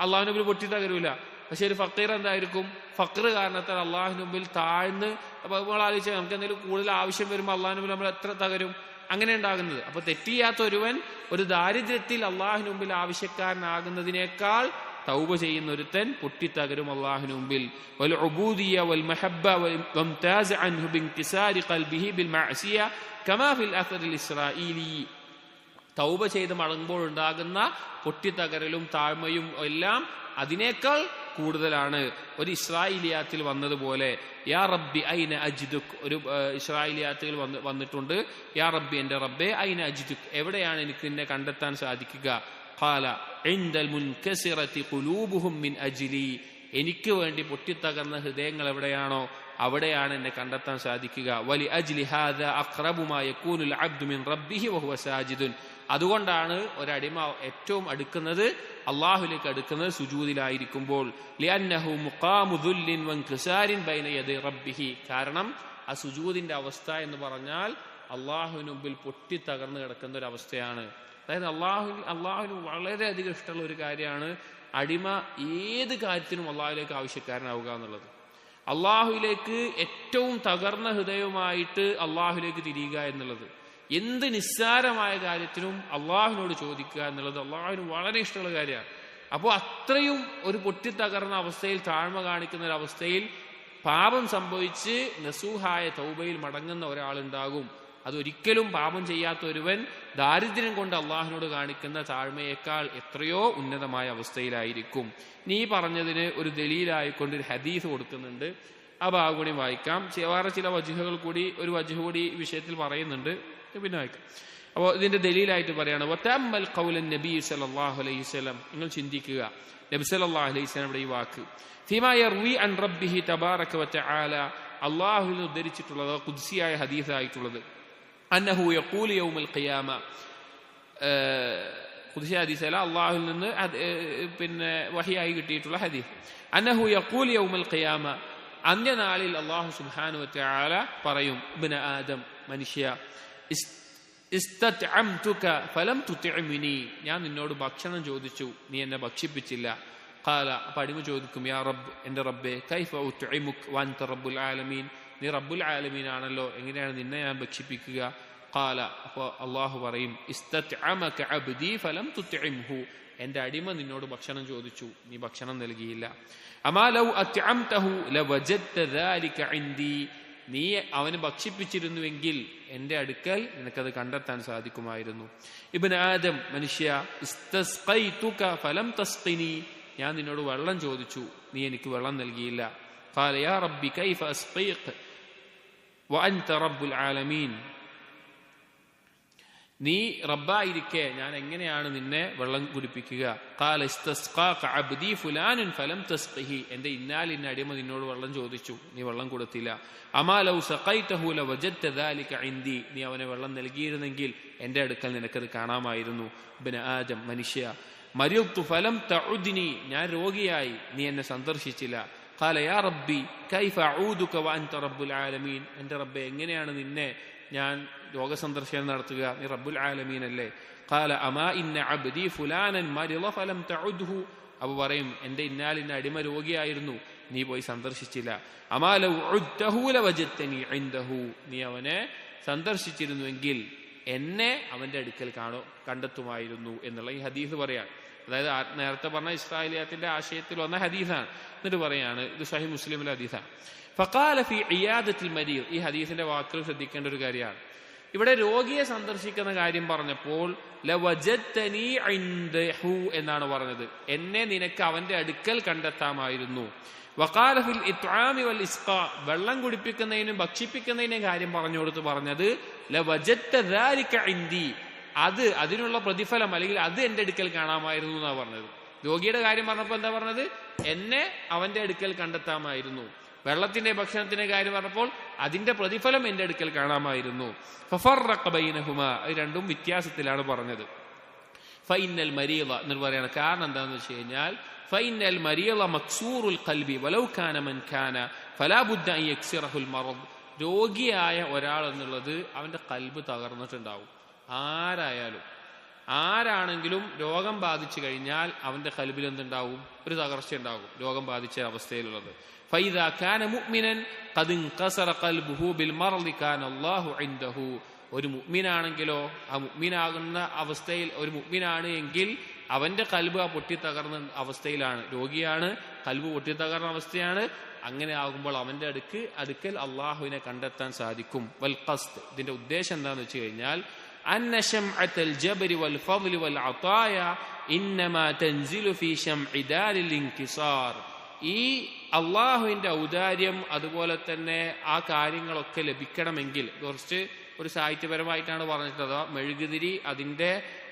അള്ളാഹുവിന്റെ മുമ്പിൽ പൊട്ടി തകരൂല. പക്ഷെ ഒരു ഫക്കീർ എന്തായിരിക്കും? ഫക്കർ കാരണത്താൽ അള്ളാഹുവിന്റെ മുമ്പിൽ താഴ്ന്ന്, അപ്പൊ നമ്മൾ ആലോചിച്ചാൽ നമുക്ക് എന്തെങ്കിലും കൂടുതൽ ആവശ്യം വരുമ്പോൾ അള്ളാഹുവിന്റെ മുമ്പിൽ നമ്മൾ എത്ര തകരും? അങ്ങനെ ഉണ്ടാകുന്നത്. അപ്പൊ തെറ്റിയാത്ത ഒരുവൻ ഒരു ദാരിദ്ര്യത്തിൽ അള്ളാഹുവിന് മുമ്പിൽ ആവശ്യക്കാരനാകുന്നതിനേക്കാൾ തൗബ ചെയ്യുന്ന ഒരുത്തൻ പൊട്ടിത്തകരും അള്ളാഹുവിന് മുമ്പിൽ. വൽ ഉബൂദിയ വൽ മഹബ്ബ വംതാസ് അൻഹു ബിൻകിസാരി ഖൽബിഹി ബിൽ മഅസിയ കമാ ഫിൽ അഥറിൽ ഇസ്രാഈലി. തൗബ ചെയ്ത് മടങ്ങുമ്പോൾ ഉണ്ടാകുന്ന പൊട്ടിത്തകരലും താഴ്മയും എല്ലാം അതിനേക്കാൾ കൂടുതലാണ്. ഒരു ഇസ്രായേലിയാത്തിൽ വന്നതുപോലെ യാ റബ്ബി ഐന അജ്ദുക്, ഒരു ഇസ്രായേലിയാത്തിൽ വന്നിട്ടുണ്ട്. യാ റബ്ബി, എൻ്റെ റബ്ബേ, ഐന അജ്ദുക്, എവിടെയാണ് എനിക്ക് നിന്നെ കണ്ടെത്താൻ സാധിക്കുക? ഖാല ഇൻദൽ മുൻകസിറതി ഖുലൂബുഹും മിൻ അജ്ലി, എനിക്ക് വേണ്ടി പൊട്ടിത്തകർന്ന ഹൃദയങ്ങൾ എവിടെയാണോ അവിടെയാണ് എന്നെ കണ്ടെത്താൻ സാധിക്കുക. വലി അജ്ലി ഹാദാ അഖ്റബു മാ യകൂനുൽ അബ്ദു മിൻ റബ്ബിഹി വഹുവ സാജിദുൻ, അതുകൊണ്ടാണ് ഒരടിമ ഏറ്റവും അടുക്കുന്നത്, അള്ളാഹുലേക്ക് അടുക്കുന്നത് സുജൂദിലായിരിക്കുമ്പോൾ. ലിഅന്നഹു മുഖാമു ദുല്ലിൻ വൻകിസാരിൻ ബൈന യദൈ റബ്ബിഹി, കാരണം ആ സുജൂദിന്റെ അവസ്ഥ എന്ന് പറഞ്ഞാൽ അള്ളാഹുവിന് മുമ്പിൽ പൊട്ടിത്തകർന്ന് കിടക്കുന്ന ഒരു അവസ്ഥയാണ്. അതായത് അള്ളാഹുവിന് വളരെയധികം ഇഷ്ടമുള്ള ഒരു കാര്യമാണ് അടിമ ഏത് കാര്യത്തിനും അള്ളാഹുലേക്ക് ആവശ്യക്കാരനാവുക എന്നുള്ളത്. അള്ളാഹുവിലേക്ക് ഏറ്റവും തകർന്ന ഹൃദയവുമായിട്ട് അള്ളാഹുലേക്ക് തിരിയുക എന്നുള്ളത്, എന്ത് നിസ്സാരമായ കാര്യത്തിനും അള്ളാഹുവിനോട് ചോദിക്കുക എന്നുള്ളത് അള്ളാഹുവിന് വളരെ ഇഷ്ടമുള്ള കാര്യമാണ്. അപ്പോൾ അത്രയും ഒരു പൊട്ടിത്തകർന്ന അവസ്ഥയിൽ, താഴ്മ കാണിക്കുന്ന ഒരു അവസ്ഥയിൽ പാപം സംഭവിച്ച് നസൂഹായ തൗബയിൽ മടങ്ങുന്ന ഒരാളുണ്ടാകും. അതൊരിക്കലും പാപം ചെയ്യാത്ത ഒരുവൻ ദാരിദ്ര്യം കൊണ്ട് അള്ളാഹുവിനോട് കാണിക്കുന്ന താഴ്മയേക്കാൾ എത്രയോ ഉന്നതമായ അവസ്ഥയിലായിരിക്കും. നീ പറഞ്ഞതിന് ഒരു ദലീലായിക്കൊണ്ട് ഒരു ഹദീസ് കൊടുക്കുന്നുണ്ട്. ആ ഭാഗം കൂടി വായിക്കാം. വേറെ ചില വജ്ഹുകൾ കൂടി, ഒരു വജ്ഹ് കൂടി വിഷയത്തിൽ പറയുന്നുണ്ട്, പിന്നെ വായിക്കാം. അപ്പോൾ ഇതിന്റെ ദലീലായിട്ട് പറയാണ് വതഅമ്മൽ ഖൗലൻ നബി സല്ലല്ലാഹു അലൈഹി വസല്ലം, നിങ്ങൾ ചിന്തിക്കുക നബി സല്ലല്ലാഹു അലൈഹി വസല്ലം ഈ വാക്ക്, ഫീമാ യർവി അൻ റബ്ബിഹി തബാറക വതആല, അല്ലാഹുവിൽ ഉദ്ധരിച്ചിട്ടുള്ളത് ഖുദ്സിയായ ഹദീസായിട്ടുള്ളത്, അന്നഹു യഖൂലു യൗമൽ ഖിയാമ, ഖുദ്സിയ ഹദീസല്ല, അല്ലാഹുവിൽ നിന്ന് പിന്നെ വഹിയായി കിട്ടിയിട്ടുള്ള ഹദീസ്. അന്നഹു യഖൂലു യൗമൽ ഖിയാമ, അന്ത്യനാളിൽ അല്ലാഹു സുബ്ഹാനഹു വതആല പറയും, ഇബ്ന ആദം, മനുഷ്യ, ഇസ്തത്അംതുക ഫലം തുത്ഇമിനി, ഞാൻ നിന്നോട് ഭക്ഷണം ചോദിച്ചു, നീ എന്നെ ഭക്ഷിപ്പിച്ചില്ല. ഖാല, അപ്പോൾ അടിമ ചോദിക്കും, യാ റബ്ബ്, എൻ്റെ റബ്ബേ, കൈഫ ഉത്ഇമുക വഅൻത റബ്ബുൽ ആലമീൻ, നീ റബ്ബുൽ ആലമീൻ ആണല്ലോ, എങ്ങനെയാണ് നിന്നെ ഞാൻ ഭക്ഷിപ്പിക്കുക? ഖാല, അപ്പോൾ അള്ളാഹു പറയും, ഇസ്തത്അമക അബ്ദി ഫലം തുത്ഇംഹു, എൻ്റെ അടിമ നിന്നോട് ഭക്ഷണം ചോദിച്ചു, നീ ഭക്ഷണം നൽകിയില്ല. അമാ ലൗ അത്അംതഹു ലവജദ്ത ദാലിക ഇൻദി, നീ അവന് ഭക്ഷിപ്പിച്ചിരുന്നുവെങ്കിൽ എൻ്റെ അടുക്കൽ നിനക്കത് കണ്ടെത്താൻ സാധിക്കുമായിരുന്നു. ഇബ്ന ആദം, മനുഷ്യ, ഇസ്തസ്ഖൈതുക ഫലം തസ്ഖിനി, ഞാൻ നിന്നോട് വെള്ളം ചോദിച്ചു, നീ എനിക്ക് വെള്ളം നൽകിയില്ല. ഖാല യാ റബ്ബി കൈഫ അസ്ഖീഖ വഅൻത റബ്ബുൽ ആലമീൻ, നീ റബ്ബായിരിക്കെ ഞാൻ എങ്ങനെയാണ് നിന്നെ വെള്ളം കുടിപ്പിക്കുക? ഖാല ഇസ്തസ്ഖാക അബ്ദി ഫുലാനുൻ ഫലം തസ്ഖിഹി, എൻ്റെ ഇന്ന അടിമ നിന്നോട് വെള്ളം ചോദിച്ചു, നീ വെള്ളം കൊടുത്തില്ല. അമാ ലൗ സഖൈതഹു ലവജദ്ത ദാലിക ഇൻദി, നീ അവനെ വെള്ളം നൽകിയിരുന്നെങ്കിൽ എൻ്റെ അടുക്കൽ നിനക്കത് കാണാമായിരുന്നു. ഇബ്ന ആദം, മനുഷ്യ, മരിദ്തു ഫലം തഉദ്നി, ഞാൻ രോഗിയായി, നീ എന്നെ സന്ദർശിച്ചില്ല. ഖാല യാ റബ്ബി കൈഫ അഊദുക വഅൻത റബ്ബുൽ ആലമീൻ, എൻ്റെ റബ്ബേ, എങ്ങനെയാണ് നിന്നെ ഞാൻ രോഗസന്ദർശനം നടത്തുക, നീ റബ്ബുൽ ആലമീൻ അല്ലേ? ഖാല അമാ ഇന്ന അബ്ദി ഫുലാനൻ മരിള ഫലം തഉദ്ഹു, അപ്പോൾ പറയും, എൻ്റെ ഇന്ന അടിമ രോഗിയായിരുന്നു, നീ പോയി സന്ദർശിച്ചില്ല. അമാ ലൗ ഉദ്തഹു ലവജദ്തനി ഇൻദഹു, നീ അവനെ സന്ദർശിച്ചിരുന്നുവെങ്കിൽ എന്നെ അവന്റെ അടുക്കൽ കണ്ടെത്തുമായിരുന്നു എന്നുള്ള ഈ ഹദീസ് പറയാൻ. അതായത് നേരത്തെ പറഞ്ഞ ഇസ്രായേലിയാത്തിന്റെ ആശയത്തിൽ വന്ന ഹദീസാണ്. എന്നിട്ട് പറയാണ്, ഇത് സഹീഹ് മുസ്ലിമിലെ ഹദീസാണ്. ഫഖാല ഫി ഇയാദത്തിൽ മരീദ്, ഈ ഹദീസിന്റെ വാക്കുകൾ ശ്രദ്ധിക്കേണ്ട ഒരു കാര്യമാണ്. ഇവിടെ രോഗിയെ സന്ദർശിക്കുന്ന കാര്യം പറഞ്ഞപ്പോൾ ലവജദ്തനി ഇൻദഹു എന്നാണ് പറഞ്ഞത്, എന്നെ നിനക്ക് അവന്റെ അടുക്കൽ കണ്ടെത്താമായിരുന്നു. വഖാല ഫിൽ ഇത്ആമി വൽ ഇസ്ഖാ, വെള്ളം കുടിപ്പിക്കുന്നതിനും ഭക്ഷിപ്പിക്കുന്നതിനും കാര്യം പറഞ്ഞു കൊടുത്ത് പറഞ്ഞത് ലവജദ്ത ദാലിക ഇൻദി, അതിനുള്ള പ്രതിഫലം അല്ലെങ്കിൽ അത് എന്റെ അടുക്കൽ കാണാമായിരുന്നു എന്നാണ് പറഞ്ഞത്. രോഗിയുടെ കാര്യം പറഞ്ഞപ്പോൾ എന്താ പറഞ്ഞത്? എന്നെ അവന്റെ അടുക്കൽ കണ്ടെത്താമായിരുന്നു. വെള്ളത്തിന്റെ ഭക്ഷണത്തിന്റെ കാര്യം പറഞ്ഞപ്പോൾ അതിന്റെ പ്രതിഫലം എന്റെ അടുക്കൽ കാണാമായിരുന്നു. ഫഫറഖ ബൈനഹുമാ, അത് രണ്ടും വ്യത്യാസത്തിലാണ് പറഞ്ഞത്. ഫഇന്നൽ മരീള എന്ന് പറയാണ്. കാരണം എന്താണെന്ന് വെച്ച് കഴിഞ്ഞാൽ فإن المريض مكسور القلب ولو كان من كان فلا بد أن يكسره المرض. രോഗിയായ ഒരാൾ എന്നുള്ളത് അവന്റെ കൽബ് തകർന്നിട്ടുണ്ടാവും. ആരാണെങ്കിലും രോഗം ബാധിച്ചു കഴിഞ്ഞാൽ അവന്റെ കൽബിൽ എന്തുണ്ടാവും? ഒരു തകർച്ച ഉണ്ടാവും, രോഗം ബാധിച്ച അവസ്ഥയിലുള്ളത്. فإذا كان مؤمنا قد انكسر قلبه بالمرض كان الله عنده. ഒരു മുഅ്മിനാണെങ്കിലോ, ആ മുഅ്മിനാകുന്ന അവസ്ഥയിൽ ഒരു മുഅ്മിനാണ് എങ്കിൽ അവന്റെ കൽബ് ആ പൊട്ടിത്തകർന്ന അവസ്ഥയിലാണ്. രോഗിയാണ്, കൽബ് പൊട്ടിത്തകർന്ന അവസ്ഥയാണ്. അങ്ങനെ ആകുമ്പോൾ അവന്റെ അടുക്കൽ അള്ളാഹുവിനെ കണ്ടെത്താൻ സാധിക്കും. വൽ ഖസ്ദ്, ഇതിന്റെ ഉദ്ദേശം എന്താണെന്ന് വെച്ച് കഴിഞ്ഞാൽ അന്ന ശംഅത്തൽ ജബരി വൽ ഫദ്ലി വൽ അതായ ഇന്നമാ തൻസിലു ഫീ ശംഇ ദാരിൽ ഇൻകിസാർ. ഈ അള്ളാഹുവിന്റെ ഔദാര്യം അതുപോലെ തന്നെ ആ കാര്യങ്ങളൊക്കെ ലഭിക്കണമെങ്കിൽ, കുറച്ച് ഒരു സാഹിത്യപരമായിട്ടാണ് പറഞ്ഞിട്ടുള്ളത്,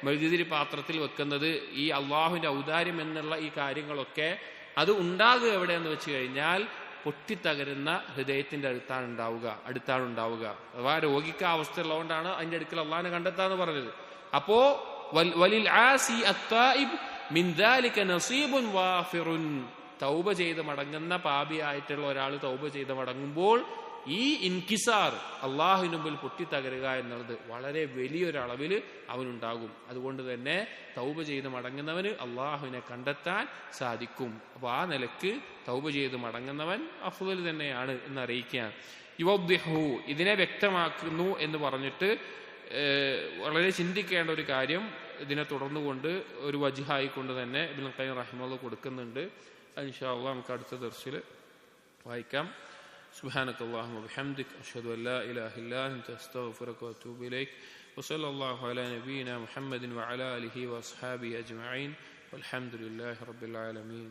മെഴുകുതിരി പാത്രത്തിൽ വെക്കുന്നത് ഈ അള്ളാഹുവിന്റെ ഔദാര്യം എന്നുള്ള ഈ കാര്യങ്ങളൊക്കെ അത് ഉണ്ടാകുക എവിടെയെന്ന് വെച്ച് കഴിഞ്ഞാൽ പൊട്ടിത്തകരുന്ന ഹൃദയത്തിന്റെ അടുത്താണ് ഉണ്ടാവുക. അഥവാ രോഗിക്ക് അവസ്ഥ ഉള്ളതുകൊണ്ടാണ് അതിന്റെ അടുക്കൽ അള്ളാഹിനെ കണ്ടെത്താന്ന് പറഞ്ഞത്. അപ്പോ വലിൽ ആസി അത്തായിബ് മിൻ ദാലിക നസീബുൻ വാഫിറുൻ. തൗബ ചെയ്ത് മടങ്ങുന്ന പാപിയായിട്ടുള്ള ഒരാൾ തൗബ ചെയ്ത് മടങ്ങുമ്പോൾ ഈ ഇൻകിസാർ, അള്ളാഹുവിന് മുമ്പിൽ പൊട്ടിത്തകരുക എന്നുള്ളത് വളരെ വലിയൊരളവിൽ അവനുണ്ടാകും. അതുകൊണ്ട് തന്നെ തൗബ ചെയ്ത് മടങ്ങുന്നവന് അള്ളാഹുവിനെ കണ്ടെത്താൻ സാധിക്കും. അപ്പൊ ആ നിലക്ക് തൗബ ചെയ്ത് മടങ്ങുന്നവൻ അഫ്ളൽ തന്നെയാണ് എന്ന് അറിയിക്കുകയാണ്. യുവദ്ദിഹു, ഇതിനെ വ്യക്തമാക്കുന്നു എന്ന് പറഞ്ഞിട്ട് വളരെ ചിന്തിക്കേണ്ട ഒരു കാര്യം ഇതിനെ തുടർന്നുകൊണ്ട് ഒരു വജ്ഹായിക്കൊണ്ട് തന്നെ ഇബ്നുൽ ഖയ്യിം റഹിമഹുല്ലാഹ് കൊടുക്കുന്നുണ്ട്. ഇൻഷാ അല്ലാഹ് നമുക്ക് അടുത്ത ദർസിൽ വായിക്കാം. سبحانك اللهم وبحمدك أشهد أن لا إله إلا أنت أستغفرك وأتوب إليك وصلى الله على نبينا محمد وعلى آله وأصحابه أجمعين والحمد لله رب العالمين.